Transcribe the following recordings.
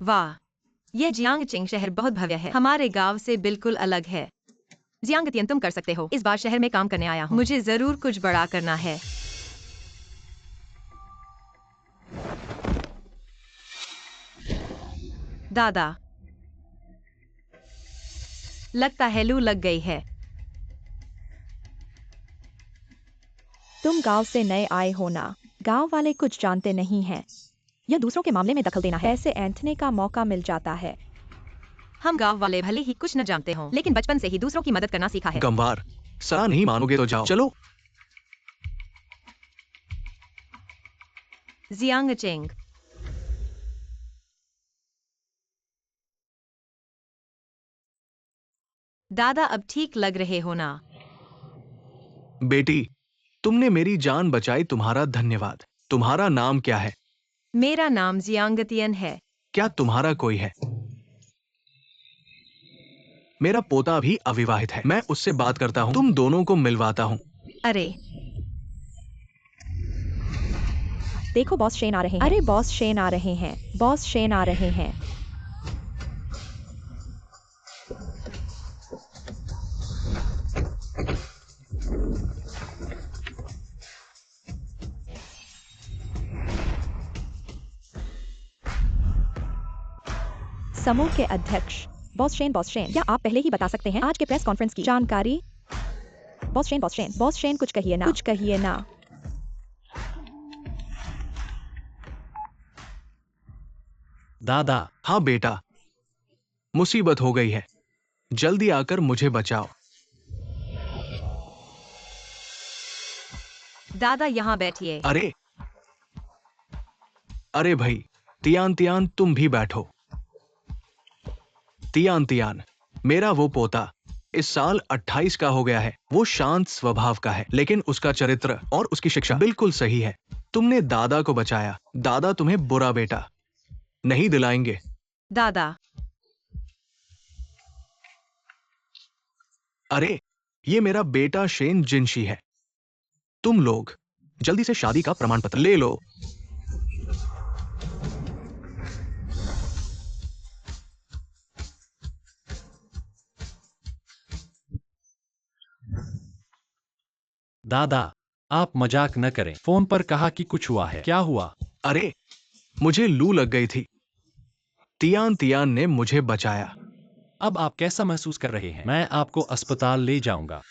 वाह, यह जियांगचिंग शहर बहुत भव्य है। हमारे गांव से बिल्कुल अलग है। जियांगतियन, तुम कर सकते हो। इस बार शहर में काम करने आया हूँ। मुझे जरूर कुछ बड़ा करना है। दादा, लगता है लू लग गई है। तुम गांव से नए आए हो ना, गांव वाले कुछ जानते नहीं हैं। यह दूसरों के मामले में दखल देना है। ऐसे ऐंठने का मौका मिल जाता है। हम गांव वाले भले ही कुछ न जानते हों, लेकिन बचपन से ही दूसरों की मदद करना सीखा है। गंवार, सलाह नहीं मानोगे तो जाओ। चलो। जियांगचिंग, दादा अब ठीक लग रहे हो ना? बेटी, तुमने मेरी जान बचाई, तुम्हारा धन्यवाद। तुम्हारा नाम क्या है? मेरा नाम जियांगतियन है। क्या तुम्हारा कोई है? मेरा पोता भी अविवाहित है। मैं उससे बात करता हूँ, तुम दोनों को मिलवाता हूँ। अरे, देखो बॉस शेन आ रहे हैं। अरे बॉस शेन आ रहे हैं। बॉस शेन आ रहे हैं। समूह के अध्यक्ष बॉस शेन, क्या आप पहले ही बता सकते हैं आज के प्रेस कॉन्फ्रेंस की जानकारी? बॉस शेन कुछ कहिए ना, कुछ कहिए ना। दादा। हाँ बेटा, मुसीबत हो गई है, जल्दी आकर मुझे बचाओ। दादा यहाँ बैठिए। अरे अरे भाई, तियान, तुम भी बैठो। तियान, मेरा वो पोता इस साल 28 का हो गया है। वो शांत स्वभाव का है, लेकिन उसका चरित्र और उसकी शिक्षा बिल्कुल सही है। तुमने दादा को बचाया। दादा तुम्हें बुरा बेटा नहीं दिलाएंगे। दादा, अरे, ये मेरा बेटा शेन जिनशी है। तुम लोग जल्दी से शादी का प्रमाण पत्र ले लो। दादा, आप मजाक न करें। फोन पर कहा कि कुछ हुआ है। क्या हुआ? अरे, मुझे लू लग गई थी। तियान ने मुझे बचाया। अब आप कैसा महसूस कर रहे हैं? मैं आपको अस्पताल ले जाऊंगा।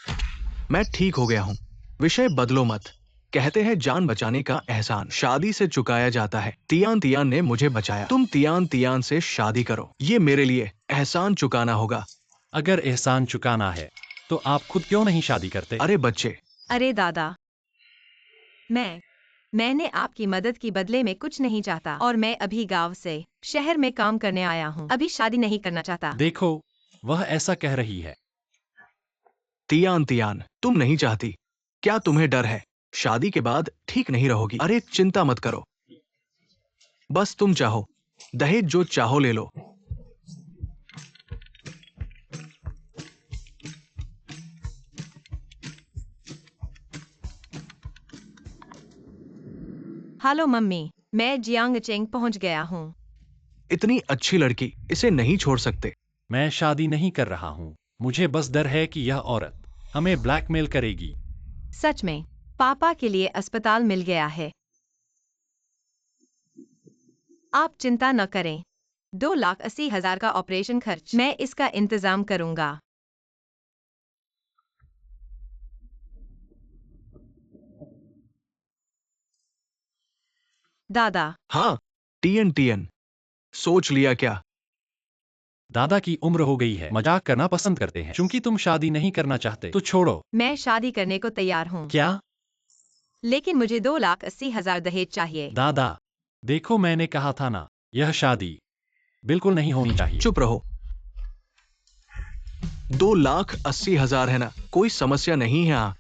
मैं ठीक हो गया हूँ। विषय बदलो मत। कहते हैं जान बचाने का एहसान शादी से चुकाया जाता है। तियान ने मुझे बचाया। तुम तियान से शादी करो। ये मेरे लिए एहसान चुकाना होगा। अगर एहसान चुकाना है तो आप खुद क्यों नहीं शादी करते? अरे बच्चे, अरे दादा, मैंने आपकी मदद की बदले में कुछ नहीं चाहता, और मैं अभी गांव से शहर में काम करने आया हूँ। अभी शादी नहीं करना चाहता। देखो, वह ऐसा कह रही है। तियान, तुम नहीं चाहती। क्या तुम्हें डर है शादी के बाद ठीक नहीं रहोगी? अरे चिंता मत करो, बस तुम चाहो, दहेज जो चाहो ले लो। हेलो मम्मी, मैं जियांगचिंग पहुंच गया हूँ। इतनी अच्छी लड़की, इसे नहीं छोड़ सकते। मैं शादी नहीं कर रहा हूँ। मुझे बस डर है कि यह औरत हमें ब्लैकमेल करेगी। सच में, पापा के लिए अस्पताल मिल गया है। आप चिंता न करें। 2,80,000 का ऑपरेशन खर्च, मैं इसका इंतजाम करूंगा। दादा, हाँ, टीएन, सोच लिया क्या? दादा की उम्र हो गई है, मजाक करना पसंद करते हैं। चूंकि तुम शादी नहीं करना चाहते तो छोड़ो। मैं शादी करने को तैयार हूँ, क्या? लेकिन मुझे 2,80,000 दहेज चाहिए। दादा, देखो मैंने कहा था ना, यह शादी बिल्कुल नहीं होनी चाहिए। चुप रहो। 2,80,000 है ना, कोई समस्या नहीं है। हाँ,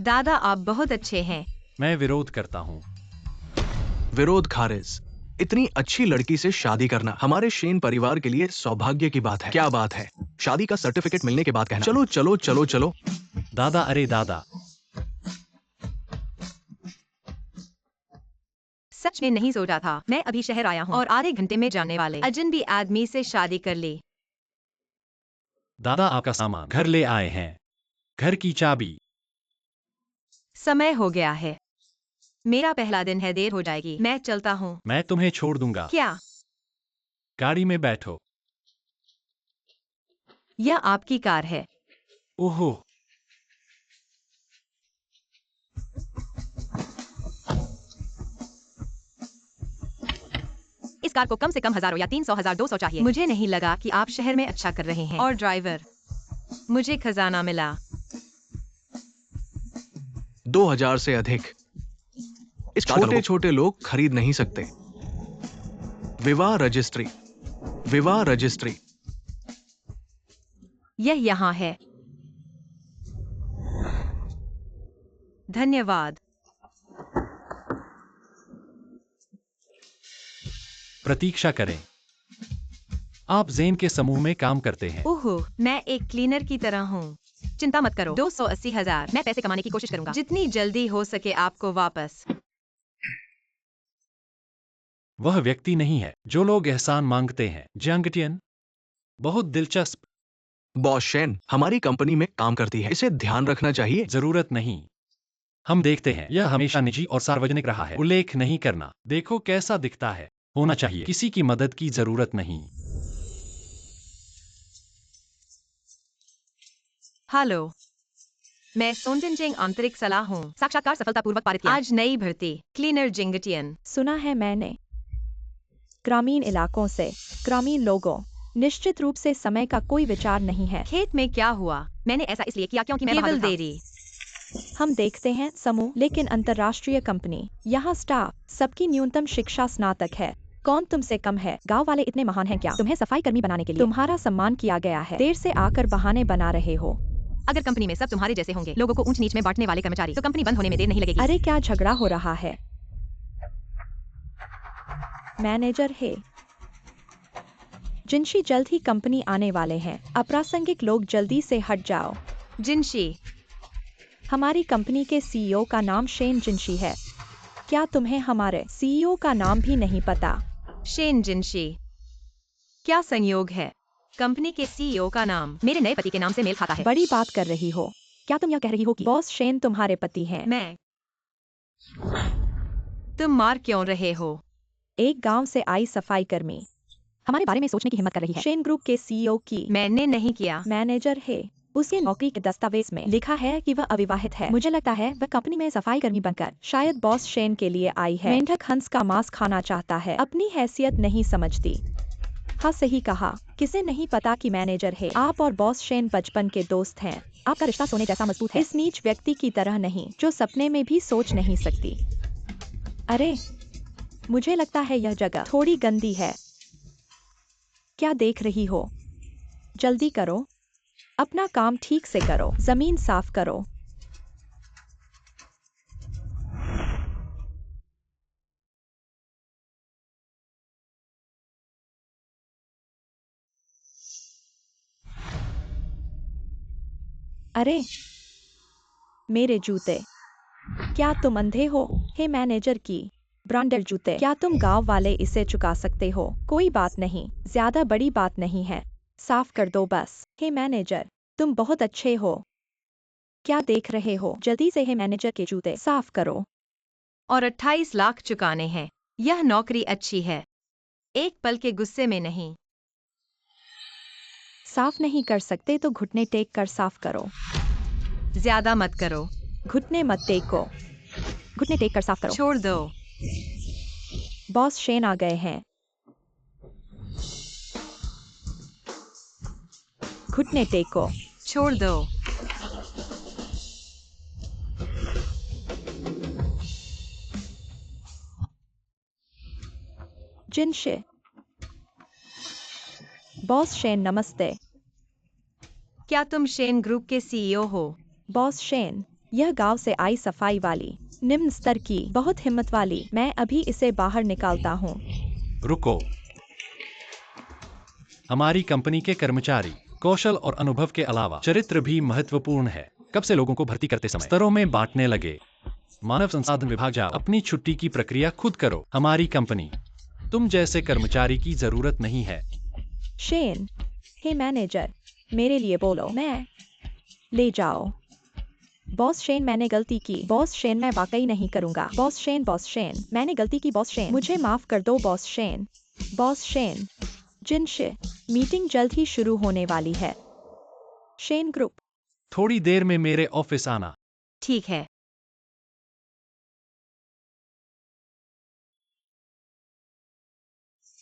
दादा आप बहुत अच्छे हैं। मैं विरोध करता हूँ। विरोध खारिज। इतनी अच्छी लड़की से शादी करना हमारे शेन परिवार के लिए सौभाग्य की बात है। क्या बात है? शादी का सर्टिफिकेट मिलने के बाद कहना। चलो। दादा, अरे दादा। सच में नहीं सोचा था। मैं अभी शहर आया हूँ और आधे घंटे में जाने वाले अजनबी आदमी से शादी कर ली। दादा आपका सामान घर ले आए हैं। घर की चाबी। समय हो गया है। मेरा पहला दिन है, देर हो जाएगी। मैं चलता हूँ। मैं तुम्हें छोड़ दूंगा। क्या? गाड़ी में बैठो। यह आपकी कार है। ओहो। इस कार को कम से कम 1000 या 300 1200 चाहिए। मुझे नहीं लगा कि आप शहर में अच्छा कर रहे हैं। और ड्राइवर, मुझे खजाना मिला। 2000 से अधिक इस छोटे छोटे लोग खरीद नहीं सकते। विवाह रजिस्ट्री, विवाह रजिस्ट्री। यह यहाँ है। धन्यवाद। प्रतीक्षा करें। आप जेन के समूह में काम करते हैं। ओहो, मैं एक क्लीनर की तरह हूँ। चिंता मत करो। 280,000। मैं पैसे कमाने की कोशिश करूंगा, जितनी जल्दी हो सके आपको वापस। वह व्यक्ति नहीं है जो लोग एहसान मांगते हैं। जियांगटियन, बहुत दिलचस्प। बॉस शेन हमारी कंपनी में काम करती है, इसे ध्यान रखना चाहिए। जरूरत नहीं। हम देखते हैं यह हमेशा निजी और सार्वजनिक रहा है। उल्लेख नहीं करना। देखो कैसा दिखता है। होना चाहिए। किसी की मदद की जरूरत नहीं। हेलो, मैं सोनजिनजिंग आंतरिक सलाह हूँ। साक्षात्कार सफलतापूर्वक पारित किया। आज नई भर्ती, क्लीनर जिंगटियन। सुना है मैंने। ग्रामीण इलाकों से ग्रामीण लोगों, निश्चित रूप से समय का कोई विचार नहीं है। खेत में क्या हुआ? मैंने ऐसा इसलिए किया क्योंकि मैं बहादुर था। देरी। हम देखते हैं समूह, लेकिन अंतर्राष्ट्रीय कंपनी। यहाँ स्टाफ सबकी न्यूनतम शिक्षा स्नातक है। कौन तुमसे कम है? गांव वाले इतने महान हैं क्या? तुम्हें सफाई कर्मी बनाने के लिए तुम्हारा सम्मान किया गया है। देर से आकर बहाने बना रहे हो। अगर कंपनी में सब तुम्हारे जैसे होंगे, लोगों को ऊंच नीच में बांटने वाले कर्मचारी, तो कंपनी बंद होने में देर नहीं लगेगी। अरे क्या झगड़ा हो रहा है? मैनेजर है। जिनशी जल्द ही कंपनी आने वाले हैं। अप्रासंगिक लोग जल्दी से हट जाओ। जिनशी, हमारी कंपनी के सीईओ का नाम शेन जिनशी है। क्या तुम्हें हमारे सीईओ का नाम भी नहीं पता? शेन जिनशी। क्या संयोग है? कंपनी के सीईओ का नाम मेरे नए पति के नाम से मेल खाता है। बड़ी बात कर रही हो। क्या तुम यह कह रही हो कि बॉस शेन तुम्हारे पति हैं? मैं। तुम मार क्यों रहे हो? एक गांव से आई सफाई कर्मी हमारे बारे में सोचने की हिम्मत कर रही है। शेन ग्रुप के सीईओ की। मैंने नहीं किया। मैनेजर है। उसके नौकरी के दस्तावेज में लिखा है कि वह अविवाहित है। मुझे लगता है वह कंपनी में सफाई कर्मी बनकर शायद बॉस शेन के लिए आई है। मेंढक हंस का मांस खाना चाहता है, अपनी हैसियत नहीं समझती। हाँ, सही कहा। किसे नहीं पता कि मैनेजर है। आप और बॉस शेन बचपन के दोस्त हैं। आपका रिश्ता सोने जैसा मजबूत है। इस नीच व्यक्ति की तरह नहीं जो सपने में भी सोच नहीं सकती। अरे, मुझे लगता है यह जगह थोड़ी गंदी है। क्या देख रही हो? जल्दी करो, अपना काम ठीक से करो। जमीन साफ करो। अरे, मेरे जूते। क्या तुम अंधे हो? हे मैनेजर की ब्रांडेड जूते। क्या तुम गांव वाले इसे चुका सकते हो? कोई बात नहीं, ज्यादा बड़ी बात नहीं है। साफ कर दो बस। हे मैनेजर, तुम बहुत अच्छे हो। क्या देख रहे हो? जल्दी से हे मैनेजर के जूते साफ करो। और 28 लाख चुकाने हैं। यह नौकरी अच्छी है। एक पल के गुस्से में नहीं। साफ नहीं कर सकते तो घुटने टेक कर साफ करो। ज्यादा मत करो। घुटने मत टेको, घुटने टेक कर साफ करो। छोड़ दो। बॉस शेन आ गए हैं। घुटने टेको। छोड़ दो। जिनशे। बॉस शेन नमस्ते। क्या तुम शेन ग्रुप के सीईओ हो? बॉस शेन, यह गांव से आई सफाई वाली, निम्न स्तर की, बहुत हिम्मत वाली। मैं अभी इसे बाहर निकालता हूँ। रुको। हमारी कंपनी के कर्मचारी कौशल और अनुभव के अलावा चरित्र भी महत्वपूर्ण है। कब से लोगों को भर्ती करते समय स्तरों में बांटने लगे। मानव संसाधन विभाग जाओ, अपनी छुट्टी की प्रक्रिया खुद करो। हमारी कंपनी तुम जैसे कर्मचारी की जरूरत नहीं है। शेन, हे मैनेजर, मेरे लिए बोलो। मैं ले जाओ। बॉस शेन, मैंने गलती की। बॉस शेन, मैं वाकई नहीं करूंगा। बॉस शेन, मैंने गलती की। बॉस शेन, मुझे माफ कर दो। Boss Shen, boss Shen. Jinshe, meeting जल्द ही शुरू होने वाली है। Shen group. थोड़ी देर में मेरे ऑफिस आना। ठीक है।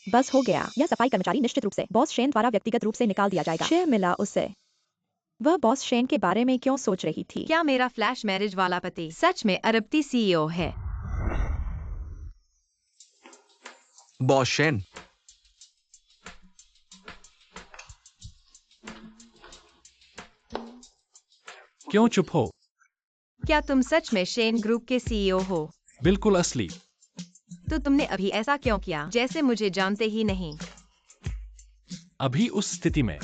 बस हो गया। यह सफाई कर्मचारी निश्चित रूप से बॉस शेन द्वारा व्यक्तिगत रूप से निकाल दिया जाएगा। शेर मिला उसे। वह बॉस शेन के बारे में क्यों सोच रही थी? क्या मेरा फ्लैश मैरिज वाला पति सच में अरबती सीईओ है? बॉस शेन, क्यों चुप हो? क्या तुम सच में शेन ग्रुप के सीईओ हो? बिल्कुल असली। तो तुमने अभी ऐसा क्यों किया जैसे मुझे जानते ही नहीं? अभी उस स्थिति में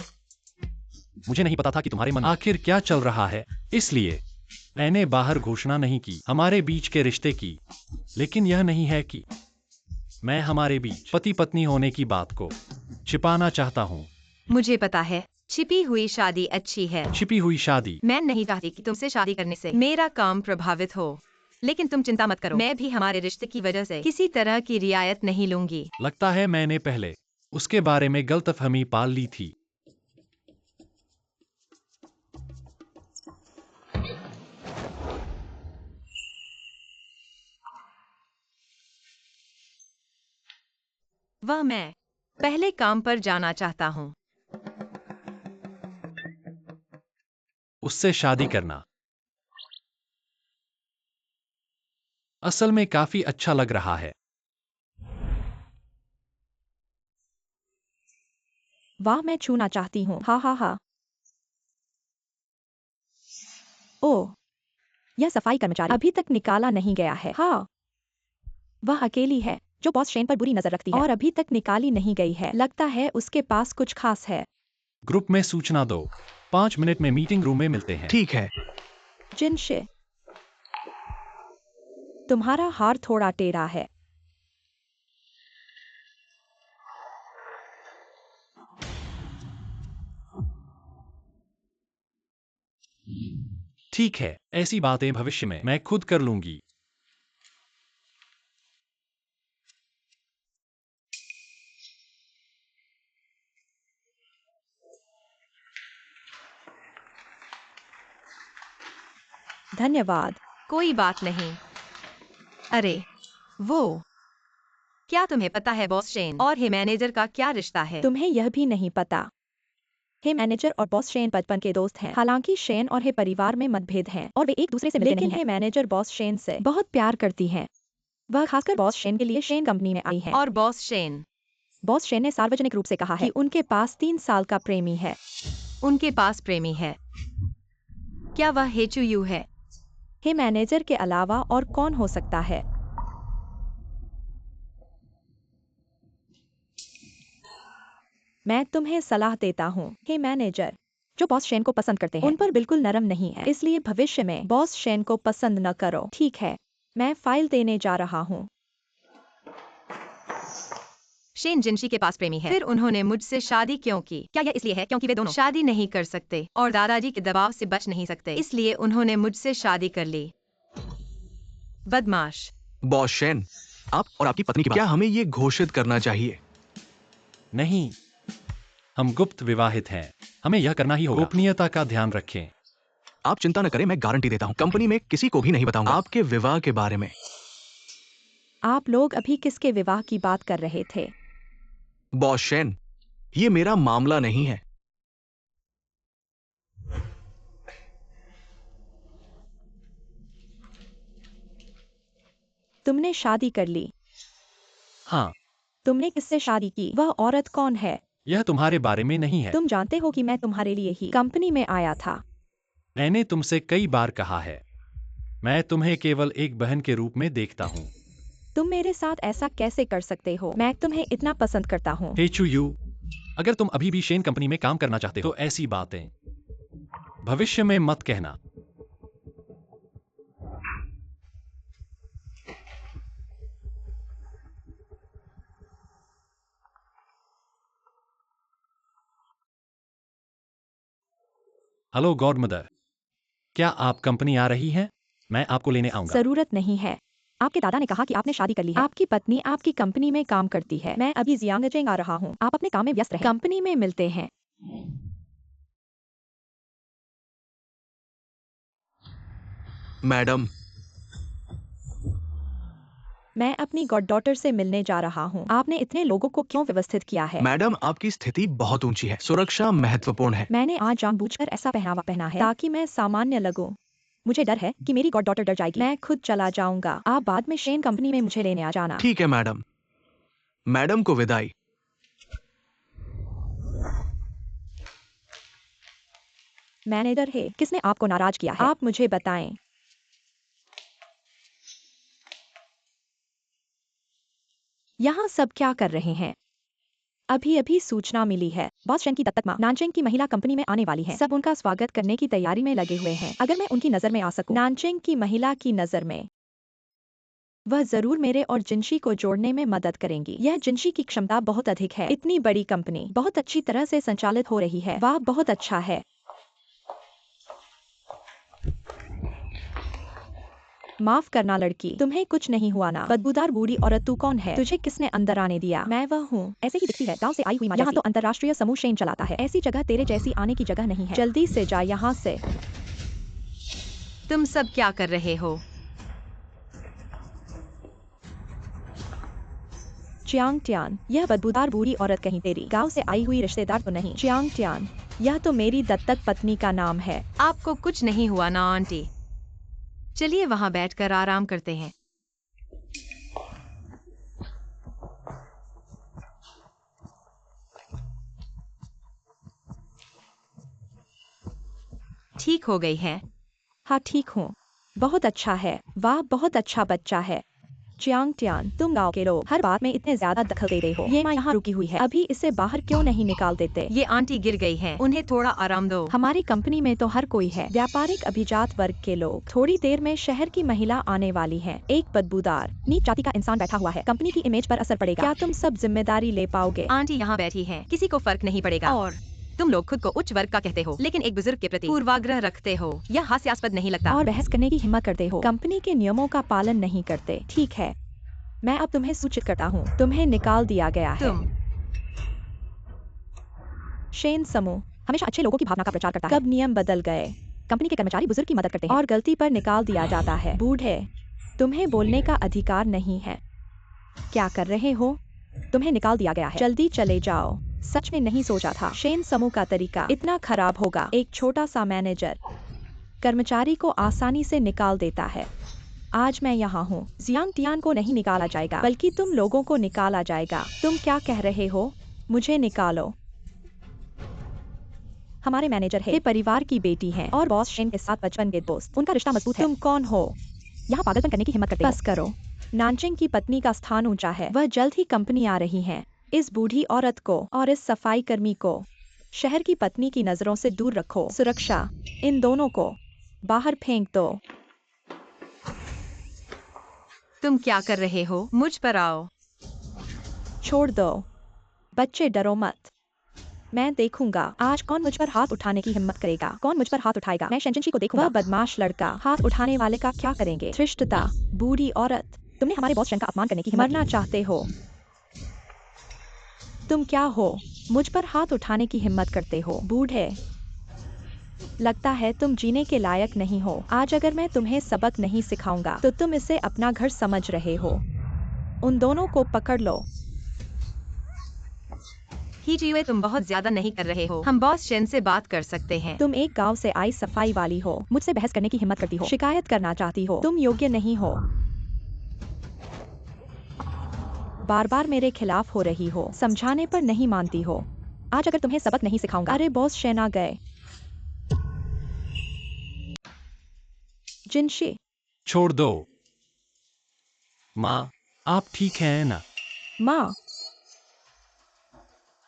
मुझे नहीं पता था कि तुम्हारे मन आखिर क्या चल रहा है, इसलिए मैंने बाहर घोषणा नहीं की हमारे बीच के रिश्ते की। लेकिन यह नहीं है कि मैं हमारे बीच पति पत्नी होने की बात को छिपाना चाहता हूँ। मुझे पता है, छिपी हुई शादी अच्छी है। छिपी हुई शादी। मैं नहीं चाहती कि तुमसे शादी करने से मेरा काम प्रभावित हो, लेकिन तुम चिंता मत करो, मैं भी हमारे रिश्ते की वजह से किसी तरह की रियायत नहीं लूंगी। लगता है मैंने पहले उसके बारे में गलतफहमी पाल ली थी। वह मैं पहले काम पर जाना चाहता हूँ। उससे शादी करना असल में काफी अच्छा लग रहा है। वाह, मैं छूना चाहती हूँ। हा हा हा। ओह, यह सफाई कर्मचारी अभी तक निकाला नहीं गया है। हाँ, वह अकेली है जो बॉस शेन पर बुरी नजर रखती है और अभी तक निकाली नहीं गई है। लगता है उसके पास कुछ खास है। ग्रुप में सूचना दो। 5 मिनट में मीटिंग रूम में मिलते हैं। ठीक है। जिनशे, तुम्हारा हार थोड़ा टेढ़ा है। ठीक है, ऐसी बातें भविष्य में मैं खुद कर लूंगी। धन्यवाद। कोई बात नहीं। अरे वो, क्या तुम्हें पता है बॉस शेन और हे मैनेजर का क्या रिश्ता है? तुम्हें यह भी नहीं पता? हे मैनेजर और बॉस शेन बचपन के दोस्त हैं। हालांकि शेन और हे परिवार में मतभेद हैं और वे एक दूसरे से मिलते नहीं हैं। हे मैनेजर बॉस शेन से बहुत प्यार करती हैं। वह खासकर बॉस शेन के लिए शेन कंपनी में आई है। और बॉस शेन ने सार्वजनिक रूप से कहा है कि उनके पास 3 साल का प्रेमी है। उनके पास प्रेमी है? क्या वह हेचू यू है? हे मैनेजर के अलावा और कौन हो सकता है? मैं तुम्हें सलाह देता हूँ, हे मैनेजर, जो बॉस शेन को पसंद करते हैं उन पर बिल्कुल नरम नहीं है, इसलिए भविष्य में बॉस शेन को पसंद न करो। ठीक है, मैं फाइल देने जा रहा हूँ। शेन जिनशी के पास प्रेमी है, फिर उन्होंने मुझसे शादी क्यों की? क्या यह इसलिए है क्योंकि वे दोनों शादी नहीं कर सकते और दादाजी के दबाव से बच नहीं सकते, इसलिए उन्होंने मुझसे शादी कर ली? बदमाश। बॉस शेन, आप और आपकी पत्नी की क्या हमें ये घोषित करना चाहिए? नहीं, हम गुप्त विवाहित हैं। हमें यह करना ही होगा। गोपनीयता का ध्यान रखें। आप चिंता न करें, मैं गारंटी देता हूँ कंपनी में किसी को भी नहीं बताऊंगा आपके विवाह के बारे में। आप लोग अभी किसके विवाह की बात कर रहे थे? बॉस शेन, ये मेरा मामला नहीं है। तुमने शादी कर ली? हाँ। तुमने किससे शादी की? वह औरत कौन है? यह तुम्हारे बारे में नहीं है। तुम जानते हो कि मैं तुम्हारे लिए ही कंपनी में आया था। मैंने तुमसे कई बार कहा है, मैं तुम्हें केवल एक बहन के रूप में देखता हूँ। तुम मेरे साथ ऐसा कैसे कर सकते हो? मैं तुम्हें इतना पसंद करता हूँ। हेचू यू, अगर तुम अभी भी शेन कंपनी में काम करना चाहते हो तो ऐसी बातें भविष्य में मत कहना। हेलो गॉड मदर, क्या आप कंपनी आ रही हैं? मैं आपको लेने आऊंगा। जरूरत नहीं है। आपके दादा ने कहा कि आपने शादी कर ली है। आपकी पत्नी आपकी कंपनी में काम करती है। मैं अभी जियांगजेंग आ रहा हूँ। आप अपने काम में व्यस्त रहें। कंपनी में मिलते हैं। मैडम, मैं अपनी गॉडडॉटर से मिलने जा रहा हूँ। आपने इतने लोगों को क्यों व्यवस्थित किया है? मैडम आपकी स्थिति बहुत ऊंची है, सुरक्षा महत्वपूर्ण है। मैंने आज जानबूझकर ऐसा पहनावा पहना है ताकि मैं सामान्य लगूं। मुझे डर है कि मेरी गॉडडॉटर डर जाएगी। मैं खुद चला जाऊंगा। आप बाद में शेन कंपनी में मुझे लेने आ जाना। ठीक है मैडम। मैडम को विदाई। मैनेजर है, किसने आपको नाराज किया है? आप मुझे बताएं। यहाँ सब क्या कर रहे हैं? अभी अभी सूचना मिली है, बॉस शेन की दत्तक मां नानचेंग की महिला कंपनी में आने वाली है। सब उनका स्वागत करने की तैयारी में लगे हुए हैं। अगर मैं उनकी नजर में आ सकूं, नानचेंग की महिला की नजर में, वह जरूर मेरे और जिनशी को जोड़ने में मदद करेंगी। यह जिनशी की क्षमता बहुत अधिक है। इतनी बड़ी कंपनी बहुत अच्छी तरह से संचालित हो रही है। वाह, बहुत अच्छा है। माफ करना लड़की, तुम्हें कुछ नहीं हुआ ना? बदबूदार बूढ़ी औरत, तू कौन है? तुझे किसने अंदर आने दिया? मैं वह हूँ। ऐसे ही दिखती है, गांव से आई हुई माँ। यहाँ तो अंतर्राष्ट्रीय समूह शेन चलाता है। ऐसी जगह तेरे जैसी आने की जगह नहीं है। जल्दी से जा यहाँ से। तुम सब क्या कर रहे हो? चियांग ट्यान, यह बदबूदार बूढ़ी औरत कहीं तेरी गांव से आई हुई रिश्तेदार तो नहीं? चियांग ट्यान, यह तो मेरी दत्तक पत्नी का नाम है। आपको कुछ नहीं हुआ ना आंटी? चलिए वहां बैठकर आराम करते हैं। ठीक हो गई है? हाँ ठीक हूँ। बहुत अच्छा है। वाह, बहुत अच्छा बच्चा है। चियांग ट्यान, तुम गांव के लोग हर बात में इतने ज्यादा दखल दे रहे हो। ये माँ यहाँ रुकी हुई है, अभी इसे बाहर क्यों नहीं निकाल देते? ये आंटी गिर गई हैं, उन्हें थोड़ा आराम दो। हमारी कंपनी में तो हर कोई है, व्यापारिक अभिजात वर्ग के लोग। थोड़ी देर में शहर की महिला आने वाली है। एक बदबूदार नीच जाति का इंसान बैठा हुआ है। कंपनी की इमेज पर असर पड़ेगा। क्या तुम सब जिम्मेदारी ले पाओगे? आंटी यहाँ बैठी है, किसी को फर्क नहीं पड़ेगा। और तुम लोग खुद को उच्च वर्ग का कहते हो, लेकिन एक बुजुर्ग के प्रति पूर्वाग्रह रखते हो। यह हास्यास्पद नहीं लगता? और बहस करने की हिम्मत करते हो। कंपनी के नियमों का पालन नहीं करते। ठीक है, मैं अब तुम्हें सूचित करता हूँ, तुम्हें निकाल दिया गया है। तुम शेन समूह हमेशा अच्छे लोगों की भावना का प्रचार करता है। कब नियम बदल गए? कंपनी के कर्मचारी बुजुर्ग की मदद करते हैं और गलती पर निकाल दिया जाता है। बूढ़े, तुम्हें बोलने का अधिकार नहीं है। क्या कर रहे हो? तुम्हें निकाल दिया गया है, जल्दी चले जाओ। सच में नहीं सोचा था शेन समूह का तरीका इतना खराब होगा। एक छोटा सा मैनेजर कर्मचारी को आसानी से निकाल देता है। आज मैं यहाँ हूँ। जियांग टियान को नहीं निकाला जाएगा, बल्कि तुम लोगों को निकाला जाएगा। तुम क्या कह रहे हो? मुझे निकालो। हमारे मैनेजर है, परिवार की बेटी हैं और बॉस शेन के साथ बचपन के दोस्त। उनका रिश्ता मजबूत है। तुम कौन हो? यहाँ पागलपन करने की हिम्मत करते हो? बस करो। नानचेंग की पत्नी का स्थान ऊंचा है, वह जल्द ही कंपनी आ रही है। इस बूढ़ी औरत को और इस सफाई कर्मी को शहर की पत्नी की नजरों से दूर रखो। सुरक्षा, इन दोनों को बाहर फेंक दो। तुम क्या कर रहे हो? मुझ पर आओ। छोड़ दो। बच्चे, डरो मत। मैं देखूंगा आज कौन मुझ पर हाथ उठाने की हिम्मत करेगा। कौन मुझ पर हाथ उठाएगा? मैं शेनचिन को देखूंगा। वह बदमाश लड़का हाथ उठाने वाले का क्या करेंगे? धृष्टता, बूढ़ी औरत, तुमने हमारे बॉस शेन का अपमान करने की हिम्मत मरना चाहते हो? तुम क्या हो? मुझ पर हाथ उठाने की हिम्मत करते हो? बूढ़े, लगता है तुम जीने के लायक नहीं हो। आज अगर मैं तुम्हें सबक नहीं सिखाऊंगा तो तुम इसे अपना घर समझ रहे हो। उन दोनों को पकड़ लो। ही जीवे, तुम बहुत ज्यादा नहीं कर रहे हो? हम बॉस शेन से बात कर सकते हैं। तुम एक गांव से आई सफाई वाली हो, मुझसे बहस करने की हिम्मत करती हो, शिकायत करना चाहती हो। तुम योग्य नहीं हो। बार बार मेरे खिलाफ हो रही हो, समझाने पर नहीं मानती हो। आज अगर तुम्हें सबक नहीं सिखाऊंगा। अरे बॉस शेन आ गए। जिनशी, छोड़ दो। माँ, आप ठीक हैं ना? माँ,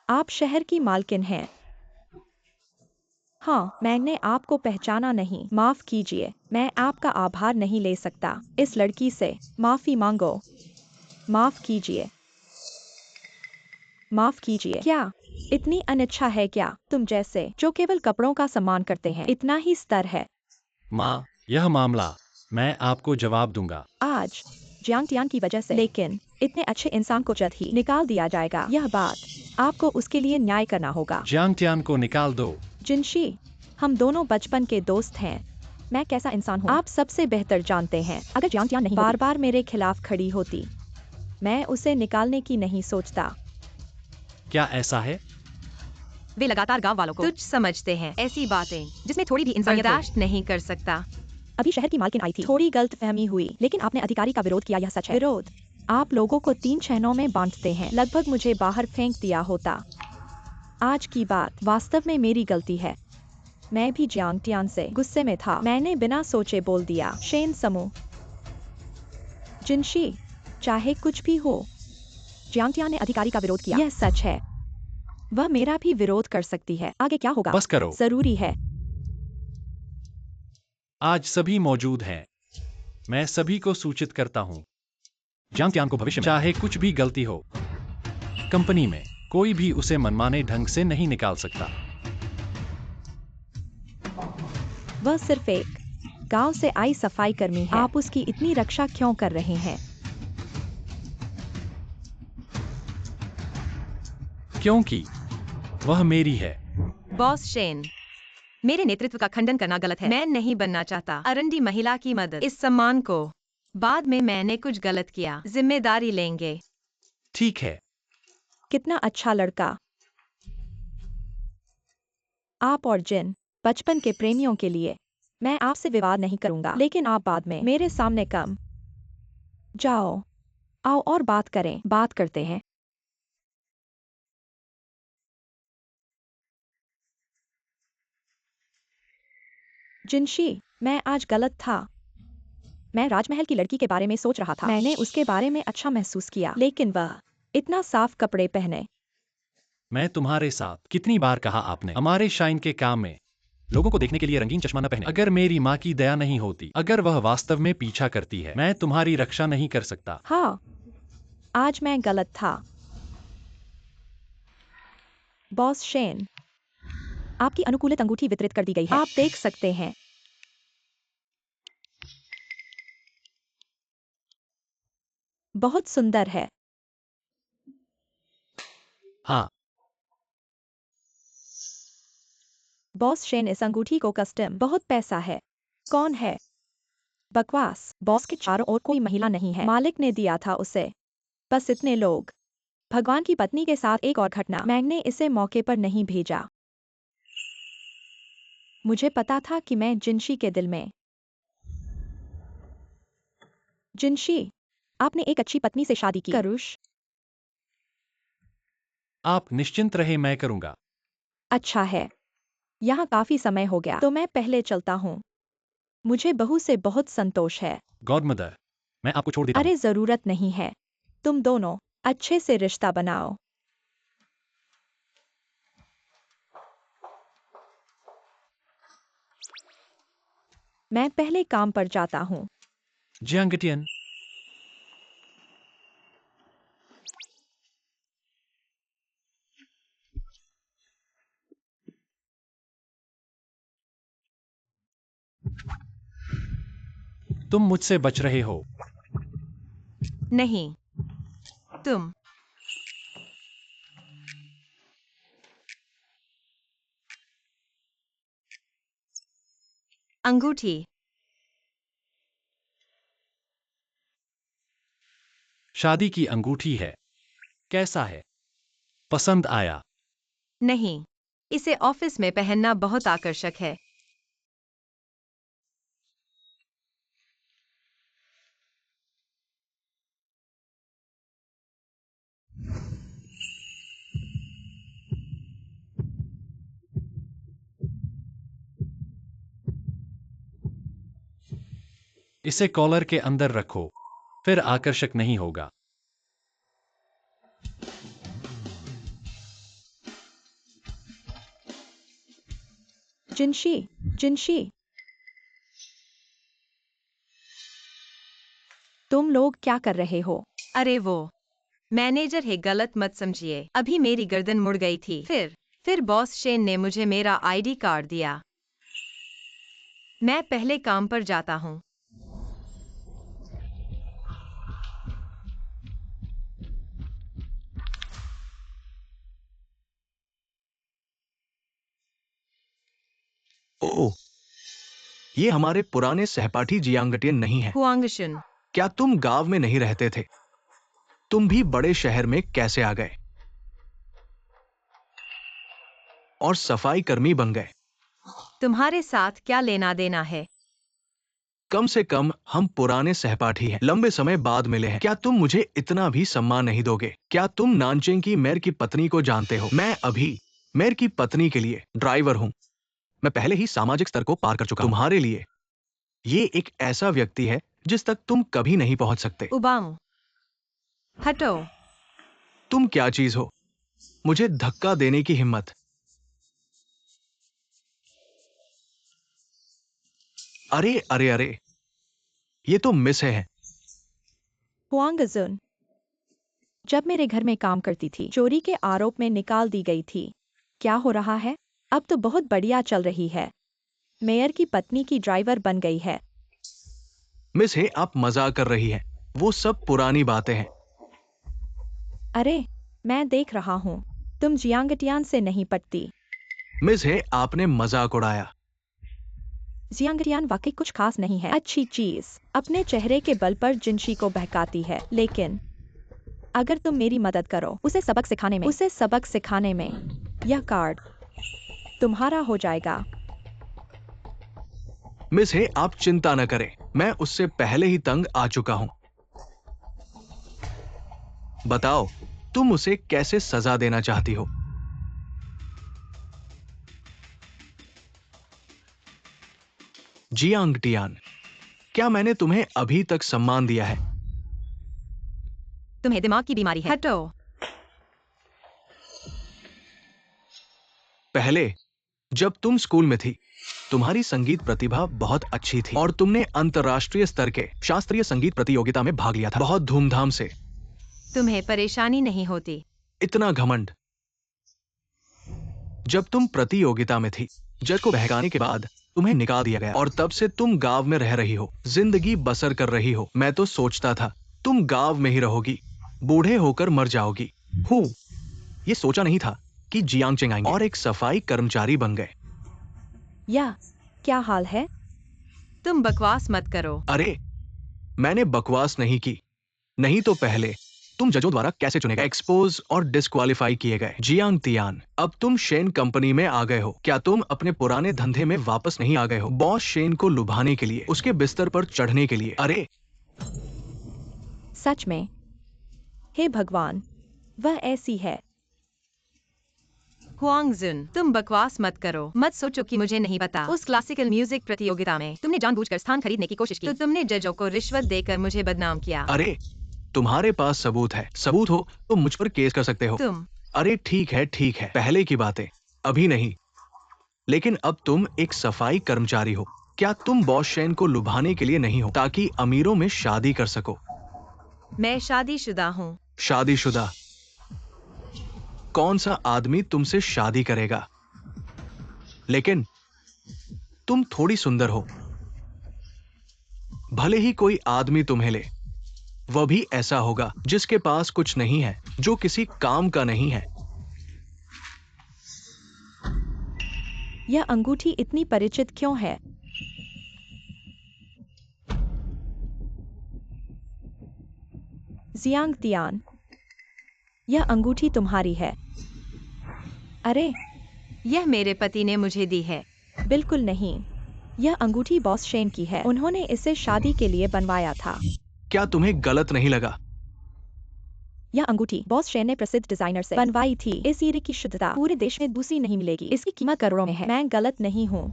आप शहर की मालकिन हैं। हाँ, मैंने आपको पहचाना नहीं। माफ कीजिए, मैं आपका आभार नहीं ले सकता। इस लड़की से माफी मांगो। माफ कीजिए। माफ कीजिए। क्या इतनी अनिच्छा है क्या तुम जैसे जो केवल कपड़ों का सम्मान करते हैं? इतना ही स्तर है। माँ, यह मामला मैं आपको जवाब दूंगा। आज जियांग टियान की वजह से, लेकिन इतने अच्छे इंसान को जल्द ही निकाल दिया जाएगा। यह बात आपको उसके लिए न्याय करना होगा। जियांग टियान को निकाल दो। जिनशी, हम दोनों बचपन के दोस्त हैं। मैं कैसा इंसान हूँ आप सबसे बेहतर जानते हैं। अगर जियांग टियान नहीं बार बार मेरे खिलाफ खड़ी होती, मैं उसे निकालने की नहीं सोचता। क्या ऐसा है? वे लगातार गांव वालों को तुच्छ समझते हैं। ऐसी बातें जिसमें थोड़ी भी इंसानियत बर्दाश्त नहीं कर सकता। अभी शहर की मालकिन आई थी, थोड़ी गलतफहमी हुई, लेकिन आपने अधिकारी का विरोध किया, यह सच है। विरोध? आप लोगों को 3 छहनों में बांटते हैं। लगभग मुझे बाहर फेंक दिया होता। आज की बात वास्तव में मेरी गलती है। मैं भी जियांग टियान से गुस्से में था। मैंने बिना सोचे बोल दिया। शेन समूह। जिनशी, चाहे कुछ भी हो, जियांग टियान ने अधिकारी का विरोध किया, यह सच है। वह मेरा भी विरोध कर सकती है। आगे क्या होगा? बस करो। जरूरी है। आज सभी मौजूद हैं। मैं सभी को सूचित करता हूँ। जियांग टियान को भविष्य में चाहे कुछ भी गलती हो, कंपनी में कोई भी उसे मनमाने ढंग से नहीं निकाल सकता। वह सिर्फ एक गांव से आई सफाई कर्मी है। आप उसकी इतनी रक्षा क्यों कर रहे हैं? क्योंकि वह मेरी है। बॉस शेन, मेरे नेतृत्व का खंडन करना गलत है। मैं नहीं बनना चाहता अरंडी महिला की मदद। इस सम्मान को बाद में मैंने कुछ गलत किया, जिम्मेदारी लेंगे। ठीक है। कितना अच्छा लड़का। आप और जिन बचपन के प्रेमियों के लिए मैं आपसे विवाद नहीं करूंगा, लेकिन आप बाद में मेरे सामने कम जाओ। आओ और बात करें। बात करते हैं। जिनशी, मैं आज गलत था। मैं राजमहल की लड़की के बारे में सोच रहा था। मैंने उसके बारे में अच्छा महसूस किया, लेकिन वह इतना साफ कपड़े पहने। मैं तुम्हारे साथ कितनी बार कहा आपने हमारे शाइन के काम में लोगों को देखने के लिए रंगीन चश्मा न पहने। अगर मेरी माँ की दया नहीं होती, अगर वह वास्तव में पीछा करती है, मैं तुम्हारी रक्षा नहीं कर सकता। हाँ, आज मैं गलत था। बॉस शेन, आपकी अनुकूलित अंगूठी वितरित कर दी गई है। आप देख सकते हैं। बहुत सुंदर है। हाँ, बॉस शेन, इस अंगूठी को कस्टम बहुत पैसा है। कौन है? बकवास। बॉस के चारों ओर कोई महिला नहीं है। मालिक ने दिया था उसे। बस इतने लोग। भगवान की पत्नी के साथ एक और घटना। मैंने इसे मौके पर नहीं भेजा। मुझे पता था कि मैं जिनशी के दिल में। जिनशी, आपने एक अच्छी पत्नी से शादी की। करुष, आप निश्चिंत रहे, मैं करूंगा। अच्छा है। यहाँ काफी समय हो गया, तो मैं पहले चलता हूँ। मुझे बहू से बहुत संतोष है। गॉडमदर, मैं आपको छोड़ देता हूँ। अरे जरूरत नहीं है। तुम दोनों अच्छे से रिश्ता बनाओ। मैं पहले काम पर जाता हूँ। जियांग टियान, तुम मुझसे बच रहे हो। नहीं, तुम। अंगूठी। शादी की अंगूठी है। कैसा है? पसंद आया? नहीं, इसे ऑफिस में पहनना बहुत आकर्षक है। इसे कॉलर के अंदर रखो, फिर आकर्षक नहीं होगा। जिनशी, जिनशी, तुम लोग क्या कर रहे हो? अरे वो मैनेजर है, गलत मत समझिए। अभी मेरी गर्दन मुड़ गई थी। फिर बॉस शेन ने मुझे मेरा आईडी कार्ड दिया। मैं पहले काम पर जाता हूँ। ओह, ये हमारे पुराने सहपाठी जियांगटियन नहीं है। हुआंगशुन, क्या तुम गांव में नहीं रहते थे? तुम भी बड़े शहर में कैसे आ गए और सफाई कर्मी बन गए? तुम्हारे साथ क्या लेना देना है? कम से कम हम पुराने सहपाठी हैं, लंबे समय बाद मिले हैं। क्या तुम मुझे इतना भी सम्मान नहीं दोगे? क्या तुम नानचेंग की मेयर की पत्नी को जानते हो? मैं अभी मेयर की पत्नी के लिए ड्राइवर हूं। मैं पहले ही सामाजिक स्तर को पार कर चुका हूं। तुम्हारे लिए ये एक ऐसा व्यक्ति है जिस तक तुम कभी नहीं पहुंच सकते। उबाऊ, हटो। तुम क्या चीज हो? मुझे धक्का देने की हिम्मत? अरे अरे अरे, ये तो मिस है। हुआंगजुन, जब मेरे घर में काम करती थी, चोरी के आरोप में निकाल दी गई थी। क्या हो रहा है? अब तो बहुत बढ़िया चल रही है। मेयर की पत्नी की ड्राइवर बन गई है। मिस है, आप मजाक कर रही हैं। वो सब पुरानी बातें हैं। अरे, मैं देख रहा हूँ, तुम जियांगटियान से नहीं पटती। मिस है, आपने मजाक उड़ाया। जियांगटियान वाकई कुछ खास नहीं है। अच्छी चीज अपने चेहरे के बल पर जिनशी को बहकाती है, लेकिन अगर तुम मेरी मदद करो उसे सबक सिखाने में, यह कार्ड तुम्हारा हो जाएगा। मिस है, आप चिंता न करें, मैं उससे पहले ही तंग आ चुका हूं। बताओ, तुम उसे कैसे सजा देना चाहती हो? जियांगटियान, क्या मैंने तुम्हें अभी तक सम्मान दिया है? तुम्हें दिमाग की बीमारी है। हटो। पहले जब तुम स्कूल में थी, तुम्हारी संगीत प्रतिभा बहुत अच्छी थी और तुमने अंतर्राष्ट्रीय स्तर के शास्त्रीय संगीत प्रतियोगिता में भाग लिया था, बहुत धूमधाम से। तुम्हें परेशानी नहीं होती? इतना घमंड। जब तुम प्रतियोगिता में थी, जज को बहकाने के बाद तुम्हें निकाल दिया गया और तब से तुम गांव में रह रही हो, जिंदगी बसर कर रही हो। मैं तो सोचता था तुम गांव में ही रहोगी, बूढ़े होकर मर जाओगी। ये सोचा नहीं था कि जियांगचेंग आएंगे और एक सफाई कर्मचारी बन गए। या क्या हाल है? तुम बकवास मत करो। अरे, मैंने बकवास नहीं की। नहीं तो पहले तुम जजों द्वारा कैसे चुने गए, एक्सपोज और डिस्क्वालीफाई किए गए? जियांगटियान, अब तुम शेन कंपनी में आ गए हो। क्या तुम अपने पुराने धंधे में वापस नहीं आ गए हो? बॉस शेन को लुभाने के लिए, उसके बिस्तर पर चढ़ने के लिए? अरे सच में? हे भगवान, वह ऐसी है। हुआंगजुन, तुम बकवास मत करो। मत सोचो कि मुझे नहीं पता। उस क्लासिकल म्यूजिक प्रतियोगिता में तुमने जानबूझकर स्थान खरीदने की कोशिश की, तो तुमने जजों को रिश्वत देकर मुझे बदनाम किया। अरे, तुम्हारे पास सबूत है। सबूत हो तो मुझ पर केस कर सकते हो। तुम अरे ठीक है, पहले की बातें, अभी नहीं। लेकिन अब तुम एक सफाई कर्मचारी हो। क्या तुम बॉस शेन को लुभाने के लिए नहीं हो ताकि अमीरों में शादी कर सको? मैं शादीशुदा हूँ। शादीशुदा? कौन सा आदमी तुमसे शादी करेगा? लेकिन तुम थोड़ी सुंदर हो। भले ही कोई आदमी तुम्हें ले, वह भी ऐसा होगा जिसके पास कुछ नहीं है, जो किसी काम का नहीं है। यह अंगूठी इतनी परिचित क्यों है? जियांगटियान, यह अंगूठी तुम्हारी है। अरे, यह मेरे पति ने मुझे दी है। बिल्कुल नहीं, यह अंगूठी बॉस शेन की है। उन्होंने इसे शादी के लिए बनवाया था। क्या तुम्हें गलत नहीं लगा? यह अंगूठी बॉस शेन ने प्रसिद्ध डिजाइनर से बनवाई थी। इस हीरे की शुद्धता पूरे देश में दूसरी नहीं मिलेगी। इसकी कीमत करोड़ों में है। मैं गलत नहीं हूँ।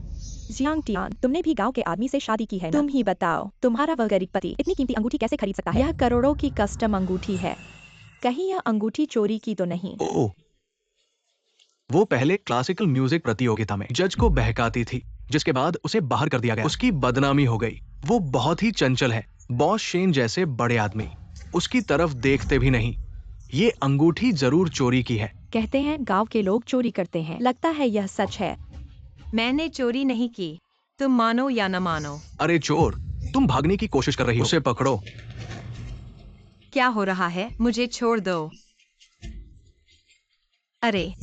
जियांगटियान, तुमने भी गांव के आदमी से शादी की है ना? तुम ही बताओ, तुम्हारा वह गरीब पति इतनी कीमती अंगूठी कैसे खरीद सकता है? यह करोड़ों की कस्टम अंगूठी है। कहीं यह अंगूठी चोरी की तो नहीं? ओह, वो पहले क्लासिकल म्यूजिक प्रतियोगिता में जज को बहकाती थी, जिसके बाद उसे बाहर कर दिया गया। उसकी बदनामी हो गई। वो बहुत ही चंचल है। बॉस शेन जैसे बड़े आदमी उसकी तरफ देखते भी नहीं। ये अंगूठी जरूर चोरी की है। कहते हैं गांव के लोग चोरी करते हैं, लगता है यह सच है। मैंने चोरी नहीं की, तुम मानो या न मानो। अरे चोर, तुम भागने की कोशिश कर रही हो, उसे पकड़ो। क्या हो रहा है, मुझे छोड़ दो। अरे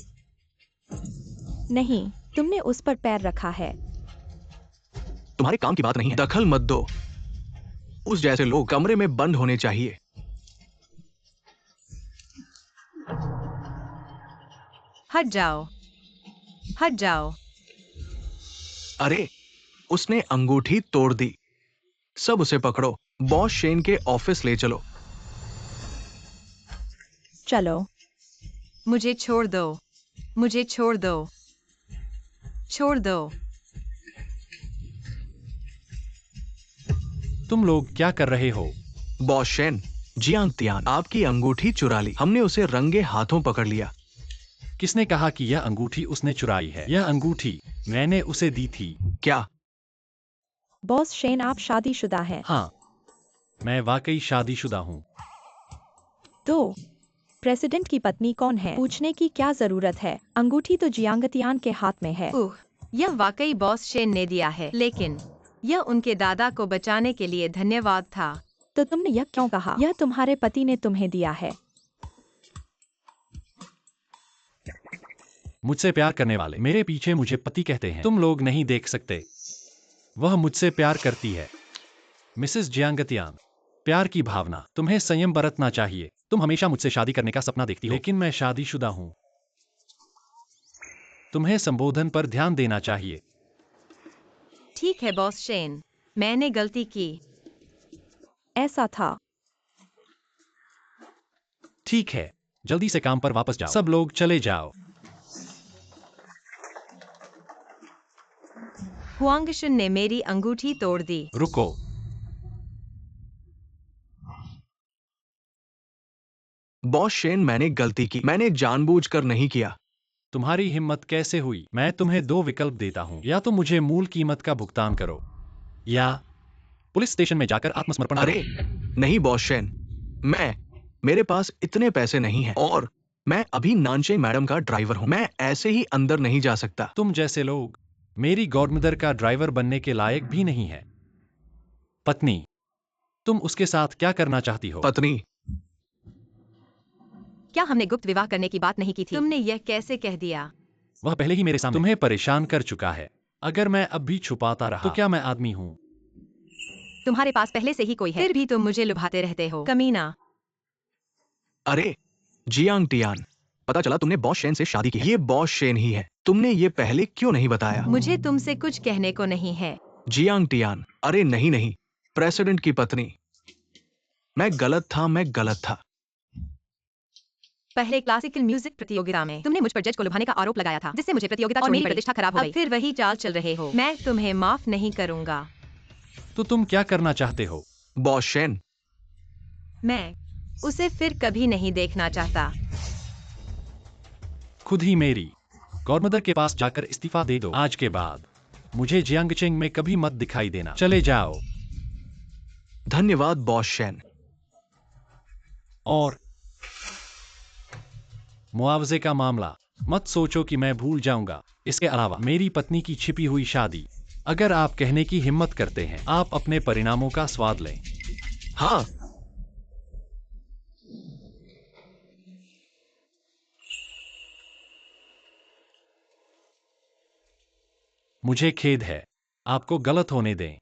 नहीं, तुमने उस पर पैर रखा है। तुम्हारे काम की बात नहीं है, दखल मत दो। उस जैसे लोग कमरे में बंद होने चाहिए। हट जाओ, हट जाओ। अरे, उसने अंगूठी तोड़ दी। सब उसे पकड़ो, बॉस शेन के ऑफिस ले चलो। चलो। मुझे छोड़ दो, मुझे छोड़ दो, छोड़ दो। तुम लोग क्या कर रहे हो? बॉस शेन, जियांग तियान आपकी अंगूठी चुरा ली। हमने उसे रंगे हाथों पकड़ लिया। किसने कहा कि यह अंगूठी उसने चुराई है? यह अंगूठी मैंने उसे दी थी। क्या? बॉस शेन, आप शादीशुदा हैं? हाँ, मैं वाकई शादीशुदा हूँ। तो प्रेसिडेंट की पत्नी कौन है? पूछने की क्या जरूरत है? अंगूठी तो जियांगतियान के हाथ में है। यह वाकई बॉस शेन ने दिया है, लेकिन यह उनके दादा को बचाने के लिए धन्यवाद था। तो तुमने यह क्यों कहा? यह तुम्हारे पति ने तुम्हें दिया है। मुझसे प्यार करने वाले मेरे पीछे मुझे पति कहते हैं। तुम लोग नहीं देख सकते, वह मुझसे प्यार करती है। मिसेस जियांगतियान, प्यार की भावना, तुम्हें संयम बरतना चाहिए। तुम हमेशा मुझसे शादी करने का सपना देखती हो, लेकिन मैं शादीशुदा हूँ। तुम्हें संबोधन पर ध्यान देना चाहिए। ठीक है बॉस शेन, मैंने गलती की। ऐसा था। ठीक है, जल्दी से काम पर वापस जाओ। सब लोग चले जाओ। हुआंगशुन ने मेरी अंगूठी तोड़ दी। रुको, बॉस शेन, मैंने गलती की। मैंने जानबूझकर नहीं किया। तुम्हारी हिम्मत कैसे हुई? मैं तुम्हें दो विकल्प देता हूँ, या तो मुझे मूल कीमत का भुगतान करो, या पुलिस स्टेशन में जाकर आत्मसमर्पण करो। अरे नहीं बॉस शेन, मेरे पास इतने पैसे नहीं हैं, और मैं अभी नानचे मैडम का ड्राइवर हूँ। मैं ऐसे ही अंदर नहीं जा सकता। तुम जैसे लोग मेरी गॉडमदर का ड्राइवर बनने के लायक भी नहीं है। पत्नी, तुम उसके साथ क्या करना चाहती हो? पत्नी? क्या हमने गुप्त विवाह करने की बात नहीं की थी? तुमने यह कैसे कह दिया? वह पहले ही मेरे सामने तुम्हें परेशान कर चुका है। अगर मैं अब भी छुपाता रहा तो क्या मैं आदमी हूँ? तुम्हारे पास पहले से ही कोई है, फिर भी तुम मुझे लुभाते रहते हो, कमीना। अरे जियांग टियान, पता चला तुमने बॉस शेन से शादी की है। ये बॉस शेन ही है। तुमने ये पहले क्यों नहीं बताया? मुझे तुमसे कुछ कहने को नहीं है। जियांग टियान, अरे नहीं नहीं, प्रेसिडेंट की पत्नी। मैं गलत था, मैं गलत था। पहले क्लासिकल म्यूजिक प्रतियोगिता में तुमने मुझ पर जज को लुभाने का आरोप लगाया था, जिससे मुझे प्रतियोगिता और मेरी प्रतिष्ठा खराब हो गई। अब फिर वही चाल चल रहे हो। मैं तुम्हें माफ नहीं करूंगा। तो तुम क्या करना चाहते हो? बॉस शेन, मैं उसे फिर कभी नहीं देखना चाहता। खुद ही मेरी गॉडमदर के पास जाकर इस्तीफा दे दो। आज के बाद मुझे जियांगचेंग में कभी मत दिखाई देना। चले जाओ। धन्यवाद बॉस शेन। और मुआवजे का मामला, मत सोचो कि मैं भूल जाऊंगा। इसके अलावा मेरी पत्नी की छिपी हुई शादी, अगर आप कहने की हिम्मत करते हैं, आप अपने परिणामों का स्वाद लें। हाँ, मुझे खेद है, आपको गलत होने दें।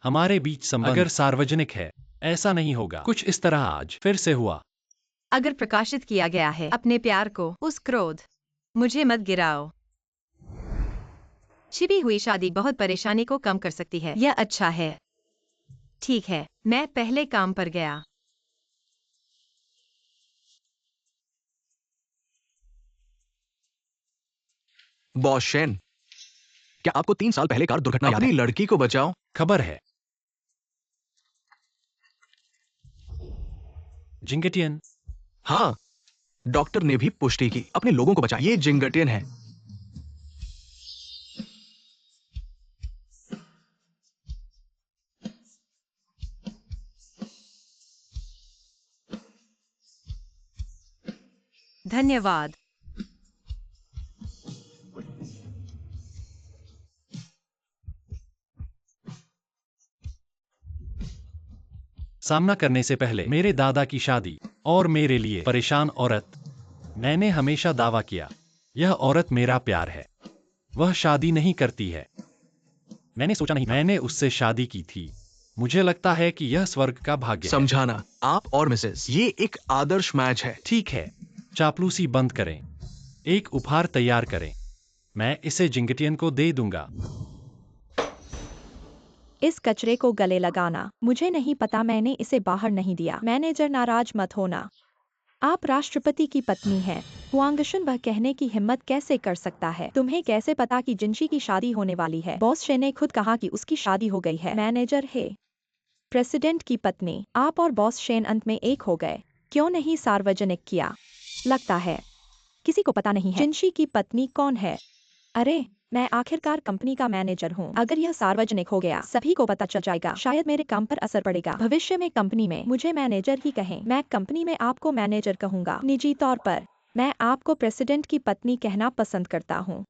हमारे बीच संबंध अगर सार्वजनिक है, ऐसा नहीं होगा। कुछ इस तरह आज फिर से हुआ। अगर प्रकाशित किया गया है अपने प्यार को, उस क्रोध, मुझे मत गिराओ। छिपी हुई शादी बहुत परेशानी को कम कर सकती है। यह अच्छा है। ठीक है, मैं पहले काम पर गया। बॉस शेन, क्या आपको 3 साल पहले कार दुर्घटना याद है? अपनी लड़की को बचाओ। खबर है, जिंगटियन। हाँ, डॉक्टर ने भी पुष्टि की। अपने लोगों को बचाएं। ये जिंगटियन है। धन्यवाद। सामना करने से पहले मेरे दादा की शादी और मेरे लिए परेशान औरत। मैंने हमेशा दावा किया, यह औरत मेरा प्यार है। वह शादी नहीं करती है। मैंने सोचा नहीं, मैंने उससे शादी की थी। मुझे लगता है कि यह स्वर्ग का भाग्य है। समझाना, आप और मिसेस, ये एक आदर्श मैच है। ठीक है, चापलूसी बंद करें। एक उपहार तैयार करें। मैं इसे जिंगटियन को दे दूंगा। इस कचरे को गले लगाना। मुझे नहीं पता, मैंने इसे बाहर नहीं दिया। मैनेजर, नाराज मत होना। आप राष्ट्रपति की पत्नी हैं। हुआंगशुन वह कहने की हिम्मत कैसे कर सकता है? तुम्हें कैसे पता कि जिनशी की शादी होने वाली है? बॉस शे ने खुद कहा कि उसकी शादी हो गई है। मैनेजर, हे प्रेसिडेंट की पत्नी, आप और बॉस शेन अंत में एक हो गए। क्यों नहीं सार्वजनिक किया? लगता है किसी को पता नहीं है जिनशी की पत्नी कौन है। अरे, मैं आखिरकार कंपनी का मैनेजर हूँ। अगर यह सार्वजनिक हो गया, सभी को पता चल जाएगा। शायद मेरे काम पर असर पड़ेगा। भविष्य में कंपनी में मुझे मैनेजर ही कहें। मैं कंपनी में आपको मैनेजर कहूंगा। निजी तौर पर मैं आपको प्रेसिडेंट की पत्नी कहना पसंद करता हूँ।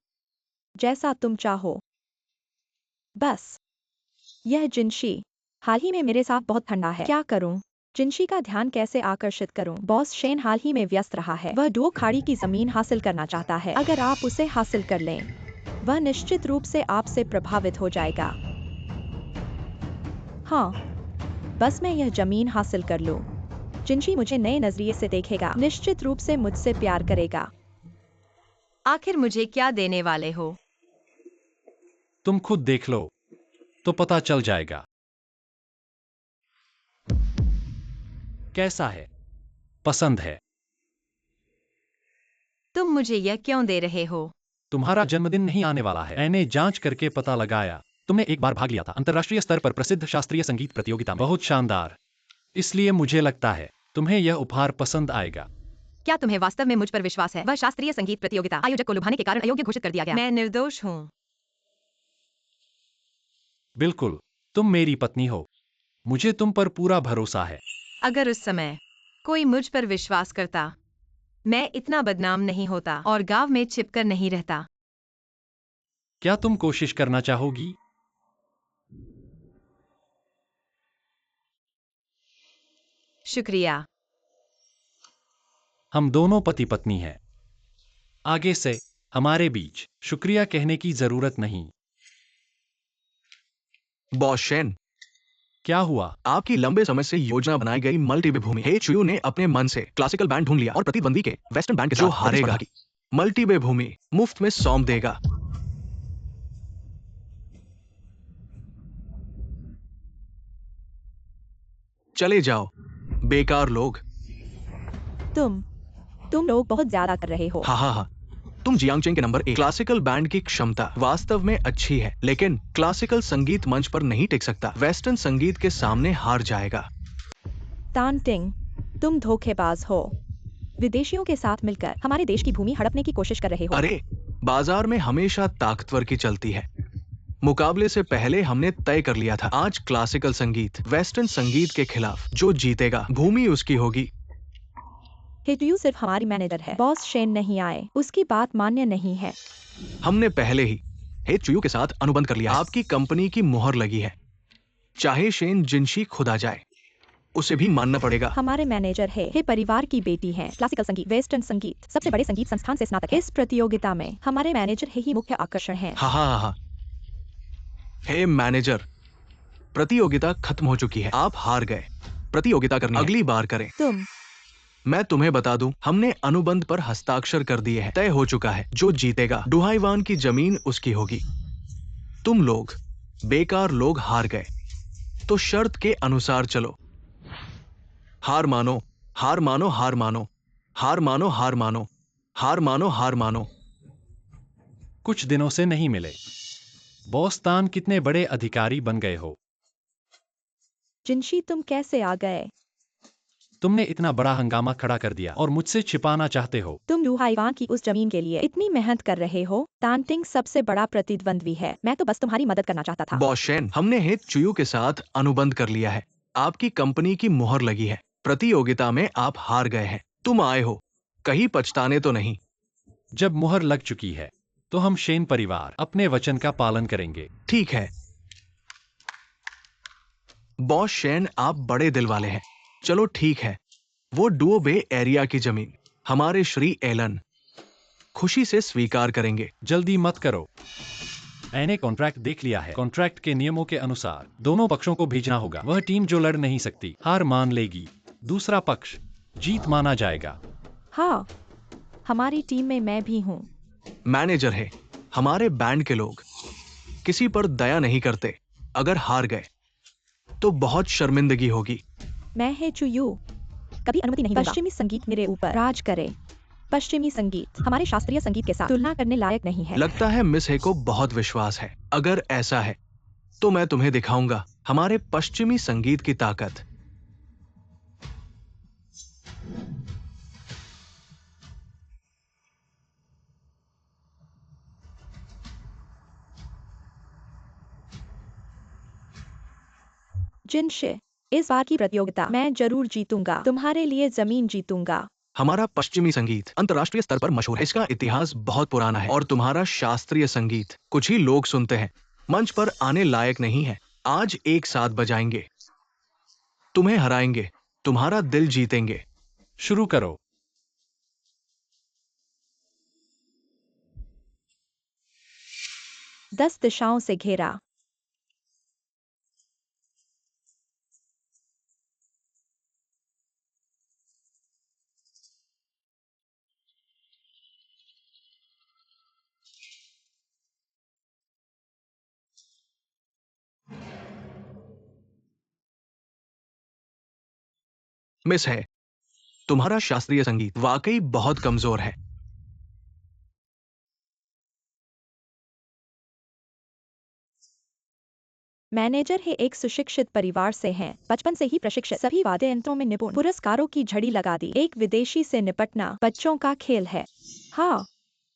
जैसा तुम चाहो। बस। यह जिनशी हाल ही में मेरे साथ बहुत ठंडा है। क्या करूं? जिनशी का ध्यान कैसे आकर्षित करूं? बॉस शेन हाल ही में व्यस्त रहा है। वह 2 खाड़ी की जमीन हासिल करना चाहता है। अगर आप उसे हासिल कर लें, वह निश्चित रूप से आपसे प्रभावित हो जाएगा। हाँ, बस मैं यह जमीन हासिल कर लूं। जिनशी मुझे नए नजरिए से देखेगा, निश्चित रूप से मुझसे प्यार करेगा। आखिर मुझे क्या देने वाले हो? तुम खुद देख लो, तो पता चल जाएगा। कैसा है? पसंद है? तुम मुझे यह क्यों दे रहे हो? तुम्हारा जन्मदिन नहीं आने वाला है। मैंने जांच करके पता लगाया, तुमने एक बार भाग लिया था अंतर्राष्ट्रीय स्तर पर प्रसिद्ध शास्त्रीय संगीत प्रतियोगिता में। बहुत शानदार। इसलिए मुझे लगता है तुम्हें यह उपहार पसंद आएगा। क्या तुम्हें वास्तव में मुझ पर विश्वास है? वह शास्त्रीय संगीत प्रतियोगिता आयोजक को लुभाने के कारण अयोग्य घोषित कर दिया गया। मैं निर्दोष हूँ। बिल्कुल, तुम मेरी पत्नी हो। मुझे तुम पर पूरा भरोसा है। अगर उस समय कोई मुझ पर विश्वास करता, मैं इतना बदनाम नहीं होता और गांव में छिपकर नहीं रहता। क्या तुम कोशिश करना चाहोगी? शुक्रिया। हम दोनों पति पत्नी हैं। आगे से हमारे बीच शुक्रिया कहने की जरूरत नहीं। बॉस शेन, क्या हुआ? आपकी लंबे समय से योजना बनाई गई मल्टीवे भूमि हे चुयू ने अपने मन से क्लासिकल बैंड ढूंढ लिया और प्रतिद्वंदी के वेस्टर्न बैंड के जो हारेगा की मल्टीवे भूमि मुफ्त में सौंप देगा। चले जाओ, बेकार लोग। तुम लोग बहुत ज्यादा कर रहे हो। हाँ, तुम जियांगचेन के नंबर 1। क्लासिकल बैंड की क्षमता वास्तव में अच्छी है, लेकिन क्लासिकल संगीत मंच पर नहीं टिक सकता। वेस्टर्न संगीत के सामने हार जाएगा। तानटिंग, तुम धोखेबाज हो। विदेशियों के साथ मिलकर हमारे देश की भूमि हड़पने की कोशिश कर रहे हो। अरे, बाजार में हमेशा ताकतवर की चलती है। मुकाबले से पहले हमने तय कर लिया था, आज क्लासिकल संगीत वेस्टर्न संगीत के खिलाफ जो जीतेगा भूमि उसकी होगी। हेटयू सिर्फ हमारी मैनेजर है। बॉस शेन नहीं आए, उसकी बात मान्य नहीं है। हमने पहले ही हेचुयू के साथ अनुबंध कर लिया। आपकी कंपनी की मुहर लगी है। चाहे शेन जिनशी खुद आ जाए, उसे भी मानना पड़ेगा। हमारे मैनेजर है, हे परिवार की बेटी हैं। क्लासिकल संगीत, वेस्टर्न संगीत, सबसे बड़े संगीत संस्थान से स्नातक। इस प्रतियोगिता में हमारे मैनेजर ही मुख्य आकर्षण हैं। हाँ। हे मैनेजर, प्रतियोगिता खत्म हो चुकी है। आप हार गए। प्रतियोगिता करनी है। अगली बार करें। मैं तुम्हें बता दूं, हमने अनुबंध पर हस्ताक्षर कर दिए हैं। तय हो चुका है, जो जीतेगा डुहाईवान की जमीन उसकी होगी। तुम लोग बेकार लोग हार गए, तो शर्त के अनुसार चलो। हार मानो, हार मानो, हार मानो, हार मानो, हार मानो, हार मानो, हार मानो। कुछ दिनों से नहीं मिले। बॉस तान, कितने बड़े अधिकारी बन गए हो। जिनशी, तुम कैसे आ गए? तुमने इतना बड़ा हंगामा खड़ा कर दिया और मुझसे छिपाना चाहते हो। तुम लुहाईवान की उस जमीन के लिए इतनी मेहनत कर रहे हो। तानटिंग सबसे बड़ा प्रतिद्वंद्वी है। मैं तो बस तुम्हारी मदद करना चाहता था। बॉस शेन, हमने हेत चुयू के साथ अनुबंध कर लिया है। आपकी कंपनी की मुहर लगी है। प्रतियोगिता में आप हार गए हैं। तुम आए हो, कहीं पछताने तो नहीं। जब मुहर लग चुकी है तो हम शेन परिवार अपने वचन का पालन करेंगे। ठीक है बॉस शेन, आप बड़े दिल वाले हैं। चलो ठीक है, वो डुओ बे एरिया की जमीन हमारे श्री एलन खुशी से स्वीकार करेंगे। जल्दी मत करो, मैंने कॉन्ट्रैक्ट देख लिया है। कॉन्ट्रैक्ट के नियमों के अनुसार दोनों पक्षों को भेजना होगा। वह टीम जो लड़ नहीं सकती हार मान लेगी, दूसरा पक्ष जीत माना जाएगा। हाँ, हमारी टीम में मैं भी हूँ। मैनेजर है, हमारे बैंड के लोग किसी पर दया नहीं करते। अगर हार गए तो बहुत शर्मिंदगी होगी। मैं है चुयू, कभी अनुमति नहीं दूंगा। पश्चिमी संगीत मेरे ऊपर राज करे। पश्चिमी संगीत हमारे शास्त्रीय संगीत के साथ तुलना करने लायक नहीं है। लगता है मिस हे को बहुत विश्वास है। अगर ऐसा है तो मैं तुम्हें दिखाऊंगा हमारे पश्चिमी संगीत की ताकत। जिनशे, इस बार की प्रतियोगिता मैं जरूर जीतूंगा। तुम्हारे लिए जमीन जीतूंगा। हमारा पश्चिमी संगीत अंतर्राष्ट्रीय स्तर पर मशहूर है। इसका इतिहास बहुत पुराना है और तुम्हारा शास्त्रीय संगीत कुछ ही लोग सुनते हैं, मंच पर आने लायक नहीं है। आज एक साथ बजाएंगे, तुम्हें हराएंगे, तुम्हारा दिल जीतेंगे। शुरू करो। दस दिशाओं से घेरा। मिस है, तुम्हारा शास्त्रीय संगीत वाकई बहुत कमजोर है। मैनेजर है एक सुशिक्षित परिवार से हैं, बचपन से ही प्रशिक्षित, सभी वाद्य यंत्रों में निपुण, पुरस्कारों की झड़ी लगा दी। एक विदेशी से निपटना बच्चों का खेल है। हाँ,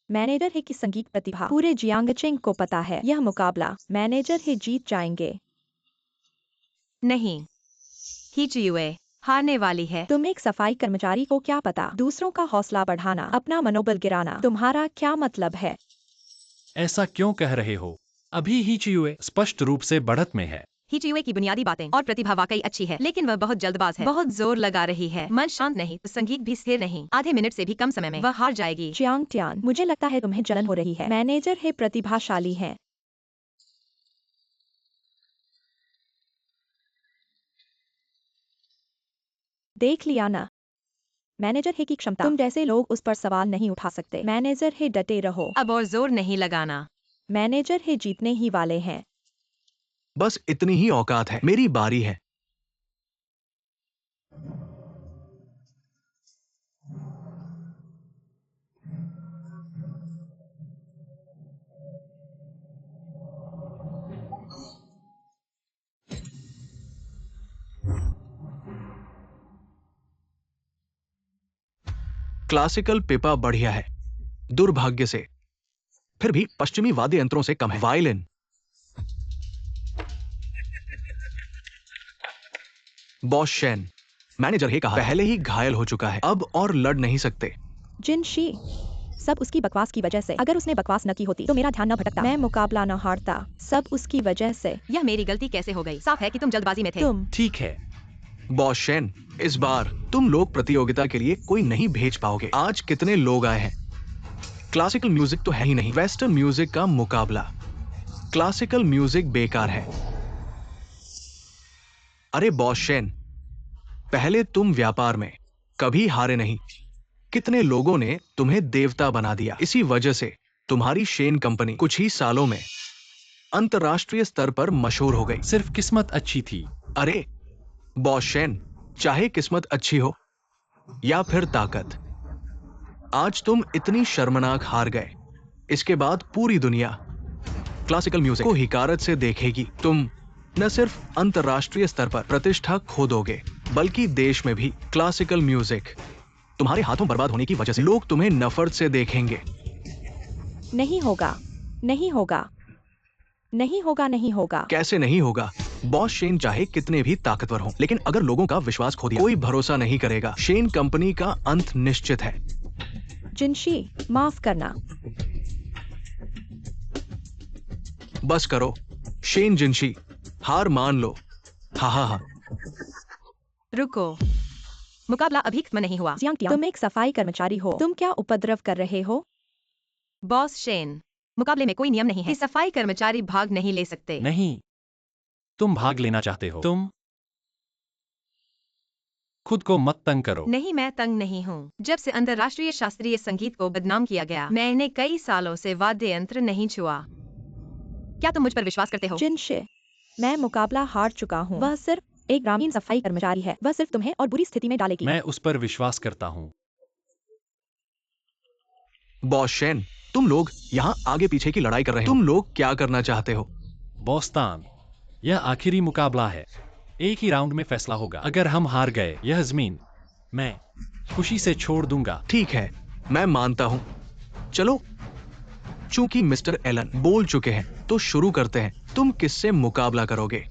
मैनेजर है की संगीत प्रतिभा पूरे जियांगचेंग को पता है। यह मुकाबला मैनेजर है जीत जाएंगे। नहीं, हिचियुए हारने वाली है। तुम एक सफाई कर्मचारी को क्या पता, दूसरों का हौसला बढ़ाना, अपना मनोबल गिराना तुम्हारा क्या मतलब है? ऐसा क्यों कह रहे हो? अभी ही चियुए स्पष्ट रूप से बढ़त में है। हिचियुए की बुनियादी बातें और प्रतिभा वाकई अच्छी है, लेकिन वह बहुत जल्दबाज है, बहुत जोर लगा रही है। मन शांत नहीं, संगीत भी स्थिर नहीं। आधे मिनट से भी कम समय में वह हार जाएगी। चियांग टियान, मुझे लगता है तुम्हें जलन हो रही है। मैनेजर है प्रतिभाशाली है। देख लिया ना, मैनेजर है की क्षमता। तुम जैसे लोग उस पर सवाल नहीं उठा सकते। मैनेजर है डटे रहो। अब और जोर नहीं लगाना। मैनेजर है जीतने ही वाले हैं। बस इतनी ही औकात है। मेरी बारी है। क्लासिकल पिपा बढ़िया है, दुर्भाग्य से फिर भी पश्चिमी वाद्य यंत्रों से कम है। वायलिन, बॉस शेन, मैनेजर हे कहा पहले ही घायल हो चुका है, अब और लड़ नहीं सकते। जिनशी, सब उसकी बकवास की वजह से। अगर उसने बकवास न की होती तो मेरा ध्यान न भटकता, मैं मुकाबला न हारता। सब उसकी वजह से। यह मेरी गलती कैसे हो गई? साफ है कि तुम जल्दबाजी में थे। तुम ठीक है, बॉस शेन, इस बार तुम लोग प्रतियोगिता के लिए कोई नहीं भेज पाओगे। आज कितने लोग आए हैं? क्लासिकल म्यूजिक तो है ही नहीं। वेस्टर्न म्यूजिक का मुकाबला, क्लासिकल म्यूजिक बेकार है। अरे बॉस शेन, पहले तुम व्यापार में कभी हारे नहीं। कितने लोगों ने तुम्हें देवता बना दिया। इसी वजह से तुम्हारी शेन कंपनी कुछ ही सालों में अंतर्राष्ट्रीय स्तर पर मशहूर हो गई। सिर्फ किस्मत अच्छी थी। अरे बॉस शेन, चाहे किस्मत अच्छी हो या फिर ताकत, आज तुम इतनी शर्मनाक हार गए। इसके बाद पूरी दुनिया क्लासिकल म्यूजिक को हिकारत से देखेगी। तुम न सिर्फ अंतर्राष्ट्रीय स्तर पर प्रतिष्ठा खो दोगे, बल्कि देश में भी क्लासिकल म्यूजिक तुम्हारे हाथों बर्बाद होने की वजह से लोग तुम्हें नफरत से देखेंगे। नहीं होगा, नहीं होगा, नहीं होगा, नहीं होगा। कैसे नहीं होगा? बॉस शेन चाहे कितने भी ताकतवर हों, लेकिन अगर लोगों का विश्वास खो दिया, कोई भरोसा नहीं करेगा। शेन कंपनी का अंत निश्चित है। जिनशी, माफ करना। बस करो शेन जिनशी, हार मान लो। हा हा हा। रुको, मुकाबला अभी खत्म नहीं हुआ। जियांग टियान, तुम एक सफाई कर्मचारी हो, तुम क्या उपद्रव कर रहे हो? बॉस शेन, मुकाबले में कोई नियम नहीं है कि सफाई कर्मचारी भाग नहीं ले सकते। नहीं, तुम भाग लेना चाहते हो। तुम खुद को मत तंग करो। नहीं, मैं तंग नहीं हूँ। जब से अंतर्राष्ट्रीय शास्त्रीय संगीत को बदनाम किया गया, मैंने कई सालों से वाद्य यंत्र नहीं छुआ। क्या तुम मुझ पर विश्वास करते हो? जिनशे, मैं मुकाबला हार चुका हूँ। वह सिर्फ एक ग्रामीण सफाई कर्मचारी है। वह सिर्फ तुम्हें और बुरी स्थिति में डालेगी। मैं उस पर विश्वास करता हूँ। बॉस शेन, तुम लोग यहाँ आगे पीछे की लड़ाई कर रहे हो। तुम लोग क्या करना चाहते हो? बॉस्तान, यह आखिरी मुकाबला है। एक ही राउंड में फैसला होगा। अगर हम हार गए, यह जमीन मैं खुशी से छोड़ दूंगा। ठीक है, मैं मानता हूँ। चलो, चूंकि मिस्टर एलन बोल चुके हैं, तो शुरू करते हैं। तुम किससे मुकाबला करोगे?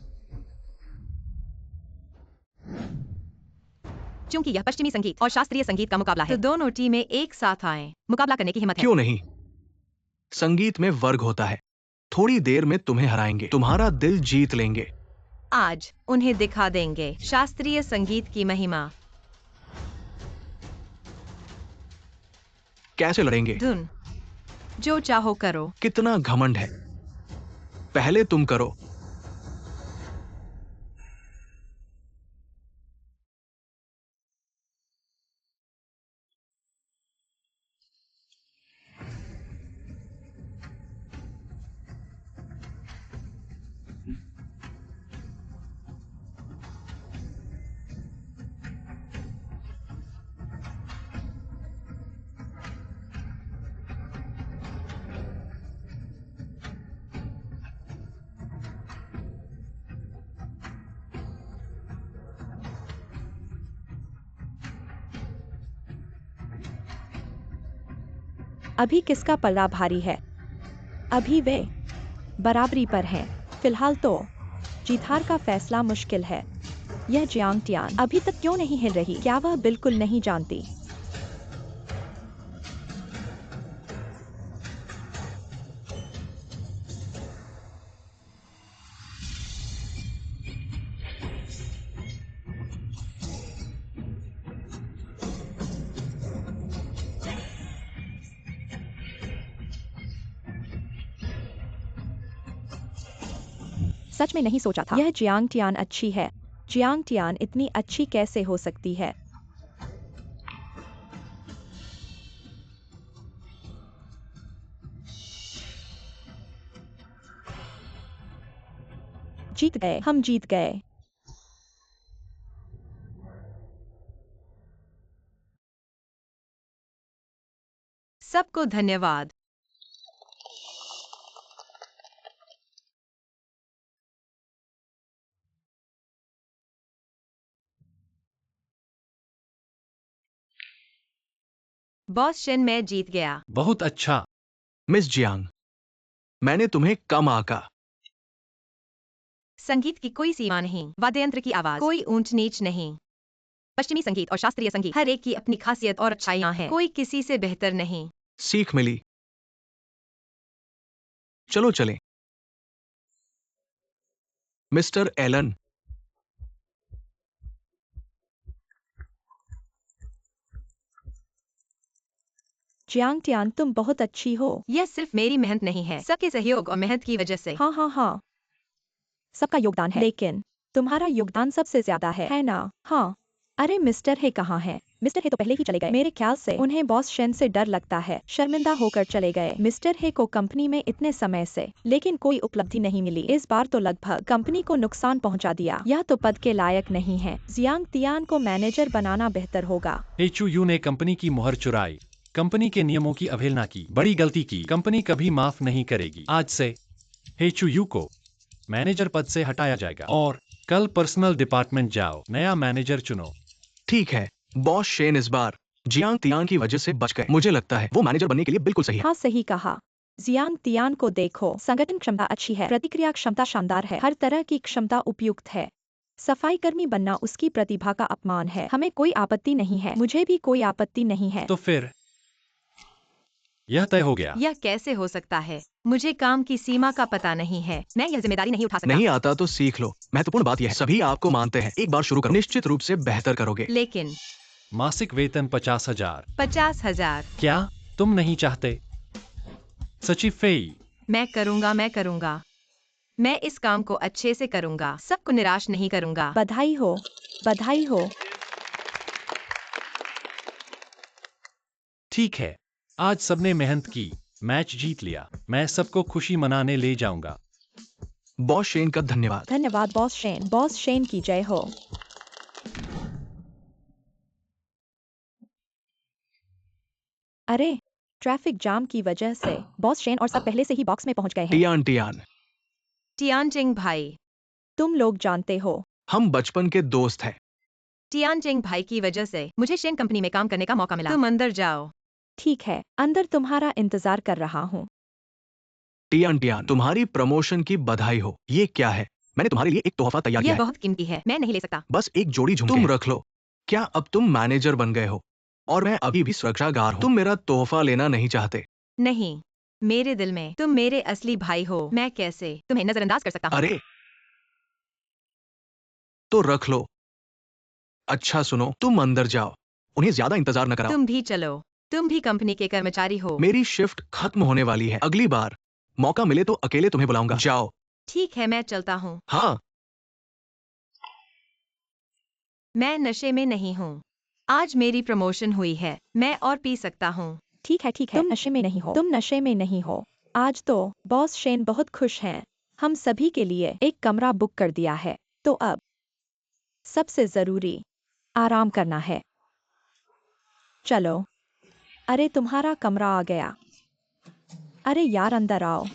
चूंकि यह पश्चिमी संगीत और शास्त्रीय संगीत का मुकाबला है, तो दोनों टीमें एक साथ आएं। मुकाबला करने की हिम्मत है? क्यों नहीं? संगीत में वर्ग होता है। थोड़ी देर में तुम्हें हराएंगे, तुम्हारा दिल जीत लेंगे। आज उन्हें दिखा देंगे शास्त्रीय संगीत की महिमा। कैसे लड़ेंगे? धुन, जो चाहो करो। कितना घमंड है। पहले तुम करो। अभी किसका पल्ला भारी है? अभी वे बराबरी पर हैं। फिलहाल तो जीत हार का फैसला मुश्किल है। यह जियांग टियान अभी तक क्यों नहीं हिल रही? क्या वह बिल्कुल नहीं जानती? सच में नहीं सोचा था। यह जियांग टियान अच्छी है। जियांग टियान इतनी अच्छी कैसे हो सकती है? जीत गए, हम जीत गए। सबको धन्यवाद। बॉस शेन, मैं जीत गया। बहुत अच्छा। मिस जियांग, मैंने तुम्हें कम आंका। संगीत की कोई सीमा नहीं, वाद्ययंत्र की आवाज कोई ऊंच नीच नहीं। पश्चिमी संगीत और शास्त्रीय संगीत, हर एक की अपनी खासियत और अच्छाइयां हैं। कोई किसी से बेहतर नहीं। सीख मिली। चलो चलें। मिस्टर एलन, जियांग टियान, तुम बहुत अच्छी हो। यह सिर्फ मेरी मेहनत नहीं है, सबके सहयोग और मेहनत की वजह से। हाँ हाँ हाँ, सबका योगदान है, लेकिन तुम्हारा योगदान सबसे ज्यादा है ना? हाँ। अरे मिस्टर हे कहाँ हैं? मिस्टर हे तो पहले ही चले गए। मेरे ख्याल से उन्हें बॉस शेन से डर लगता है। शर्मिंदा होकर चले गए। मिस्टर हे को कंपनी में इतने समय से, लेकिन कोई उपलब्धि नहीं मिली। इस बार तो लगभग कंपनी को नुकसान पहुंचा दिया। यह तो पद के लायक नहीं है। जियांग टियान को मैनेजर बनाना बेहतर होगा। एचू यू ने कंपनी की मुहर चुराई, कंपनी के नियमों की अवहेलना की, बड़ी गलती की। कंपनी कभी माफ नहीं करेगी। आज से हेचू यू को मैनेजर पद से हटाया जाएगा और कल पर्सनल डिपार्टमेंट जाओ, नया मैनेजर चुनो। ठीक है। बॉस शेन इस बार जियांग तियान की वजह से बच गए। मुझे लगता है वो मैनेजर बनने के लिए बिल्कुल सही है। हाँ, सही कहा। जियांग टियान को देखो, संगठन क्षमता अच्छी है, प्रतिक्रिया क्षमता शानदार है, हर तरह की क्षमता उपयुक्त है। सफाई कर्मी बनना उसकी प्रतिभा का अपमान है। हमें कोई आपत्ति नहीं है। मुझे भी कोई आपत्ति नहीं है। तो फिर यह तय हो गया। यह कैसे हो सकता है? मुझे काम की सीमा का पता नहीं है। मैं यह जिम्मेदारी नहीं उठा सकता। नहीं आता तो सीख लो। महत्वपूर्ण बात यह है, सभी आपको मानते हैं। एक बार शुरू करो, निश्चित रूप से बेहतर करोगे। लेकिन मासिक वेतन 50,000। 50,000। क्या तुम नहीं चाहते? सचिव फेई। मैं करूंगा। मैं इस काम को अच्छे से करूंगा। सबको निराश नहीं करूंगा। बधाई हो, बधाई हो। ठीक है, आज सबने मेहनत की, मैच जीत लिया। मैं सबको खुशी मनाने ले जाऊंगा। बॉस शेन का धन्यवाद। धन्यवाद बॉस शेन। बॉस शेन की जय हो। अरे, ट्रैफिक जाम की वजह से बॉस शेन और सब पहले से ही बॉक्स में पहुंच गए हैं। टियान टियान, टियानजिंग भाई। तुम लोग जानते हो, हम बचपन के दोस्त हैं। टियानजिंग भाई की वजह से मुझे शेन कंपनी में काम करने का मौका मिला। तुम अंदर जाओ। ठीक है, अंदर तुम्हारा इंतजार कर रहा हूँ। टियान टियान, तुम्हारी प्रमोशन की बधाई हो। ये क्या है? मैंने तुम्हारे लिए एक तोहफा तैयार किया यह है। बहुत कीमती है। मैं नहीं ले सकता। बस एक जोड़ी झुमके तुम रख लो। क्या अब तुम मैनेजर बन गए हो? और मैं अभी भी सुरक्षागार हूँ। तुम मेरा तोहफा लेना नहीं चाहते? नहीं, मेरे दिल में तुम मेरे असली भाई हो। मैं कैसे तुम्हें नजरअंदाज कर सकता हूँ? अरे, तो रख लो। अच्छा सुनो, तुम अंदर जाओ। उन्हें ज्यादा इंतजार न कराओ। तुम भी चलो। तुम भी कंपनी के कर्मचारी हो। मेरी शिफ्ट खत्म होने वाली है। अगली बार मौका मिले तो अकेले तुम्हें बुलाऊंगा। जाओ। ठीक है, मैं चलता हूँ। हाँ, मैं नशे में नहीं हूँ। आज मेरी प्रमोशन हुई है। मैं और पी सकता हूँ। ठीक है, तुम नशे में नहीं हो। तुम नशे में नहीं हो। आज तो बॉस शेन बहुत खुश हैं। हम सभी के लिए एक कमरा बुक कर दिया है। तो अब सबसे जरूरी आराम करना है। चलो। अरे, तुम्हारा कमरा आ गया। अरे यार, अंदर आओ।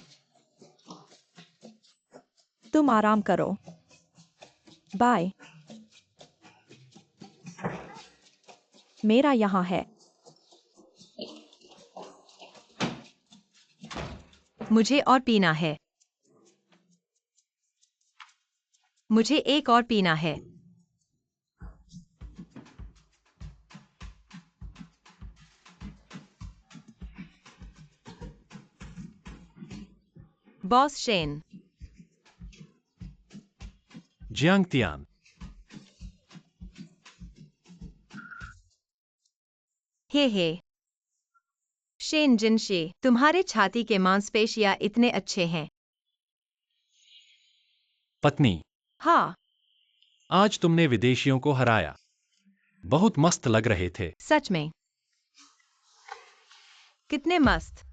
तुम आराम करो। बाय। मेरा यहाँ है। मुझे और पीना है। मुझे एक और पीना है। Boss Shen. Jiang Tian. Hey Shen Jinshe, तुम्हारे छाती के मांसपेशियां इतने अच्छे हैं। पत्नी, हाँ, आज तुमने विदेशियों को हराया। बहुत मस्त लग रहे थे। सच में। कितने मस्त।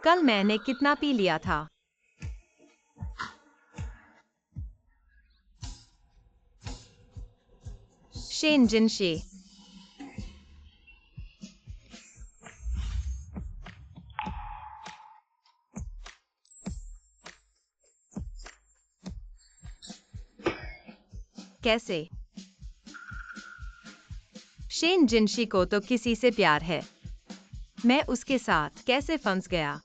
कल मैंने कितना पी लिया था? शेन जिनशे। कैसे? शेन जिनशी को तो किसी से प्यार है। मैं उसके साथ कैसे फंस गया?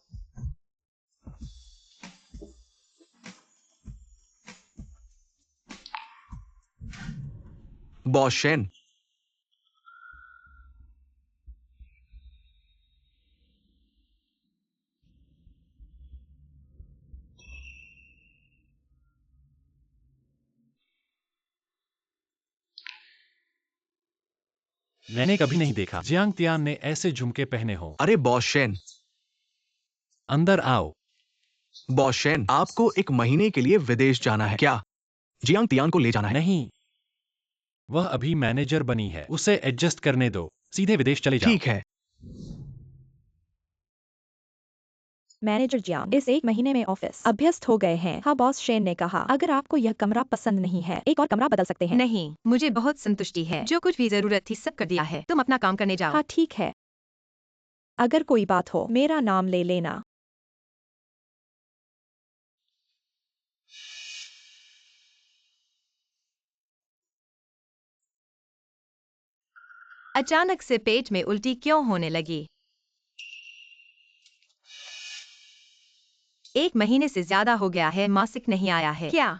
बॉस शेन, मैंने कभी नहीं देखा जियांग तियान ने ऐसे झुमके पहने हो। अरे बॉस शेन, अंदर आओ। बॉस शेन, आपको एक महीने के लिए विदेश जाना है क्या? जियांग तियान को ले जाना है। नहीं, वह अभी मैनेजर बनी है। उसे एडजस्ट करने दो। सीधे विदेश चले जाओ। ठीक है। मैनेजर जियांग इस 1 महीने में ऑफिस अभ्यस्त हो गए हैं। हाँ बॉस शेन ने कहा, अगर आपको यह कमरा पसंद नहीं है, एक और कमरा बदल सकते हैं। नहीं, मुझे बहुत संतुष्टि है। जो कुछ भी जरूरत थी सब कर दिया है। तुम अपना काम करने जाओ। हाँ ठीक है, अगर कोई बात हो मेरा नाम ले लेना। अचानक से पेट में उल्टी क्यों होने लगी? 1 महीने से ज्यादा हो गया है, मासिक नहीं आया है। क्या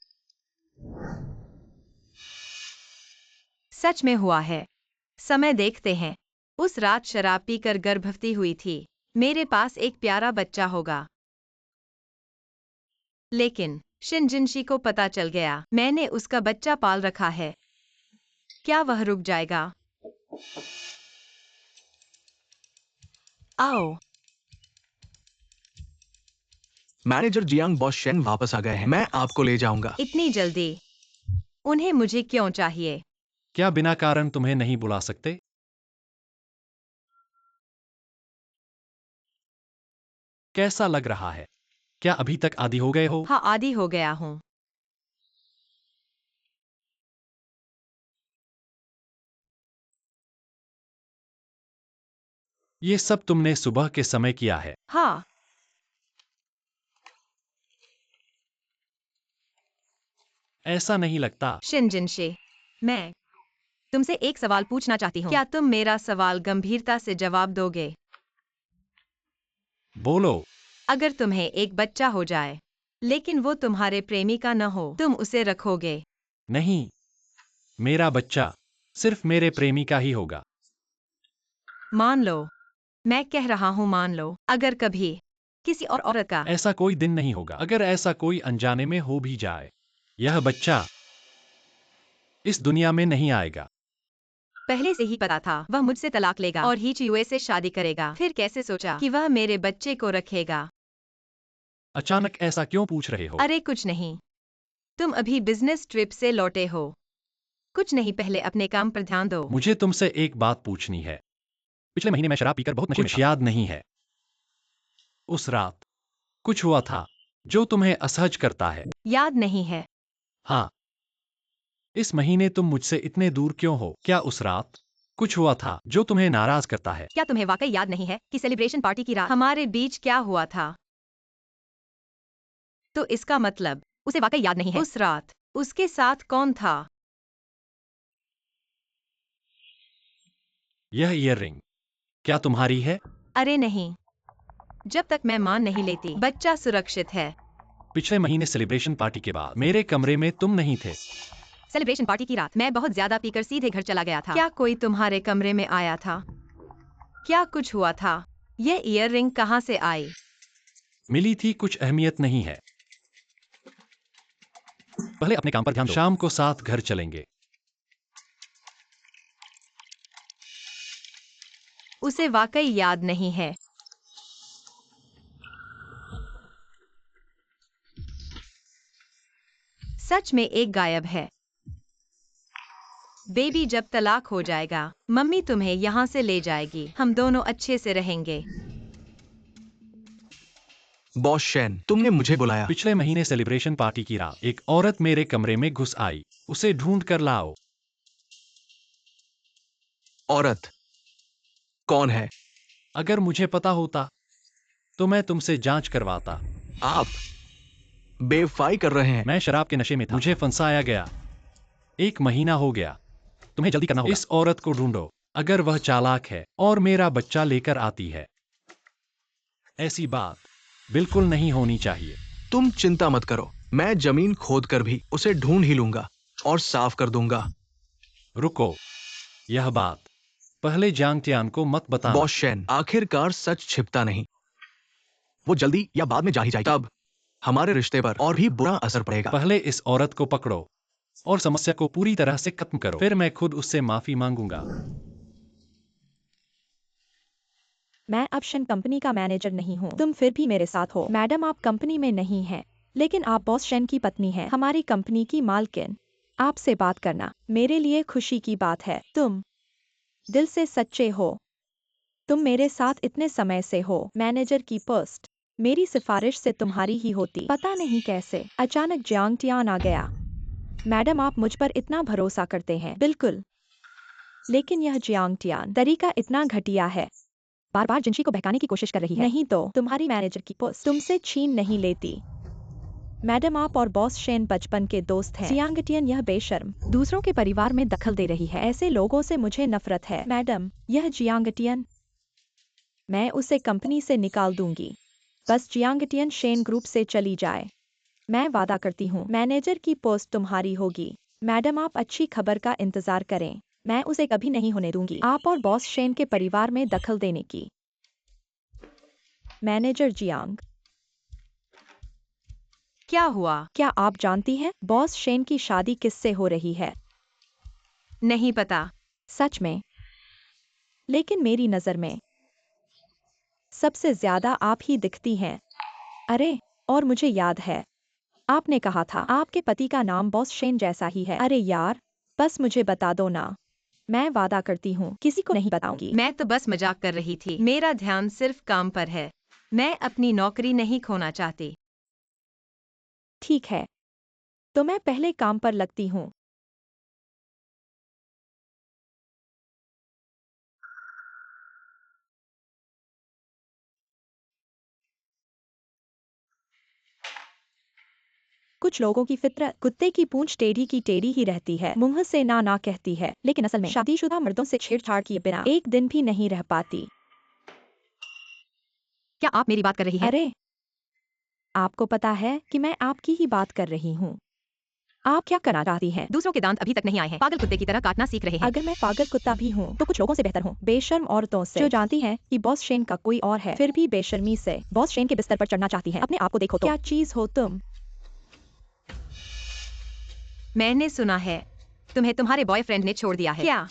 सच में हुआ है? समय देखते हैं। उस रात शराब पीकर गर्भवती हुई थी। मेरे पास एक प्यारा बच्चा होगा। लेकिन शिनजिनशी को पता चल गया मैंने उसका बच्चा पाल रखा है। क्या वह रुक जाएगा? आओ। मैनेजर जियांग बॉस शेन वापस आ गए हैं। मैं आपको ले जाऊंगा। इतनी जल्दी? उन्हें मुझे क्यों चाहिए? क्या बिना कारण तुम्हें नहीं बुला सकते? कैसा लग रहा है? क्या अभी तक आदी हो गए हो? हाँ, आदी हो गया हूँ। ये सब तुमने सुबह के समय किया है। हाँ। ऐसा नहीं लगता। शिनजिनशी, मैं तुमसे एक सवाल पूछना चाहती हूँ। क्या तुम मेरा सवाल गंभीरता से जवाब दोगे? बोलो। अगर तुम्हें एक बच्चा हो जाए, लेकिन वो तुम्हारे प्रेमी का न हो, तुम उसे रखोगे? नहीं, मेरा बच्चा सिर्फ मेरे प्रेमी का ही होगा। मान लो, मैं कह रहा हूँ मान लो, अगर कभी किसी और औरत का। ऐसा कोई दिन नहीं होगा। अगर ऐसा कोई अनजाने में हो भी जाए, यह बच्चा इस दुनिया में नहीं आएगा। पहले से ही पता था वह मुझसे तलाक लेगा और ही चीयुए से शादी करेगा। फिर कैसे सोचा कि वह मेरे बच्चे को रखेगा? अचानक ऐसा क्यों पूछ रहे हो? अरे कुछ नहीं, तुम अभी बिजनेस ट्रिप से लौटे हो। कुछ नहीं, पहले अपने काम पर ध्यान दो। मुझे तुमसे एक बात पूछनी है। पिछले महीने मैं शराब पीकर बहुत नशे में था। याद नहीं है? उस रात कुछ हुआ था जो तुम्हें असहज करता है। याद नहीं है? हाँ। इस महीने तुम मुझसे इतने दूर क्यों हो? क्या उस रात कुछ हुआ था जो तुम्हें नाराज करता है? क्या तुम्हें वाकई याद नहीं है कि सेलिब्रेशन पार्टी की रात हमारे बीच क्या हुआ था? तो इसका मतलब उसे वाकई याद नहीं है। उस रात उसके साथ कौन था? यह ईयररिंग क्या तुम्हारी है? अरे नहीं, जब तक मैं मान नहीं लेती, बच्चा सुरक्षित है। पिछले महीने सेलिब्रेशन पार्टी के बाद मेरे कमरे में तुम नहीं थे। सेलिब्रेशन पार्टी की रात मैं बहुत ज्यादा पीकर सीधे घर चला गया था। क्या कोई तुम्हारे कमरे में आया था? क्या कुछ हुआ था? यह ईयररिंग कहाँ से आई? मिली थी, कुछ अहमियत नहीं है। पहले अपने काम पर ध्यान दो। शाम को साथ घर चलेंगे। उसे वाकई याद नहीं है। सच में एक गायब है। बेबी जब तलाक हो जाएगा, मम्मी तुम्हें यहाँ से ले जाएगी। हम दोनों अच्छे से रहेंगे। बॉस शेन, तुमने मुझे बुलाया। पिछले महीने सेलिब्रेशन पार्टी की रात एक औरत मेरे कमरे में घुस आई। उसे ढूंढ कर लाओ। औरत कौन है? अगर मुझे पता होता तो मैं तुमसे जांच करवाता। आप बेवफाई कर रहे हैं। मैं शराब के नशे में था। मुझे फंसाया गया। 1 महीना हो गया। तुम्हें जल्दी करना होगा। इस औरत को ढूंढो। अगर वह चालाक है और मेरा बच्चा लेकर आती है। ऐसी बात बिल्कुल नहीं होनी चाहिए। तुम चिंता मत करो, मैं जमीन खोद कर भी उसे ढूंढ ही लूंगा और साफ कर दूंगा। रुको, यह बात पहले जांग टियान को मत बताना। बॉस शेन, आखिरकार सच छिपता नहीं। वो जल्दी या बाद में जा ही जाएगी। तब हमारे रिश्ते पर और भी बुरा असर पड़ेगा। पहले इस औरत को पकड़ो और समस्या को पूरी तरह से खत्म करो। फिर मैं खुद उससे माफी मांगूंगा। मैं अब शन कंपनी का मैनेजर नहीं हूँ। तुम फिर भी मेरे साथ हो। मैडम आप कंपनी में नहीं हैं, लेकिन आप बॉस शेन की पत्नी हैं, हमारी कंपनी की मालकिन। आपसे बात करना मेरे लिए खुशी की बात है। तुम दिल से सच्चे हो। तुम मेरे साथ इतने समय से हो। मैनेजर की पोस्ट मेरी सिफारिश से तुम्हारी ही होती। पता नहीं कैसे अचानक जियांग टियान आ गया। मैडम आप मुझ पर इतना भरोसा करते हैं। बिल्कुल, लेकिन यह जियांग टियान तरीका इतना घटिया है। बार बार जिनशी को बहकाने की कोशिश कर रही है। नहीं तो तुम्हारी मैनेजर की पोस्ट तुमसे छीन नहीं लेती। मैडम आप और बॉस शेन बचपन के दोस्त हैं। जियांग टियान यह बेशर्म दूसरों के परिवार में दखल दे रही है। ऐसे लोगों से मुझे नफरत है। मैडम यह जियांग टियान, मैं उसे कंपनी से निकाल दूंगी। बस जियांग टियान शेन ग्रुप से चली जाए। मैं वादा करती हूँ मैनेजर की पोस्ट तुम्हारी होगी। मैडम आप अच्छी खबर का इंतजार करें। मैं उसे कभी नहीं होने दूंगी आप और बॉस शेन के परिवार में दखल देने की। मैनेजर जियांग, क्या हुआ? क्या आप जानती हैं बॉस शेन की शादी किससे हो रही है? नहीं पता। सच में? लेकिन मेरी नजर में सबसे ज्यादा आप ही दिखती हैं। अरे, और मुझे याद है आपने कहा था आपके पति का नाम बॉस शेन जैसा ही है। अरे यार, बस मुझे बता दो ना। मैं वादा करती हूँ किसी को नहीं बताऊंगी। मैं तो बस मजाक कर रही थी। मेरा ध्यान सिर्फ काम पर है। मैं अपनी नौकरी नहीं खोना चाहती। ठीक है, तो मैं पहले काम पर लगती हूँ। कुछ लोगों की फितरत कुत्ते की पूंछ टेढ़ी की टेढ़ी ही रहती है, मुंह से ना ना कहती है, लेकिन असल में शादीशुदा मर्दों से छेड़छाड़ किए बिना एक दिन भी नहीं रह पाती। क्या आप मेरी बात कर रही हैं? अरे, आपको पता है कि मैं आपकी ही बात कर रही हूँ। आप क्या करना चाहती हैं? दूसरों के दांत अभी तक नहीं आए हैं। पागल कुत्ते की तरह काटना सीख रहे हैं। अगर मैं पागल कुत्ता भी हूँ तो कुछ लोगों से बेहतर हूँ, बेशर्म औरतों से जो जानती हैं कि बॉस शेन का कोई और है, फिर भी बेशर्मी से बॉस शेन के बिस्तर पर चढ़ना चाहती हैं। अपने आप को देखो तो। क्या चीज हो तुम? मैंने सुना है तुम्हें तुम्हारे बॉयफ्रेंड ने छोड़ दिया है। क्या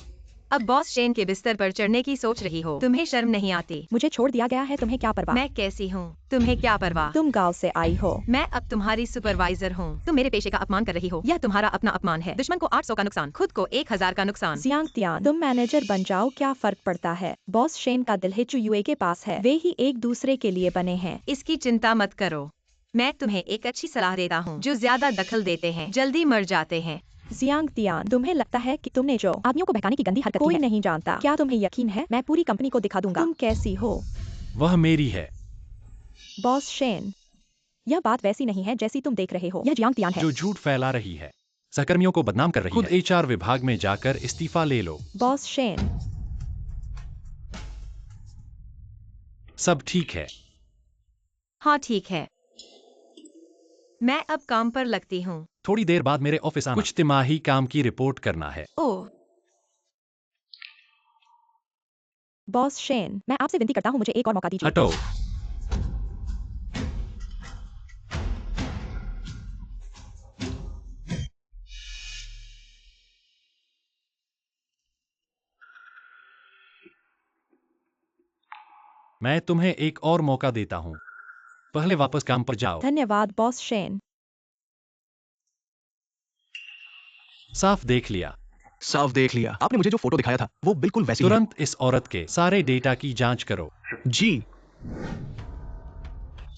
अब बॉस शेन के बिस्तर पर चढ़ने की सोच रही हो? तुम्हें शर्म नहीं आती? मुझे छोड़ दिया गया है, तुम्हें क्या परवाह? मैं कैसी हूँ, तुम्हें क्या परवाह? तुम गांव से आई हो। मैं अब तुम्हारी सुपरवाइजर हूँ। तुम मेरे पेशे का अपमान कर रही हो। यह तुम्हारा अपना अपमान है। दुश्मन को 800 का नुकसान, खुद को 1000 का नुकसान। जियांग टियान, तुम मैनेजर बन जाओ, क्या फर्क पड़ता है? बॉस शेन का दिल यूए के पास है, वे ही एक दूसरे के लिए बने हैं। इसकी चिंता मत करो। मैं तुम्हें एक अच्छी सलाह देता हूँ। जो ज्यादा दखल देते हैं जल्दी मर जाते हैं। जियांग टियान, तुम्हें लगता है कि तुमने जो आदमियों को बहकाने की गंदी हरकत कोई नहीं जानता। क्या तुम्हें यकीन है? मैं पूरी कंपनी को दिखा दूंगा तुम कैसी हो। वह मेरी है। बॉस शेन, यह बात वैसी नहीं है जैसी तुम देख रहे हो। यह जियांग टियान है जो झूठ फैला रही है, सहकर्मियों को बदनाम कर रही है। खुद एचआर विभाग में जाकर इस्तीफा ले लो। Boss Shane. सब ठीक है। हाँ ठीक है, मैं अब काम पर लगती हूँ। थोड़ी देर बाद मेरे ऑफिस आना। कुछ तिमाही काम की रिपोर्ट करना है। ओह, बॉस शेन, मैं आपसे विनती करता हूँ मुझे एक और मौका दीजिए। हटो। मैं तुम्हें एक और मौका देता हूँ, पहले वापस काम पर जाओ। धन्यवाद बॉस शेन। साफ देख लिया। साफ देख लिया। आपने मुझे जो फोटो दिखाया था वो बिल्कुल वैसी ही है। तुरंत इस औरत के सारे डेटा की जांच करो। जी।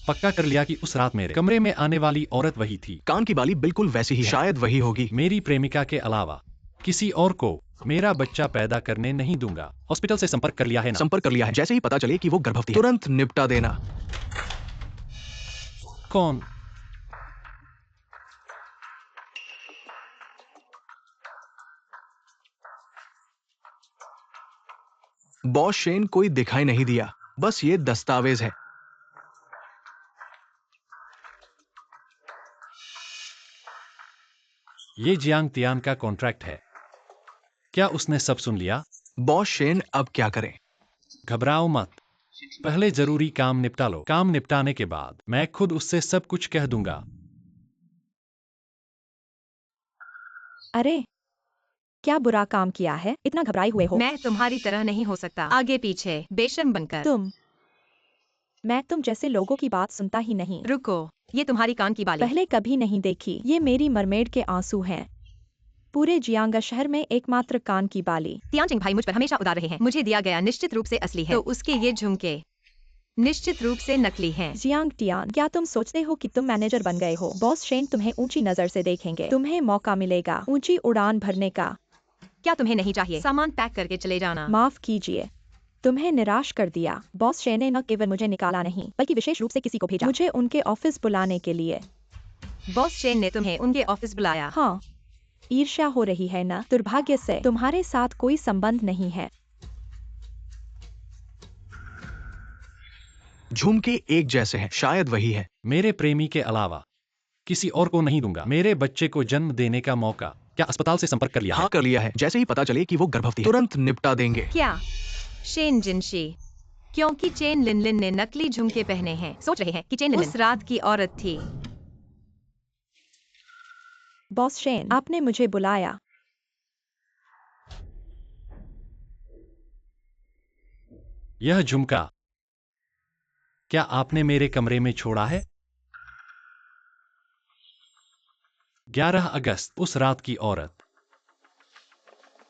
पक्का कर लिया कि उस रात मेरे कमरे में आने वाली औरत वही थी। कान की बाली बिल्कुल वैसी ही है। शायद वही होगी। मेरी प्रेमिका के अलावा किसी और को मेरा बच्चा पैदा करने नहीं दूंगा। हॉस्पिटल से संपर्क कर लिया है ना? संपर्क कर लिया है। जैसे ही पता चले कि वो गर्भवती है तुरंत निपटा देना। कौन? बॉस शेन कोई दिखाई नहीं दिया, बस ये दस्तावेज है। ये जियांग तियान का कॉन्ट्रैक्ट है। क्या उसने सब सुन लिया? बॉस शेन अब क्या करें? घबराओ मत, पहले जरूरी काम निपटा लो। काम निपटाने के बाद मैं खुद उससे सब कुछ कह दूंगा। अरे, क्या बुरा काम किया है? इतना घबराए हुए हो? मैं तुम्हारी तरह नहीं हो सकता, आगे पीछे बेशर्म बनकर। मैं तुम जैसे लोगों की बात सुनता ही नहीं। रुको, ये तुम्हारी कान की बाली। पहले कभी नहीं देखी। ये मेरी मरमेड के आंसू हैं। पूरे जियांगा शहर में एकमात्र कान की बाली। तियानचिंग भाई मुझ पर हमेशा उदार रहे हैं। मुझे दिया गया निश्चित रूप से असली है, तो उसके ये झुमके निश्चित रूप से नकली हैं। जियांग टियान, क्या तुम सोचते हो कि तुम मैनेजर बन गए हो? बॉस शेन तुम्हें ऊंची नजर से देखेंगे। तुम्हें मौका मिलेगा ऊंची उड़ान भरने का। क्या तुम्हें नहीं चाहिए सामान पैक करके चले जाना? माफ कीजिए, तुम्हें निराश कर दिया। बॉस शेन ने न केवल मुझे निकाला नहीं, बल्कि विशेष रूप से किसी को भेजा मुझे उनके ऑफिस बुलाने के लिए। बॉस शेन ने तुम्हें उनके ऑफिस बुलाया? हाँ, ईर्ष्या हो रही है ना? दुर्भाग्य से तुम्हारे साथ कोई संबंध नहीं है। झुमके एक जैसे हैं, शायद वही है। मेरे प्रेमी के अलावा किसी और को नहीं दूंगा। मेरे बच्चे को जन्म देने का मौका। क्या अस्पताल से संपर्क कर लिया हाँ है? कर लिया है। जैसे ही पता चले कि वो गर्भवती है, तुरंत निपटा देंगे। क्या शेन जिनशी? क्योंकि चेन लिनलिन ने नकली झुमके पहने हैं। सोच रहे हैं कि चेन लिनलिन उस रात की औरत थी। बॉस शेन, आपने मुझे बुलाया। यह झुमका क्या आपने मेरे कमरे में छोड़ा है? 11 अगस्त, उस रात की औरत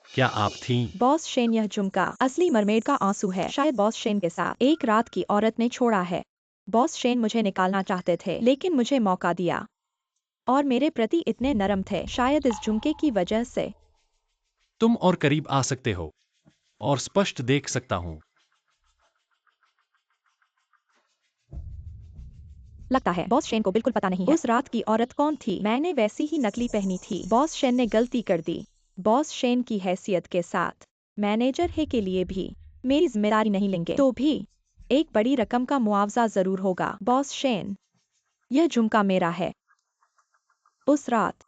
क्या आप थीं? बॉस शेन, यह झुमका असली मरमेड का आंसू है। शायद बॉस शेन के साथ एक रात की औरत ने छोड़ा है। बॉस शेन मुझे निकालना चाहते थे, लेकिन मुझे मौका दिया और मेरे प्रति इतने नरम थे। शायद इस झुमके की वजह से। तुम और करीब आ सकते हो और स्पष्ट देख सकता हूं। लगता है बॉस शेन को बिल्कुल पता नहीं है उस रात की औरत कौन थी। मैंने वैसी ही नकली पहनी थी। बॉस शेन ने गलती कर दी। बॉस शेन की हैसियत के साथ मैनेजर है के लिए भी मेरी जिम्मेदारी नहीं लेंगे तो भी एक बड़ी रकम का मुआवजा जरूर होगा। बॉस शेन, यह झुमका मेरा है। उस रात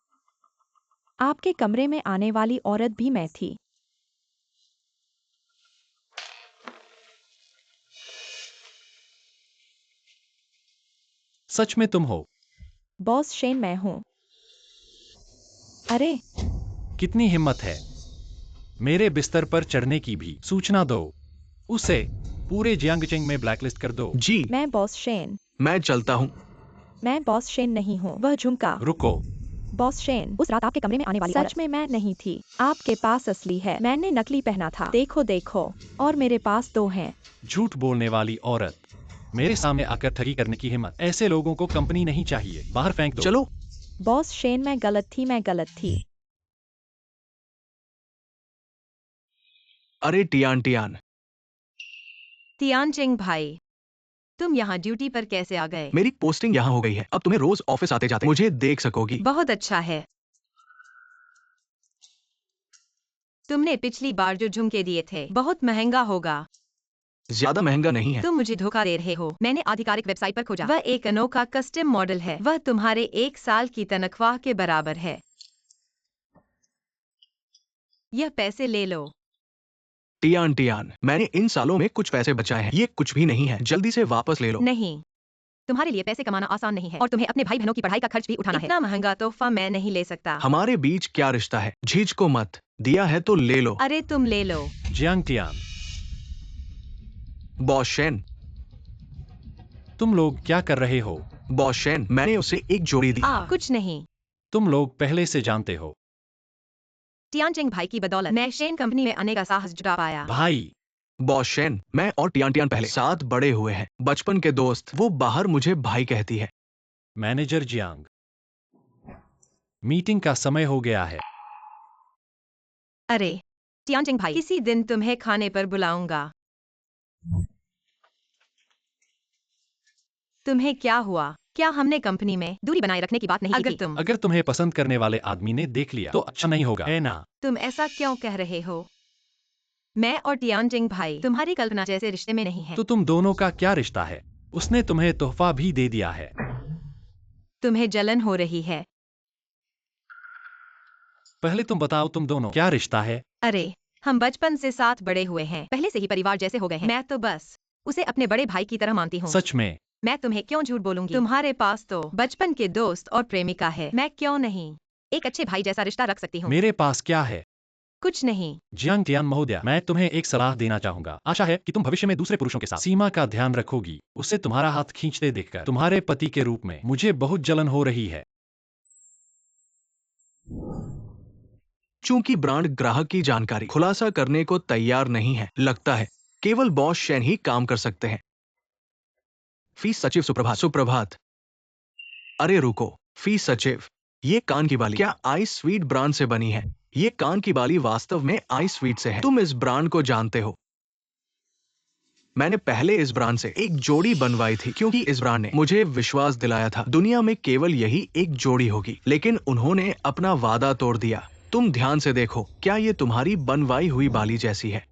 आपके कमरे में आने वाली औरत भी मैं थी। सच में तुम हो? बॉस शेन, मैं हूँ। अरे, कितनी हिम्मत है मेरे बिस्तर पर चढ़ने की भी। सूचना दो, उसे पूरे जियांगचेंग में ब्लैकलिस्ट कर दो। जी, मैं बॉस शेन। मैं चलता हूँ। मैं बॉस शेन नहीं हूँ। वह झुमका। रुको, बॉस शेन, उस रात आपके कमरे में आने वाली सच में मैं नहीं थी। आपके पास असली है, मैंने नकली पहना था। देखो देखो, और मेरे पास 2 हैं। झूठ बोलने वाली औरत, मेरे सामने आकर ठगी करने की हिम्मत। ऐसे लोगों को कंपनी नहीं चाहिए। बाहर फेंक दो। चलो। बॉस शेन, मैं गलत थी, मैं गलत थी। अरे टियान टियान, तियानचेंग भाई, तुम यहाँ ड्यूटी पर कैसे आ गए? मेरी पोस्टिंग यहाँ हो गई है। अब तुम्हें रोज ऑफिस आते जाते मुझे देख सकोगी। बहुत अच्छा है। तुमने पिछली बार जो झुमके दिए थे बहुत महंगा होगा। ज्यादा महंगा नहीं है। तुम मुझे धोखा दे रहे हो। मैंने आधिकारिक वेबसाइट पर खोजा। वह एक अनोखा कस्टम मॉडल है। वह तुम्हारे 1 साल की तनख्वाह के बराबर है। यह पैसे ले लो। टियान टियान, मैंने इन सालों में कुछ पैसे बचाए हैं। ये कुछ भी नहीं है। जल्दी से वापस ले लो। नहीं, तुम्हारे लिए पैसे कमाना आसान नहीं है और तुम्हें अपने भाई बहनों की पढ़ाई का खर्च भी उठाना है। इतना महंगा तोहफा मैं नहीं ले सकता। हमारे बीच क्या रिश्ता है? झिझको मत। दिया है तो ले लो। अरे तुम ले लो। जियांग टियान, बॉस शेन, तुम लोग क्या कर रहे हो? बॉस शेन, मैंने उसे एक जोड़ी दी। कुछ नहीं। तुम लोग पहले से जानते हो। तियानचेंग भाई की बदौलत मैं शेन कंपनी में आने का साहस जुटा पाया। भाई, बॉस शेन, मैं और टियान टियान पहले साथ बड़े हुए हैं। बचपन के दोस्त। वो बाहर मुझे भाई कहती है। मैनेजर जियांग, मीटिंग का समय हो गया है। अरे तियानचेंग भाई, किसी दिन तुम्हें खाने पर बुलाऊंगा। तुम्हें क्या हुआ? क्या हमने कंपनी में दूरी बनाए रखने की बात नहीं की थी? अगर तुम्हें पसंद करने वाले आदमी ने देख लिया तो अच्छा नहीं होगा, है ना? तुम ऐसा क्यों कह रहे हो? मैं और तियानचेंग भाई तुम्हारी कल्पना जैसे रिश्ते में नहीं है। तो तुम दोनों का क्या रिश्ता है? उसने तुम्हें तोहफा भी दे दिया है। तुम्हें जलन हो रही है। पहले तुम बताओ, तुम दोनों क्या रिश्ता है? अरे हम बचपन से साथ बड़े हुए हैं। पहले से ही परिवार जैसे हो गए हैं। मैं तो बस उसे अपने बड़े भाई की तरह मानती हूँ। सच में? मैं तुम्हें क्यों झूठ बोलूंगी? तुम्हारे पास तो बचपन के दोस्त और प्रेमिका है। मैं क्यों नहीं एक अच्छे भाई जैसा रिश्ता रख सकती हूँ? मेरे पास क्या है? कुछ नहीं। जियांग टियान महोदया, मैं तुम्हें एक सलाह देना चाहूंगा। आशा है कि तुम भविष्य में दूसरे पुरुषों के साथ सीमा का ध्यान रखोगी। उससे तुम्हारा हाथ खींचते देखकर तुम्हारे पति के रूप में मुझे बहुत जलन हो रही है। चूंकि ब्रांड ग्राहक की जानकारी खुलासा करने को तैयार नहीं है, लगता है केवल बॉस शेन ही काम कर सकते हैं। फीस सचिव सुप्रभात। सुप्रभात। अरे रुको, फीस सचिव, ये कान की बाली क्या आई स्वीट ब्रांड से बनी है? ये कान की बाली वास्तव में आई स्वीट से है। तुम इस ब्रांड को जानते हो? मैंने पहले इस ब्रांड से एक जोड़ी बनवाई थी क्योंकि इस ब्रांड ने मुझे विश्वास दिलाया था दुनिया में केवल यही एक जोड़ी होगी, लेकिन उन्होंने अपना वादा तोड़ दिया। तुम ध्यान से देखो, क्या ये तुम्हारी बनवाई हुई बाली जैसी है?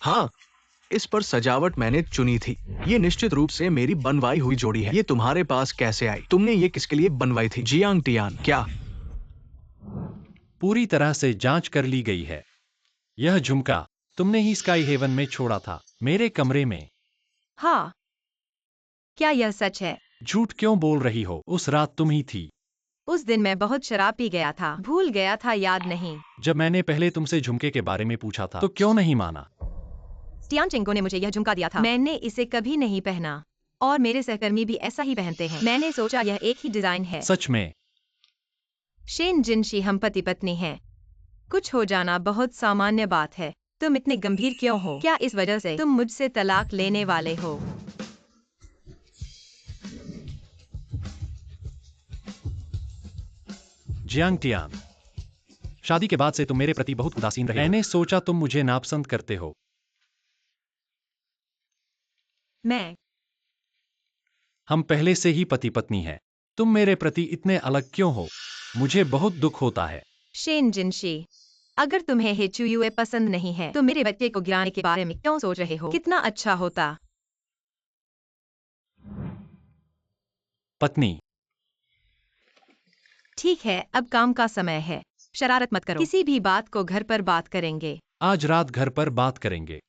हाँ, इस पर सजावट मैंने चुनी थी। ये निश्चित रूप से मेरी बनवाई हुई जोड़ी है। ये तुम्हारे पास कैसे आई? तुमने ये किसके लिए बनवाई थी? Jiang Tian. क्या पूरी तरह से जांच कर ली गई है। यह झुमका तुमने ही स्काई हेवन में छोड़ा था, मेरे कमरे में। हाँ, क्या यह सच है? झूठ क्यों बोल रही हो? उस रात तुम ही थी। उस दिन मैं बहुत शराब पी गया था, भूल गया था, याद नहीं। जब मैंने पहले तुमसे झुमके के बारे में पूछा था तो क्यों नहीं माना? टियान चिंगो ने मुझे यह झुमका दिया था। मैंने इसे कभी नहीं पहना और मेरे सहकर्मी भी ऐसा ही पहनते हैं। मैंने सोचा यह एक ही डिजाइन है। सच में? शेन जिनशी, हम पति पत्नी हैं। कुछ हो जाना बहुत सामान्य बात है। तुम इतने गंभीर क्यों हो? क्या इस वजह से तुम मुझसे तलाक लेने वाले हो? जियांग टियान, शादी के बाद से तुम मेरे प्रति बहुत उदासीन रहे। मैंने सोचा तुम मुझे नापसंद करते हो। हम पहले से ही पति पत्नी हैं। तुम मेरे प्रति इतने अलग क्यों हो? मुझे बहुत दुख होता है। शेन जिनशी, अगर तुम्हें हेचुयुए पसंद नहीं है तो मेरे बच्चे को गिराने के बारे में क्यों सोच रहे हो? कितना अच्छा होता। पत्नी। ठीक है, अब काम का समय है। शरारत मत करो। किसी भी बात को घर पर बात करेंगे। आज रात घर पर बात करेंगे।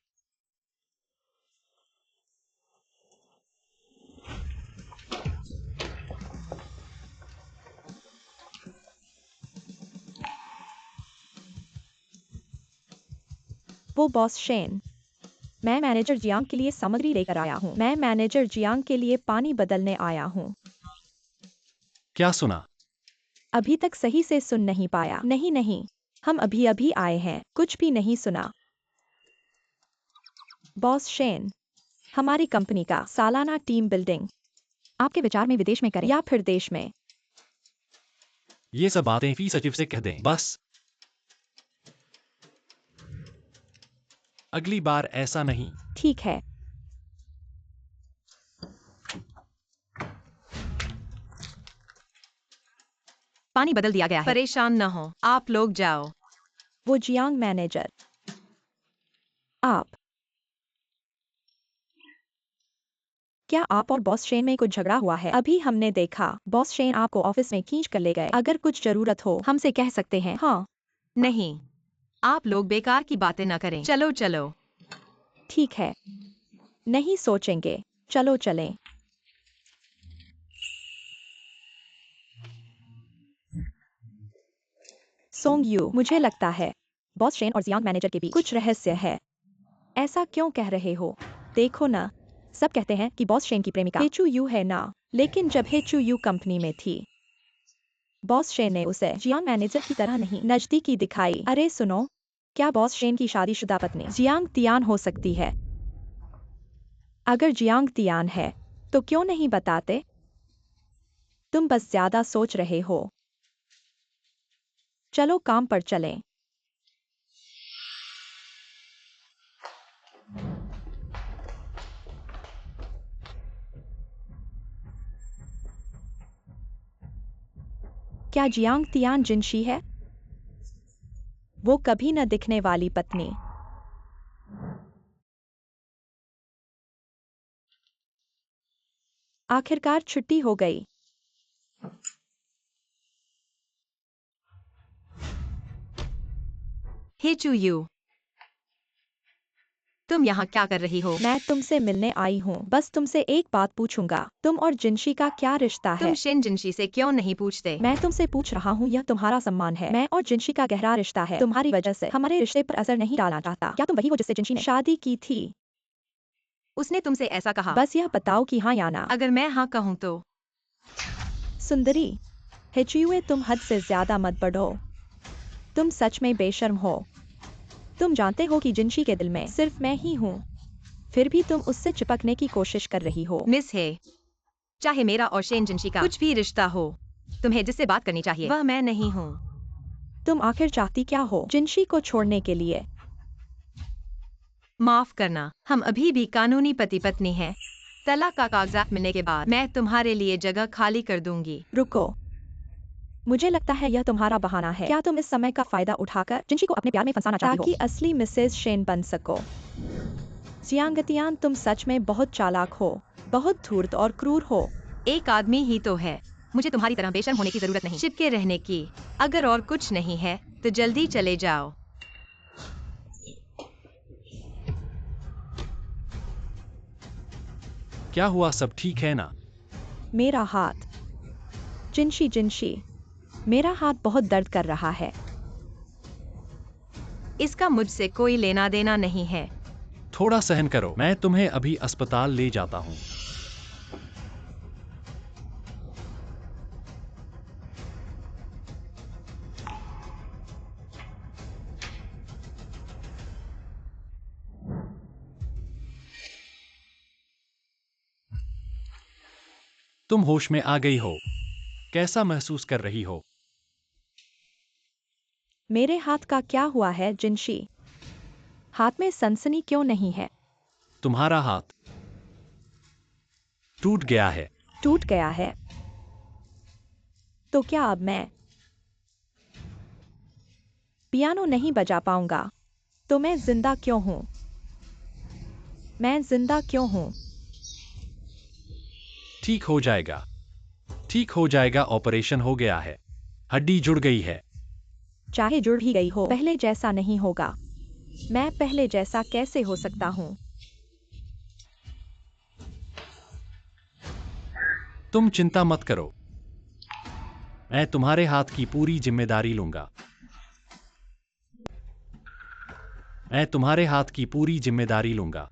वो बॉस शेन, मैं मैनेजर जियांग के लिए सामग्री लेकर आया हूँ। मैं मैनेजर जियांग के लिए पानी बदलने आया हूँ। क्या सुना? अभी तक सही से सुन नहीं पाया। नहीं नहीं, हम अभी अभी आए हैं, कुछ भी नहीं सुना। बॉस शेन, हमारी कंपनी का सालाना टीम बिल्डिंग आपके विचार में विदेश में करें या फिर देश में? ये सब बातें फी सचिव से कह दें बस। अगली बार ऐसा नहीं। ठीक है। पानी बदल दिया गया है। परेशान न हो, आप लोग जाओ। वो जियांग मैनेजर, आप, क्या आप और बॉस शेन में कुछ झगड़ा हुआ है? अभी हमने देखा बॉस शेन आपको ऑफिस में खींच कर ले गए। अगर कुछ जरूरत हो हमसे कह सकते हैं। हाँ। नहीं, आप लोग बेकार की बातें न करें। चलो चलो। ठीक है, नहीं सोचेंगे, चलो चलें। सोंग यू, मुझे लगता है बॉस शेन और जियांग मैनेजर के बीच कुछ रहस्य है। ऐसा क्यों कह रहे हो? देखो ना, सब कहते हैं कि बॉस शेन की प्रेमिका हेचू यू है ना, लेकिन जब हेचू यू कंपनी में थी बॉस शेन ने उसे जियांग मैनेजर की तरह नहीं नजदीकी दिखाई। अरे सुनो, क्या बॉस शेन की शादीशुदा पत्नी जियांग तियान हो सकती है? अगर जियांग तियान है तो क्यों नहीं बताते? तुम बस ज्यादा सोच रहे हो। चलो काम पर चलें। क्या जियांग तियान जिनशी है? वो कभी न दिखने वाली पत्नी। आखिरकार छुट्टी हो गई। हेचुयू, तुम यहाँ क्या कर रही हो? मैं तुमसे मिलने आई हूँ। बस तुमसे एक बात पूछूंगा, तुम और जिनशी का क्या रिश्ता है? तुम शेन जिनशी से क्यों नहीं पूछते? मैं तुमसे पूछ रहा हूँ, यह तुम्हारा सम्मान है। मैं और जिनशी का गहरा रिश्ता है। तुम्हारी वजह से हमारे रिश्ते पर असर नहीं डालना चाहता। क्या तुम वही हो जिससे जिनशी ने शादी की थी? उसने तुमसे ऐसा कहा? बस यह बताओ कि हाँ या ना। अगर मैं हाँ कहूँ तो? सुंदरी, हेचुए, तुम हद से ज्यादा मत बढ़ो। तुम सच में बेशर्म हो। तुम जानते हो कि जिनशी के दिल में सिर्फ मैं ही हूँ। फिर भी तुम उससे चिपकने की कोशिश कर रही हो। मिस है, चाहे मेरा और शेन जिनशी का कुछ भी रिश्ता हो, तुम्हें जिससे बात करनी चाहिए वह मैं नहीं हूँ। तुम आखिर चाहती क्या हो जिनशी को छोड़ने के लिए? माफ करना, हम अभी भी कानूनी पति पत्नी हैं। तलाक का कागजात मिलने के बाद मैं तुम्हारे लिए जगह खाली कर दूंगी। रुको, मुझे लगता है यह तुम्हारा बहाना है। क्या तुम इस समय का फायदा उठाकर जिनशी को अपने प्यार में फंसाना चाहती हो ताकि असली मिसेस शेन बन सको? जियांगतियान, तुम सच में बहुत चालाक हो, बहुत धूर्त और क्रूर हो। एक आदमी ही तो है, मुझे तुम्हारी तरह बेशर्म होने की जरूरत नहीं, चिपके रहने की। अगर और कुछ नहीं है तो जल्दी चले जाओ। क्या हुआ, सब ठीक है ना? मेरा हाथ। जिनशी जिनशी, मेरा हाथ बहुत दर्द कर रहा है। इसका मुझसे कोई लेना देना नहीं है। थोड़ा सहन करो, मैं तुम्हें अभी अस्पताल ले जाता हूँ। तुम होश में आ गई हो, कैसा महसूस कर रही हो? मेरे हाथ का क्या हुआ है जिनशी? हाथ में सनसनी क्यों नहीं है? तुम्हारा हाथ टूट गया है। टूट गया है? तो क्या अब मैं पियानो नहीं बजा पाऊंगा? तो मैं जिंदा क्यों हूं? मैं जिंदा क्यों हूं? ठीक हो जाएगा, ठीक हो जाएगा, ऑपरेशन हो गया है, हड्डी जुड़ गई है। चाहे जुड़ ही गई हो, पहले जैसा नहीं होगा। मैं पहले जैसा कैसे हो सकता हूं? तुम चिंता मत करो, मैं तुम्हारे हाथ की पूरी जिम्मेदारी लूंगा। मैं तुम्हारे हाथ की पूरी जिम्मेदारी लूंगा।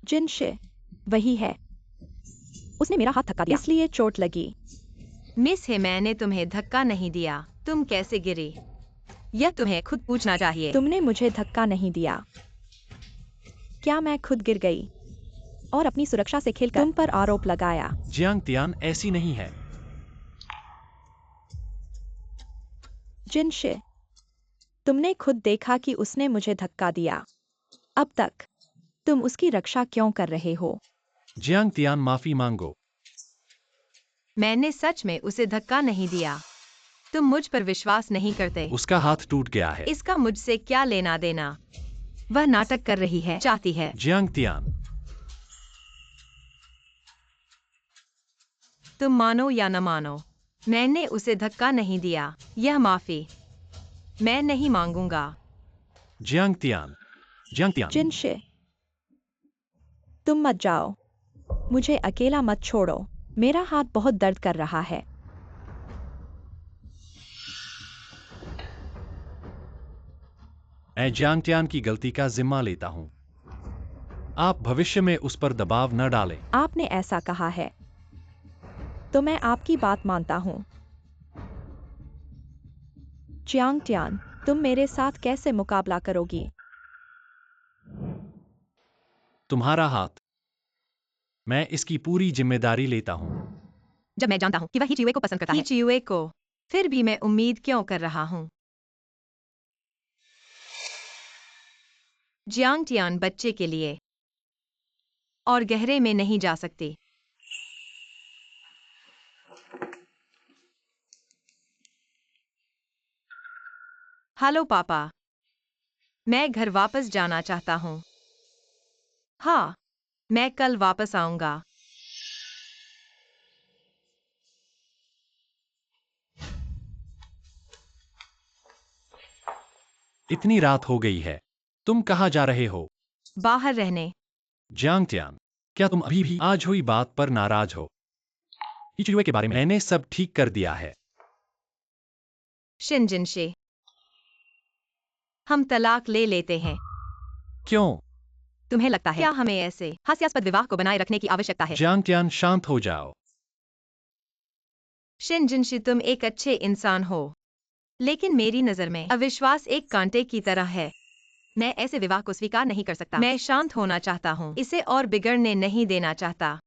जिनशे, वही है। उसने मेरा हाथ थका दिया, इसलिए चोट लगी। मिस है, मैंने तुम्हें धक्का नहीं दिया। तुम कैसे गिरी यह तुम्हें खुद पूछना चाहिए। तुमने मुझे धक्का नहीं दिया। क्या मैं खुद गिर गई और अपनी सुरक्षा से खेलकर तुम पर आरोप लगाया? जियांगतियान, ऐसी नहीं है। जिनशे, तुमने खुद देखा कि उसने मुझे धक्का दिया। अब तक तुम उसकी रक्षा क्यों कर रहे हो? जियांगतियान, माफी मांगो। मैंने सच में उसे धक्का नहीं दिया। तुम मुझ पर विश्वास नहीं करते। उसका हाथ टूट गया है। इसका मुझसे क्या लेना देना? वह नाटक कर रही है, चाहती है। जियांगतियान, तुम मानो या न मानो, मैंने उसे धक्का नहीं दिया। यह माफी मैं नहीं मांगूंगा। जियांगतियान, जियांगतियान, जिनशे, तुम मत जाओ। मुझे अकेला मत छोड़ो। मेरा हाथ बहुत दर्द कर रहा है। मैं जियांगतियान की गलती का जिम्मा लेता हूं। आप भविष्य में उस पर दबाव न डालें। आपने ऐसा कहा है तो मैं आपकी बात मानता हूं। जियांगतियान, तुम मेरे साथ कैसे मुकाबला करोगी? तुम्हारा हाथ, मैं इसकी पूरी जिम्मेदारी लेता हूं। जब मैं जानता हूं कि वह ही चियुए को पसंद करता है, चियुए को, फिर भी मैं उम्मीद क्यों कर रहा हूं? जियांगतियान बच्चे के लिए और गहरे में नहीं जा सकती। हेलो पापा, मैं घर वापस जाना चाहता हूं। हाँ, मैं कल वापस आऊंगा। इतनी रात हो गई है, तुम कहाँ जा रहे हो? बाहर रहने। जियांगतियान, क्या तुम अभी भी आज हुई बात पर नाराज हो? चियुए के बारे में मैंने सब ठीक कर दिया है। शिनजिनशे, हम तलाक ले लेते हैं। क्यों? तुम्हें लगता है क्या हमें ऐसे हास्यास्पद विवाह को बनाए रखने की आवश्यकता है? जियांगतियान, शांत हो जाओ। शिनजिनशे, तुम एक अच्छे इंसान हो। लेकिन मेरी नजर में अविश्वास एक कांटे की तरह है। मैं ऐसे विवाह को स्वीकार नहीं कर सकता। मैं शांत होना चाहता हूँ, इसे और बिगड़ने नहीं देना चाहता।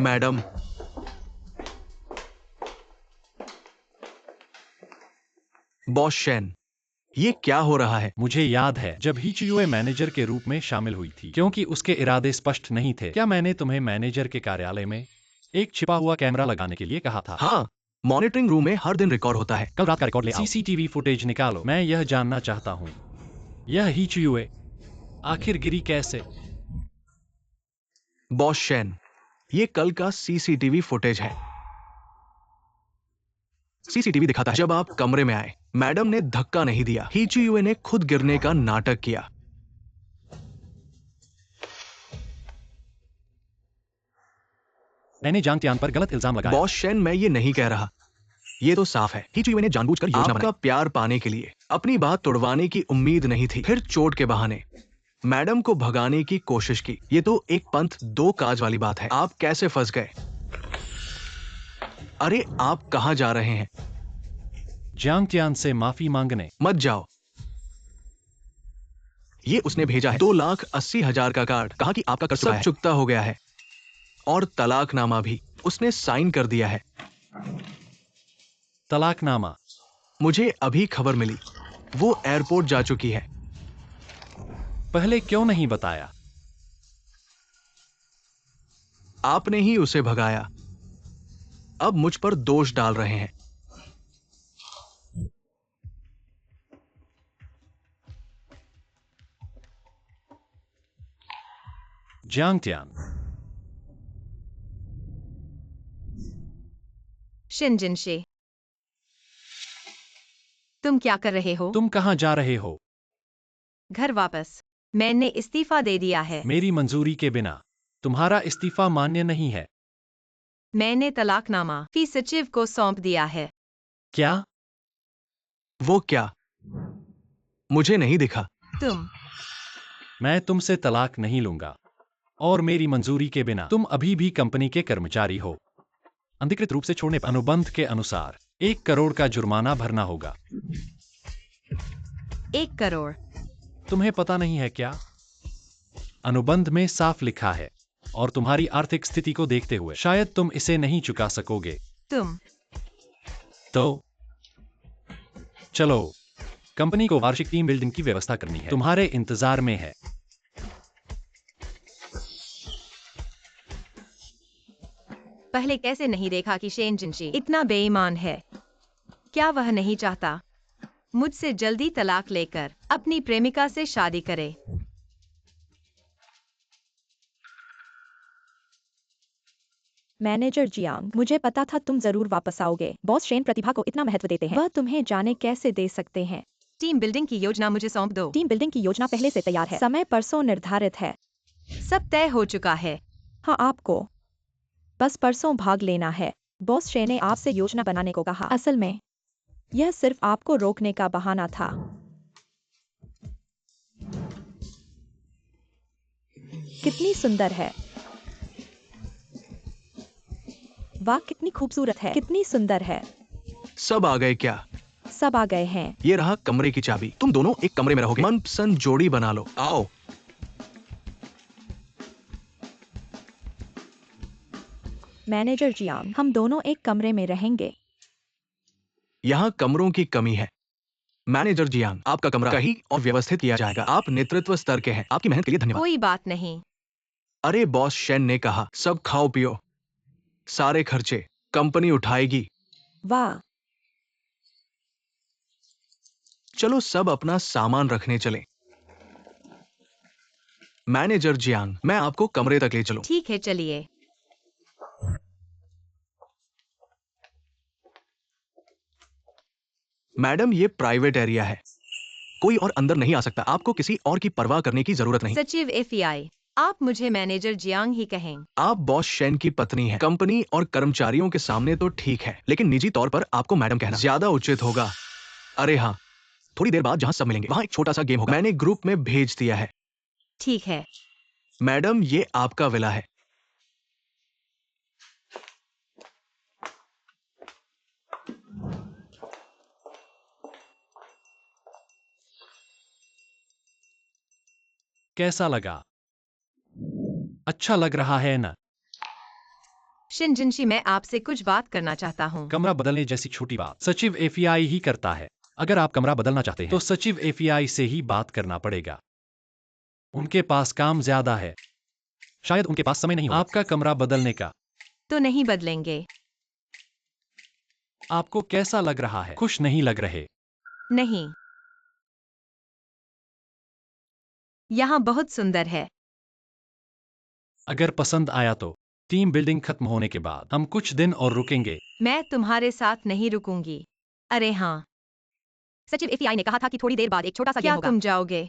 मैडम, बॉस शेन, ये क्या हो रहा है? मुझे याद है जब हीचुए मैनेजर के रूप में शामिल हुई थी, क्योंकि उसके इरादे स्पष्ट नहीं थे। क्या मैंने तुम्हें मैनेजर के कार्यालय में एक छिपा हुआ कैमरा लगाने के लिए कहा था? हाँ, मॉनिटरिंग रूम में हर दिन रिकॉर्ड होता है। कल रात का रिकॉर्ड ले आओ। सीसीटीवी फुटेज निकालो। मैं यह जानना चाहता हूँ, यह हीचुए आखिर गिरी कैसे? बॉस शेन, ये कल का सीसीटीवी फुटेज है। सीसीटीवी दिखाता है जब आप कमरे में आए, मैडम ने धक्का नहीं दिया। हीचुए ने खुद गिरने का नाटक किया। मैंने जांग त्यान पर गलत इल्जाम लगाया। बॉस शेन, मैं ये नहीं कह रहा। ये तो साफ है, हीचुए ने जानबूझकर योजना बनाई। आपका प्यार पाने के लिए अपनी बात तोड़वाने की उम्मीद नहीं थी, फिर चोट के बहाने मैडम को भगाने की कोशिश की। ये तो एक पंथ दो काज वाली बात है। आप कैसे फंस गए? अरे, आप कहां जा रहे हैं? जांग त्यान से माफी मांगने। मत जाओ। ये उसने भेजा है 2,80,000 का कार्ड। कहा कि आपका कर्ज सब चुकता हो गया है और तलाकनामा भी उसने साइन कर दिया है। तलाकनामा? मुझे अभी खबर मिली, वो एयरपोर्ट जा चुकी है। पहले क्यों नहीं बताया? आपने ही उसे भगाया, अब मुझ पर दोष डाल रहे हैं। जांग त्यान। शिनजिनशे, तुम क्या कर रहे हो? तुम कहां जा रहे हो? घर वापस। मैंने इस्तीफा दे दिया है। मेरी मंजूरी के बिना तुम्हारा इस्तीफा मान्य नहीं है। मैंने तलाकनामा फी सचिव को सौंप दिया है। क्या? वो क्या? मुझे नहीं दिखा। मैं तुमसे तलाक नहीं लूंगा और मेरी मंजूरी के बिना तुम अभी भी कंपनी के कर्मचारी हो। अधिकृत रूप से छोड़ने पर अनुबंध के अनुसार 1 करोड़ का जुर्माना भरना होगा। 1 करोड़? तुम्हें पता नहीं है क्या? अनुबंध में साफ लिखा है और तुम्हारी आर्थिक स्थिति को देखते हुए शायद तुम इसे नहीं चुका सकोगे। तो चलो, कंपनी को वार्षिक टीम बिल्डिंग की व्यवस्था करनी है, तुम्हारे इंतजार में है। पहले कैसे नहीं देखा कि शिनजिनशे इतना बेईमान है? क्या वह नहीं चाहता मुझसे जल्दी तलाक लेकर अपनी प्रेमिका से शादी करे? मैनेजर जियांग, मुझे पता था तुम जरूर वापस आओगे। बॉस शेन प्रतिभा को इतना महत्व देते हैं, वह तुम्हें जाने कैसे दे सकते हैं। टीम बिल्डिंग की योजना मुझे सौंप दो। टीम बिल्डिंग की योजना पहले से तैयार है, समय परसों निर्धारित है। सब तय हो चुका है। हाँ, आपको बस परसों भाग लेना है। बॉस शेन ने आपसे योजना बनाने को कहा। असल में यह सिर्फ आपको रोकने का बहाना था। कितनी सुंदर है! वाह, कितनी खूबसूरत है, कितनी सुंदर है। सब आ गए क्या? सब आ गए हैं। ये रहा कमरे की चाबी। तुम दोनों एक कमरे में रहोगे। मनपसंद जोड़ी बना लो। आओ। मैनेजर जियांग, हम दोनों एक कमरे में रहेंगे। यहाँ कमरों की कमी है। मैनेजर जियांग, आपका कमरा कहीं और व्यवस्थित किया जाएगा। आप नेतृत्व स्तर के हैं। आपकी मेहनत के लिए धन्यवाद। कोई बात नहीं। अरे, बॉस शेन ने कहा सब खाओ पियो, सारे खर्चे कंपनी उठाएगी। वाह! चलो सब अपना सामान रखने चलें। मैनेजर जियांग, मैं आपको कमरे तक ले चलूं। ठीक है, चलिए। मैडम, ये प्राइवेट एरिया है, कोई और अंदर नहीं आ सकता। आपको किसी और की परवाह करने की जरूरत नहीं। सचिव एफईआई, आप मुझे मैनेजर जियांग ही कहें। आप बॉस शेन की पत्नी हैं। कंपनी और कर्मचारियों के सामने तो ठीक है, लेकिन निजी तौर पर आपको मैडम कहना ज्यादा उचित होगा। अरे हाँ, थोड़ी देर बाद जहां सब मिलेंगे वहां एक छोटा सा गेम होगा। मैंने ग्रुप में भेज दिया है। ठीक है। मैडम, ये आपका विला है। कैसा लगा? अच्छा लग रहा है ना? शिनजिनशी, मैं आपसे कुछ बात करना चाहता हूँ। कमरा बदलने जैसी छोटी बात सचिव एफआई ही करता है। अगर आप कमरा बदलना चाहते हैं तो सचिव एफआई से ही बात करना पड़ेगा। उनके पास काम ज्यादा है। शायद उनके पास समय नहीं हो आपका कमरा बदलने का। तो नहीं बदलेंगे। आपको कैसा लग रहा है? खुश नहीं लग रहे। नहीं, यहाँ बहुत सुंदर है। अगर पसंद आया तो टीम बिल्डिंग खत्म होने के बाद हम कुछ दिन और रुकेंगे। मैं तुम्हारे साथ नहीं रुकूंगी। अरे हाँ, सचिव एफआई ने कहा था कि थोड़ी देर बाद एक छोटा सा गेम क्या होगा। तुम जाओगे?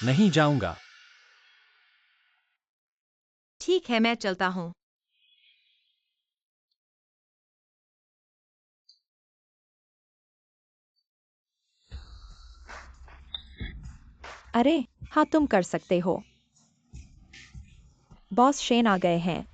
नहीं जाऊंगा। ठीक है, मैं चलता हूँ। अरे हाँ, तुम कर सकते हो। बॉस शेन आ गए हैं।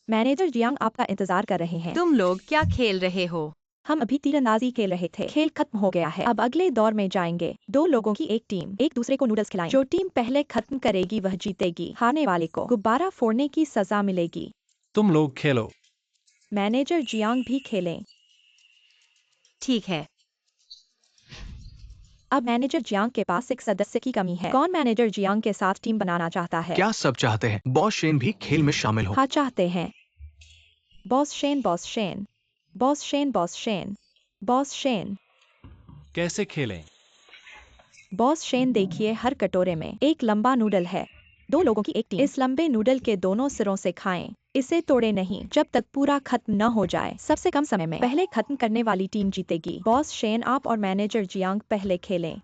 मैनेजर जियांग आपका इंतजार कर रहे हैं। तुम लोग क्या खेल रहे हो? हम अभी तीरंदाजी खेल रहे थे। खेल खत्म हो गया है। अब अगले दौर में जाएंगे। 2 लोगों की एक टीम एक दूसरे को नूडल्स खिलाएं। जो टीम पहले खत्म करेगी वह जीतेगी। हारने वाले को गुब्बारा फोड़ने की सजा मिलेगी। तुम लोग खेलो। मैनेजर जियांग भी खेलें। ठीक है। अब मैनेजर जियांग के पास एक सदस्य की कमी है। कौन मैनेजर जियांग के साथ टीम बनाना चाहता है? क्या सब चाहते हैं बॉस शेन भी खेल में शामिल हो? हाँ, चाहते हैं। Boss Shen, boss Shen, boss Shen, boss Shen, boss Shane, कैसे खेलें? बॉस शेन, देखिए हर कटोरे में एक लंबा नूडल है। 2 लोगों की एक टीम इस लंबे नूडल के दोनों सिरों से खाएं। इसे तोड़े नहीं जब तक पूरा खत्म न हो जाए। सबसे कम समय में पहले खत्म करने वाली टीम जीतेगी। बॉस शेन, आप और मैनेजर जियांग पहले खेलें।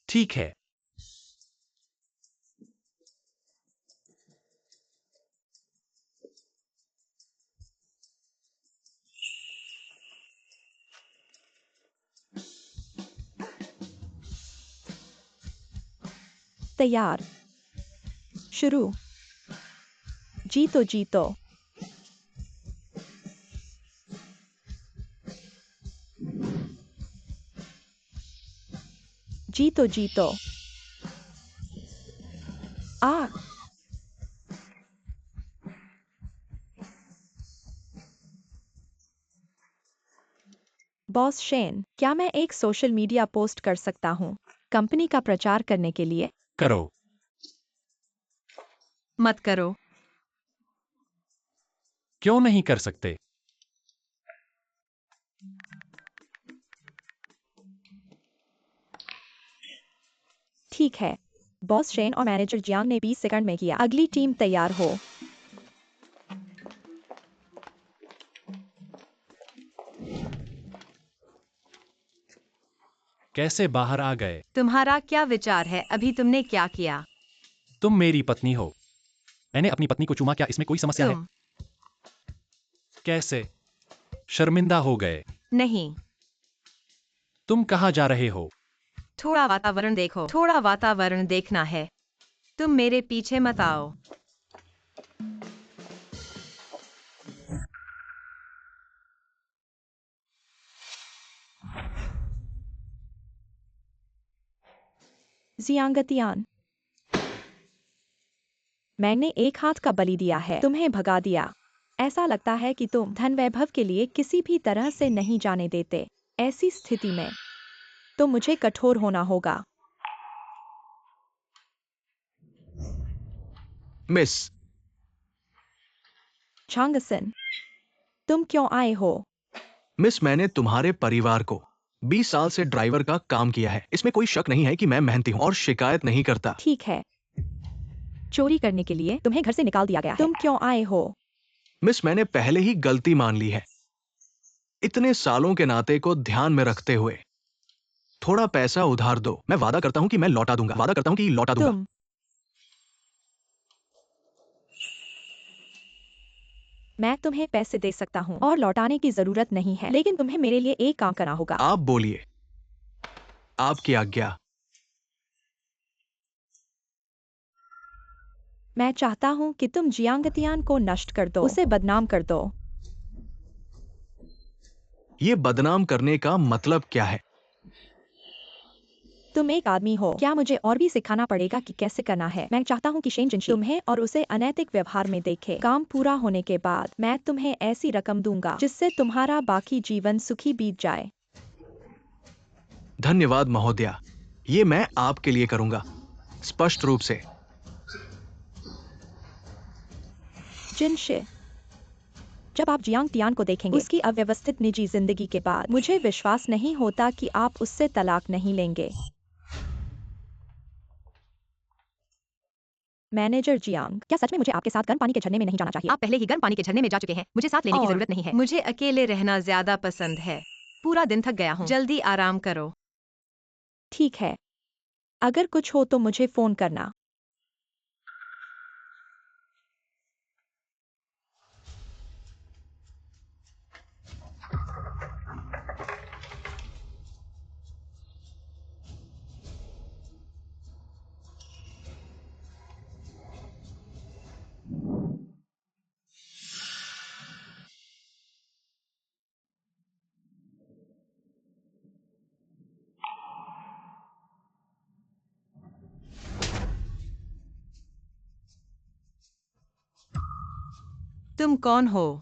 ठीक है। तैयार, शुरू। जीतो जीतो। जीतो जीतो। आ बॉस शेन, क्या मैं एक सोशल मीडिया पोस्ट कर सकता हूँ कंपनी का प्रचार करने के लिए? करो। मत करो। क्यों नहीं कर सकते? ठीक है। बॉस शेन और मैनेजर जियांग ने 20 सेकंड में किया। अगली टीम तैयार हो। कैसे बाहर आ गए? तुम्हारा क्या विचार है? अभी तुमने क्या किया? तुम मेरी पत्नी हो। मैंने अपनी पत्नी को चूमा, क्या इसमें कोई समस्या है? तुम कैसे? शर्मिंदा हो गए? नहीं। तुम कहाँ जा रहे हो? थोड़ा वातावरण देखो। थोड़ा वातावरण देखना है। तुम मेरे पीछे मत आओ। जियांगतियान, मैंने एक हाथ का बलि दिया है, तुम्हें भगा दिया। ऐसा लगता है कि तुम धन वैभव के लिए किसी भी तरह से नहीं जाने देते। ऐसी स्थिति में तो मुझे कठोर होना होगा। मिस, चांगसन, तुम क्यों आए हो? मिस मैंने तुम्हारे परिवार को 20 साल से ड्राइवर का काम किया है। इसमें कोई शक नहीं है कि मैं मेहनती हूँ और शिकायत नहीं करता। ठीक है, चोरी करने के लिए तुम्हें घर से निकाल दिया गया है। तुम क्यों आए हो? मिस मैंने पहले ही गलती मान ली है। इतने सालों के नाते को ध्यान में रखते हुए थोड़ा पैसा उधार दो। मैं वादा करता हूं कि मैं लौटा दूंगा। वादा करता हूं कि लौटा दूंगा। तुम, मैं तुम्हें पैसे दे सकता हूँ और लौटाने की जरूरत नहीं है, लेकिन तुम्हें मेरे लिए एक काम करना होगा। आप बोलिए, आपकी आज्ञा। मैं चाहता हूँ कि तुम जियांगतियान को नष्ट कर दो, उसे बदनाम कर दो। ये बदनाम करने का मतलब क्या है? तुम एक आदमी हो, क्या मुझे और भी सिखाना पड़ेगा कि कैसे करना है? मैं चाहता हूँ कि शेन जिनशी तुम्हें और उसे अनैतिक व्यवहार में देखे। काम पूरा होने के बाद मैं तुम्हें ऐसी रकम दूंगा जिससे तुम्हारा बाकी जीवन सुखी बीत जाए। धन्यवाद महोदया, ये मैं आपके लिए करूंगा, स्पष्ट रूप से। जिनशे, जब आप जियांग तियान को देखेंगे उसकी अव्यवस्थित निजी जिंदगी के बाद, मुझे विश्वास नहीं होता कि आप उससे तलाक नहीं लेंगे। मैनेजर जियांग, क्या सच में मुझे आपके साथ गर्म पानी के झरने में नहीं जाना चाहिए? आप पहले ही गर्म पानी के झरने में जा चुके हैं, मुझे साथ लेने की और- जरूरत नहीं है। मुझे अकेले रहना ज्यादा पसंद है। पूरा दिन थक गया हूँ, जल्दी आराम करो। ठीक है, अगर कुछ हो तो मुझे फोन करना। तुम कौन हो?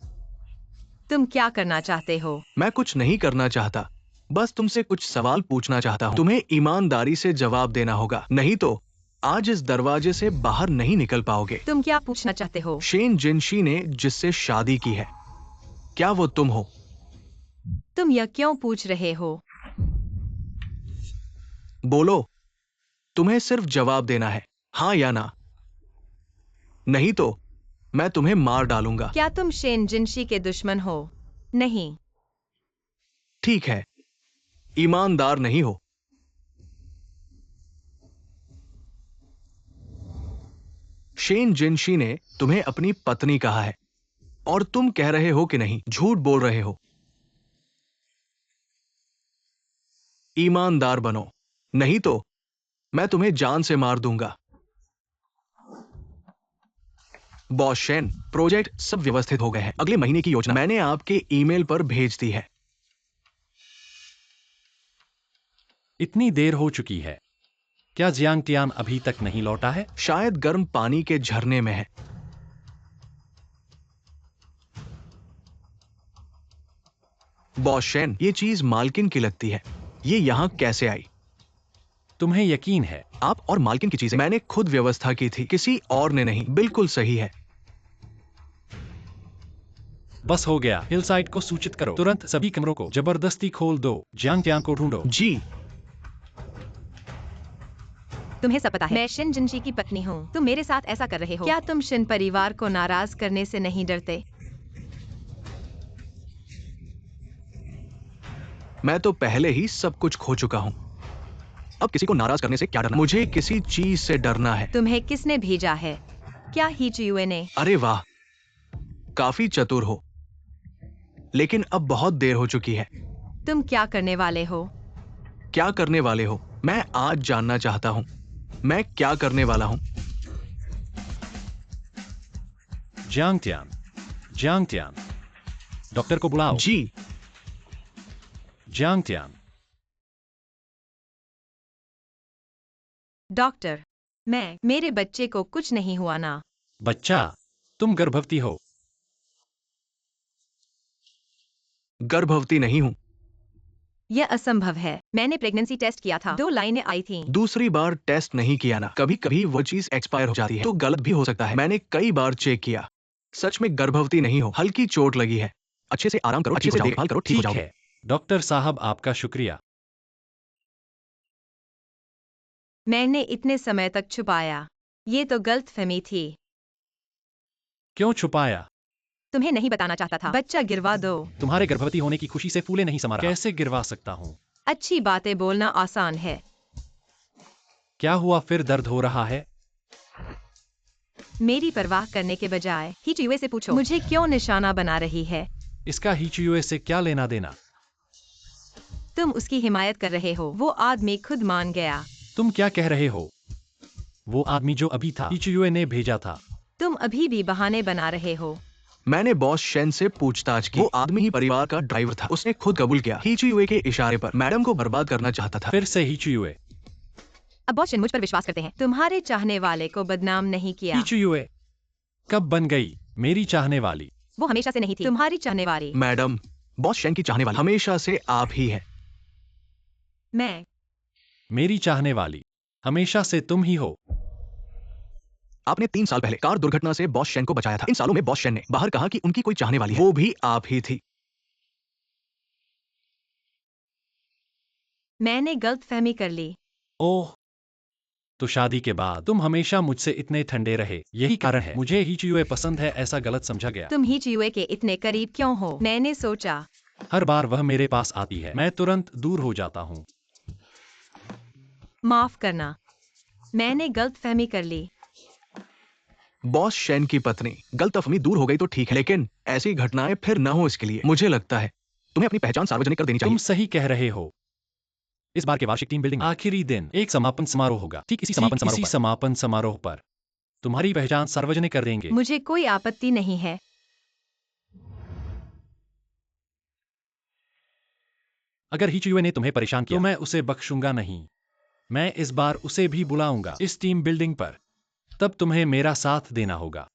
तुम क्या करना चाहते हो? मैं कुछ नहीं करना चाहता, बस तुमसे कुछ सवाल पूछना चाहता हूँ। तुम्हें ईमानदारी से जवाब देना होगा, नहीं तो आज इस दरवाजे से बाहर नहीं निकल पाओगे। तुम क्या पूछना चाहते हो? शेन जिनशी ने जिससे शादी की है, क्या वो तुम हो? तुम यह क्यों पूछ रहे हो? बोलो, तुम्हें सिर्फ जवाब देना है, हाँ या ना, नहीं तो मैं तुम्हें मार डालूंगा। क्या तुम शेन जिनशी के दुश्मन हो? नहीं। ठीक है, ईमानदार नहीं हो। शेन जिनशी ने तुम्हें अपनी पत्नी कहा है और तुम कह रहे हो कि नहीं, झूठ बोल रहे हो। ईमानदार बनो, नहीं तो मैं तुम्हें जान से मार दूंगा। बॉस शेन, प्रोजेक्ट सब व्यवस्थित हो गए हैं। अगले महीने की योजना मैंने आपके ईमेल पर भेज दी है। इतनी देर हो चुकी है, क्या जियांग तियान अभी तक नहीं लौटा है? शायद गर्म पानी के झरने में है। बॉस शेन, ये चीज मालकिन की लगती है, ये यहां कैसे आई? तुम्हें यकीन है? आप और मालकिन की चीजें मैंने खुद व्यवस्था की थी, किसी और ने नहीं। बिल्कुल सही है। बस हो गया, हिलसाइड को सूचित करो, तुरंत सभी कमरों को जबरदस्ती खोल दो। जियांग तियान को ढूंढो। जी। तुम्हें सब पता है, मैं शिन जिनशी की पत्नी हूँ। तुम मेरे साथ ऐसा कर रहे हो, क्या तुम शिन परिवार को नाराज करने से नहीं डरते? मैं तो पहले ही सब कुछ खो चुका हूं, अब किसी को नाराज करने से क्या डरना? मुझे किसी चीज से डरना है। तुम्हें किसने भेजा है? क्या ही चीयुए ने? अरे वाह, काफी चतुर हो, लेकिन अब बहुत देर हो चुकी है। तुम क्या करने वाले हो? क्या करने वाले हो? मैं आज जानना चाहता हूं, मैं क्या करने वाला हूं। जियांग तियान, डॉक्टर को बुलाओ। जी। जियांग तियान, डॉक्टर, मेरे बच्चे को कुछ नहीं हुआ ना? बच्चा, तुम गर्भवती हो। गर्भवती नहीं हूं। यह असंभव है। मैंने प्रेगनेंसी टेस्ट किया था, 2 लाइनें आई थीं। दूसरी बार टेस्ट नहीं किया ना? कभी कभी वो चीज एक्सपायर हो जाती है, तो गलत भी हो सकता है। मैंने कई बार चेक किया, सच में गर्भवती नहीं हो। हल्की चोट लगी है, अच्छे से आराम करो, अच्छे से देखभाल करो, ठीक हो ठीक जाओगे। है डॉक्टर साहब, आपका शुक्रिया। मैंने इतने समय तक छुपाया, ये तो गलतफहमी थी। क्यों छुपाया? तुम्हें नहीं बताना चाहता था। बच्चा गिरवा दो। तुम्हारे गर्भवती होने की खुशी से फूले नहीं समा रहा। कैसे गिरवा सकता हूँ? अच्छी बातें बोलना आसान है। क्या हुआ, फिर दर्द हो रहा है? मेरी परवाह करने के बजाय हीचुए से पूछो मुझे क्यों निशाना बना रही है। इसका हीचुए से क्या लेना देना? तुम उसकी हिमायत कर रहे हो। वो आदमी खुद मान गया। तुम क्या कह रहे हो? वो आदमी जो अभी था हीचुए ने भेजा था। तुम अभी भी बहाने बना रहे हो। मैंने बॉस शेन से पूछताछ की। वो आदमी ही परिवार का ड्राइवर था। उसने खुद कबूल किया। हीचुए के इशारे पर मैडम को बर्बाद करना चाहता था। फिर से हीचुए। अब बॉस शेन मुझ पर विश्वास करते हैं। तुम्हारे चाहने वाले को बदनाम नहीं किया। हीचुए कब बन गई मेरी चाहने वाली? वो हमेशा से नहीं थी तुम्हारी चाहने वाली। मैडम, बॉस शेन की चाहने वाली हमेशा से आप ही हैं। मैं मेरी चाहने वाली हमेशा से तुम ही हो। आपने 3 साल पहले कार दुर्घटना से बॉस शेन को बचाया था। इन सालों में बॉस शेन ने बाहर कहा कि उनकी कोई चाहने वाली है। वो भी आप ही थी। मैंने गलतफहमी कर ली। ओह, तो शादी के बाद तुम हमेशा मुझसे इतने ठंडे रहे। यही कारण है मुझे हीचुए पसंद है ऐसा गलत समझा गया। तुम हीचुए के इतने करीब क्यों हो? मैंने सोचा हर बार वह मेरे पास आती है मैं तुरंत दूर हो जाता हूँ। माफ करना, मैंने गलतफहमी कर ली। बॉस शेन की पत्नी, गलतफहमी दूर हो गई तो ठीक है, लेकिन ऐसी घटनाएं फिर न हो इसके लिए मुझे लगता है तुम्हें अपनी पहचान सार्वजनिक कर देनी तुम चाहिए। सही कह रहे हो। इस बार के वार्षिक टीम बिल्डिंग आखिरी दिन एक समापन समारोह होगा। ठीक इसी समापन समारोह पर तुम्हारी पहचान सार्वजनिक कर देंगे। मुझे कोई आपत्ति नहीं है। अगर हीचुए ने तुम्हें परेशान किया तो मैं उसे बख्शूंगा नहीं। मैं इस बार उसे भी बुलाऊंगा इस टीम बिल्डिंग पर। तब तुम्हें मेरा साथ देना होगा।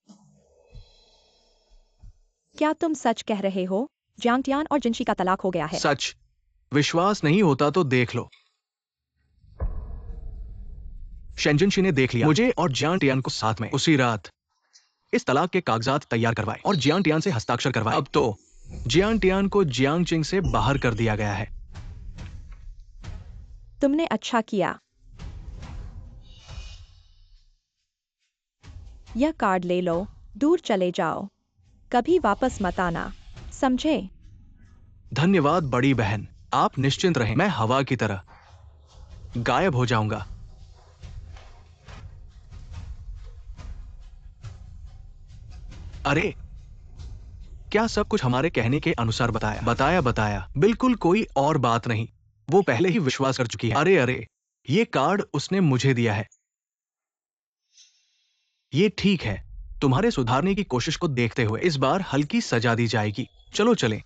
क्या तुम सच कह रहे हो? जियांग टियान और जिनशी का तलाक हो गया है। सच। विश्वास नहीं होता तो देख लो। शेंजिनशी ने देख लिया मुझे और जियांग टियान को साथ में उसी रात इस तलाक के कागजात तैयार करवाए और जियांग टियान से हस्ताक्षर करवाए। अब तो जियांग टियान को जियांग चिंग से बाहर कर दिया गया है। तुमने अच्छा किया। यह कार्ड ले लो, दूर चले जाओ, कभी वापस मत आना, समझे? धन्यवाद बड़ी बहन। आप निश्चिंत रहें, मैं हवा की तरह गायब हो जाऊंगा। अरे, क्या सब कुछ हमारे कहने के अनुसार बताया? बिल्कुल कोई और बात नहीं। वो पहले ही विश्वास कर चुकी है। अरे, ये कार्ड उसने मुझे दिया है। ये ठीक है। तुम्हारे सुधारने की कोशिश को देखते हुए इस बार हल्की सजा दी जाएगी। चलो चलें।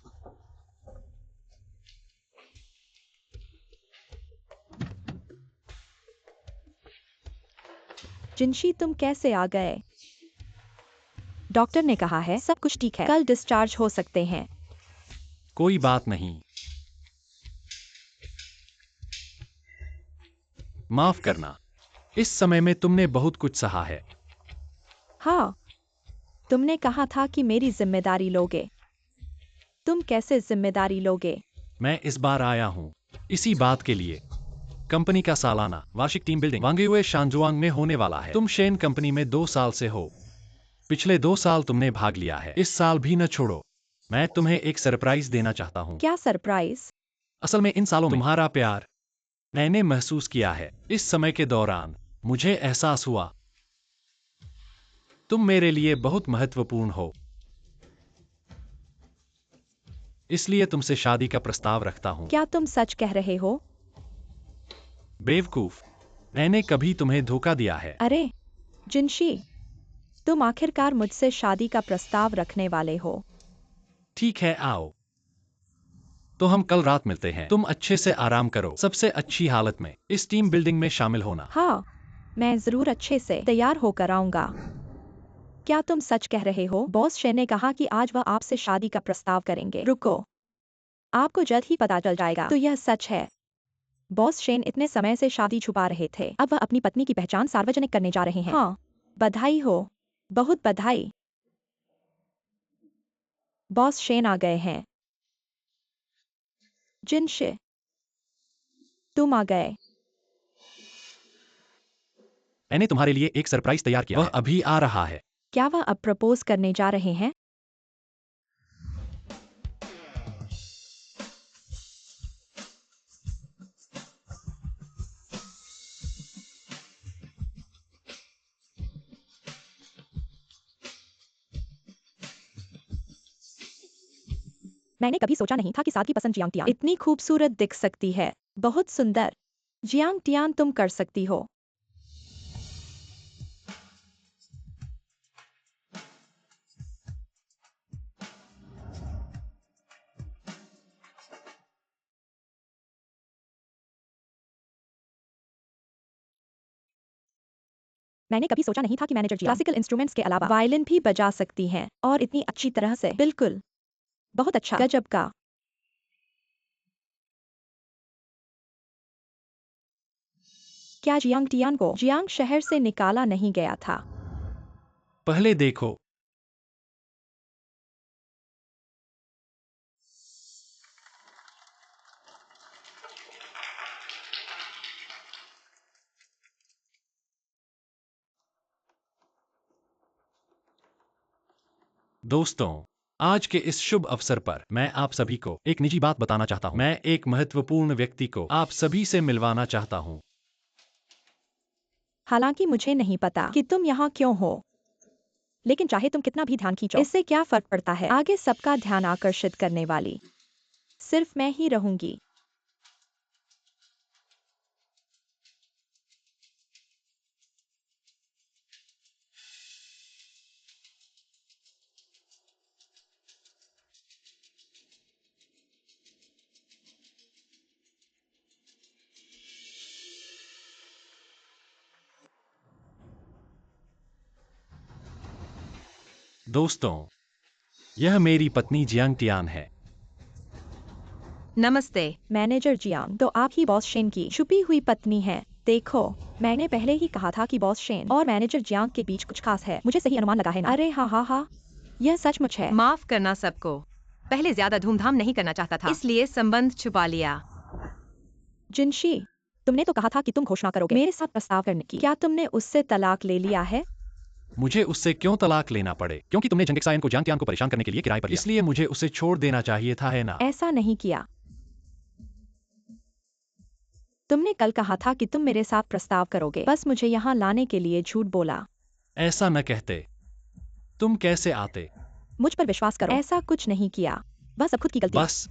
जिनशी तुम कैसे आ गए? डॉक्टर ने कहा है सब कुछ ठीक है, कल डिस्चार्ज हो सकते हैं। कोई बात नहीं। माफ करना, इस समय में तुमने बहुत कुछ सहा है। हाँ, तुमने कहा था कि मेरी जिम्मेदारी लोगे। तुम कैसे जिम्मेदारी लोगे? मैं इस बार आया हूँ इसी बात के लिए। कंपनी का सालाना वार्षिक टीम बिल्डिंग वांगयुए शानजुआंग में होने वाला है। तुम शेन कंपनी में 2 साल से हो। पिछले 2 साल तुमने भाग लिया है, इस साल भी न छोड़ो। मैं तुम्हें एक सरप्राइज देना चाहता हूँ। क्या सरप्राइज? असल में इन सालों में तुम्हारा प्यार मैंने महसूस किया है। इस समय के दौरान मुझे एहसास हुआ तुम मेरे लिए बहुत महत्वपूर्ण हो। इसलिए तुमसे शादी का प्रस्ताव रखता हूँ। क्या तुम सच कह रहे हो? बेवकूफ, मैंने कभी तुम्हें धोखा दिया है? अरे, जिनशी, तुम आखिरकार मुझसे शादी का प्रस्ताव रखने वाले हो। ठीक है, आओ तो हम कल रात मिलते हैं। तुम अच्छे से आराम करो, सबसे अच्छी हालत में इस टीम बिल्डिंग में शामिल होना। हाँ, मैं जरूर अच्छे से तैयार होकर आऊंगा। क्या तुम सच कह रहे हो? बॉस शेन ने कहा कि आज वह आपसे शादी का प्रस्ताव करेंगे। रुको, आपको जल्द ही पता चल जाएगा। तो यह सच है। बॉस शेन इतने समय से शादी छुपा रहे थे, अब वह अपनी पत्नी की पहचान सार्वजनिक करने जा रहे हैं। हाँ, बधाई हो, बहुत बधाई। बॉस शेन आ गए हैं। जिनशे, तुम आ गए। मैंने तुम्हारे लिए एक सरप्राइज तैयार किया। वह अभी आ रहा है। क्या वह अब प्रपोज करने जा रहे हैं? मैंने कभी सोचा नहीं था कि साथ की पसंद जियांग टियान इतनी खूबसूरत दिख सकती है। बहुत सुंदर। जियांग टियान तुम कर सकती हो। मैंने कभी सोचा नहीं था कि मैनेजर क्लासिकल इंस्ट्रूमेंट्स के अलावा वायलिन भी बजा सकती हैं और इतनी अच्छी तरह से। बिल्कुल, बहुत अच्छा, गजब का। क्या जियांग टियान को जियांग शहर से निकाला नहीं गया था? पहले देखो। दोस्तों, आज के इस शुभ अवसर पर मैं आप सभी को एक निजी बात बताना चाहता हूँ। मैं एक महत्वपूर्ण व्यक्ति को आप सभी से मिलवाना चाहता हूँ। हालांकि मुझे नहीं पता कि तुम यहाँ क्यों हो, लेकिन चाहे तुम कितना भी ध्यान खींचो, इससे क्या फर्क पड़ता है? आगे सबका ध्यान आकर्षित करने वाली सिर्फ मैं ही रहूंगी। दोस्तों, यह मेरी पत्नी जियांग टियान है। नमस्ते। मैनेजर जियांग, तो आप ही बॉस शेन की छुपी हुई पत्नी हैं। देखो, मैंने पहले ही कहा था कि बॉस शेन और मैनेजर जियांग के बीच कुछ खास है। मुझे सही अनुमान लगा है ना? अरे हाँ हाँ हाँ, यह सचमुच है। माफ करना सबको। पहले ज्यादा धूमधाम नहीं करना चाहता था, इसलिए संबंध छुपा लिया। जिनशी, तुमने तो कहा था कि तुम घोषणा करोगे मेरे साथ प्रस्ताव करने की। क्या तुमने उससे तलाक ले लिया है? मुझे उससे क्यों तलाक लेना पड़े? क्योंकि तुमने जंगिक्सायन को जियांग टियान को परेशान करने के लिए किराए पर लिया। इसलिए मुझे उसे छोड़ देना चाहिए था, है ना? ऐसा नहीं किया। तुमने कल कहा था कि तुम मेरे साथ प्रस्ताव करोगे, बस मुझे यहाँ लाने के लिए झूठ बोला। ऐसा न कहते। तुम कैसे आते? मुझ पर विश्वास करो, ऐसा कुछ नहीं किया, बस अब खुद की गलती। बस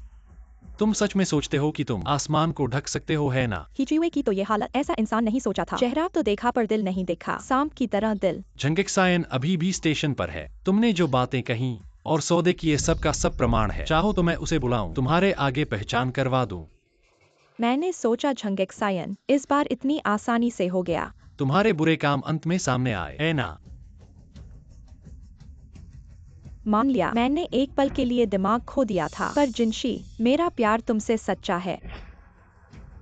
तुम सच में सोचते हो कि तुम आसमान को ढक सकते हो, है ना? हिचुए की तो ये हालत, ऐसा इंसान नहीं सोचा था। चेहरा तो देखा पर दिल नहीं देखा, सांप की तरह दिल। जंगिक्सायन अभी भी स्टेशन पर है। तुमने जो बातें कही और सौदे किए सब का सब प्रमाण है। चाहो तो मैं उसे बुलाऊं, तुम्हारे आगे पहचान करवा दूं। मैंने सोचा झंगेक्सायन इस बार इतनी आसानी से हो गया। तुम्हारे बुरे काम अंत में सामने आए, है ना? मान लिया, मैंने एक पल के लिए दिमाग खो दिया था, पर जिनशी, मेरा प्यार तुमसे सच्चा है।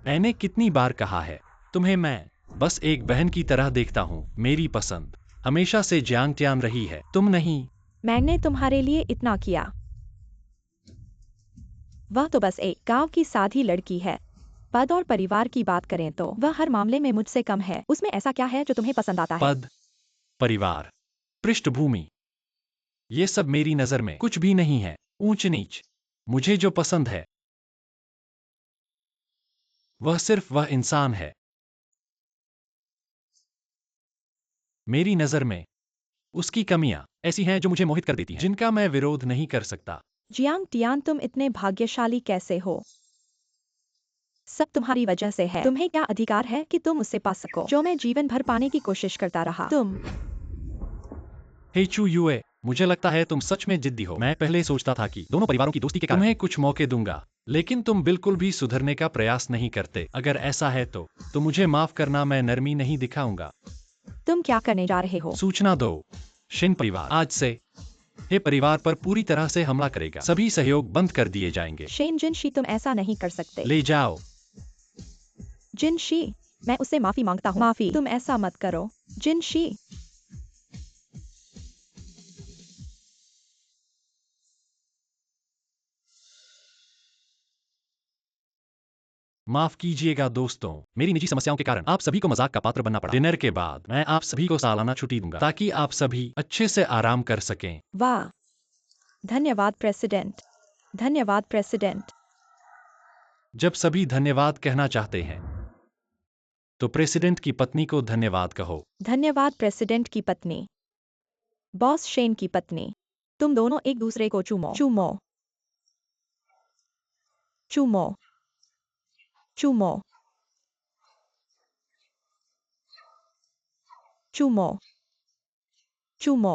मैंने कितनी बार कहा है, तुम्हें मैं बस एक बहन की तरह देखता हूँ। मेरी पसंद हमेशा से जियांग टियान रही है, तुम नहीं। मैंने तुम्हारे लिए इतना किया। वह तो बस एक गांव की साधी लड़की है। पद और परिवार की बात करें तो वह हर मामले में मुझसे कम है। उसमें ऐसा क्या है जो तुम्हें पसंद आता है? पद, परिवार, पृष्ठभूमि, ये सब मेरी नजर में कुछ भी नहीं है। ऊंच नीच। मुझे जो पसंद है वह सिर्फ वह इंसान है। मेरी नजर में उसकी कमियां ऐसी हैं जो मुझे मोहित कर देती हैं, जिनका मैं विरोध नहीं कर सकता। जियांग टियान, तुम इतने भाग्यशाली कैसे हो? सब तुम्हारी वजह से है। तुम्हें क्या अधिकार है कि तुम उसे पा सको जो मैं जीवन भर पाने की कोशिश करता रहा? तुम। हे चू युए, मुझे लगता है तुम सच में जिद्दी हो। मैं पहले सोचता था कि दोनों परिवारों की दोस्ती के कारण तुम्हें कुछ मौके दूंगा, लेकिन तुम बिल्कुल भी सुधरने का प्रयास नहीं करते। अगर ऐसा है तो मुझे माफ करना, मैं नरमी नहीं दिखाऊंगा। तुम क्या करने जा रहे हो? सूचना दो। शिन परिवार आज से हे परिवार पर पूरी तरह से हमला करेगा। सभी सहयोग बंद कर दिए जाएंगे। शेन जिनशी, तुम ऐसा नहीं कर सकते। ले जाओ। जिनशी, मैं उससे माफी मांगता हूँ। माफी? तुम ऐसा मत करो जिनशी। माफ कीजिएगा दोस्तों, मेरी निजी समस्याओं के कारण आप सभी को मजाक का पात्र बनना पड़ा। डिनर के बाद मैं आप सभी को सालाना छुट्टी दूंगा ताकि आप सभी अच्छे से आराम कर सकें। वाह, धन्यवाद प्रेसिडेंट। धन्यवाद प्रेसिडेंट। जब सभी धन्यवाद कहना चाहते हैं तो प्रेसिडेंट की पत्नी को धन्यवाद कहो। धन्यवाद प्रेसिडेंट की पत्नी। बॉस शेन की पत्नी, तुम दोनों एक दूसरे को चूमो। चूमो। चूमो चूमो चूमो चूमो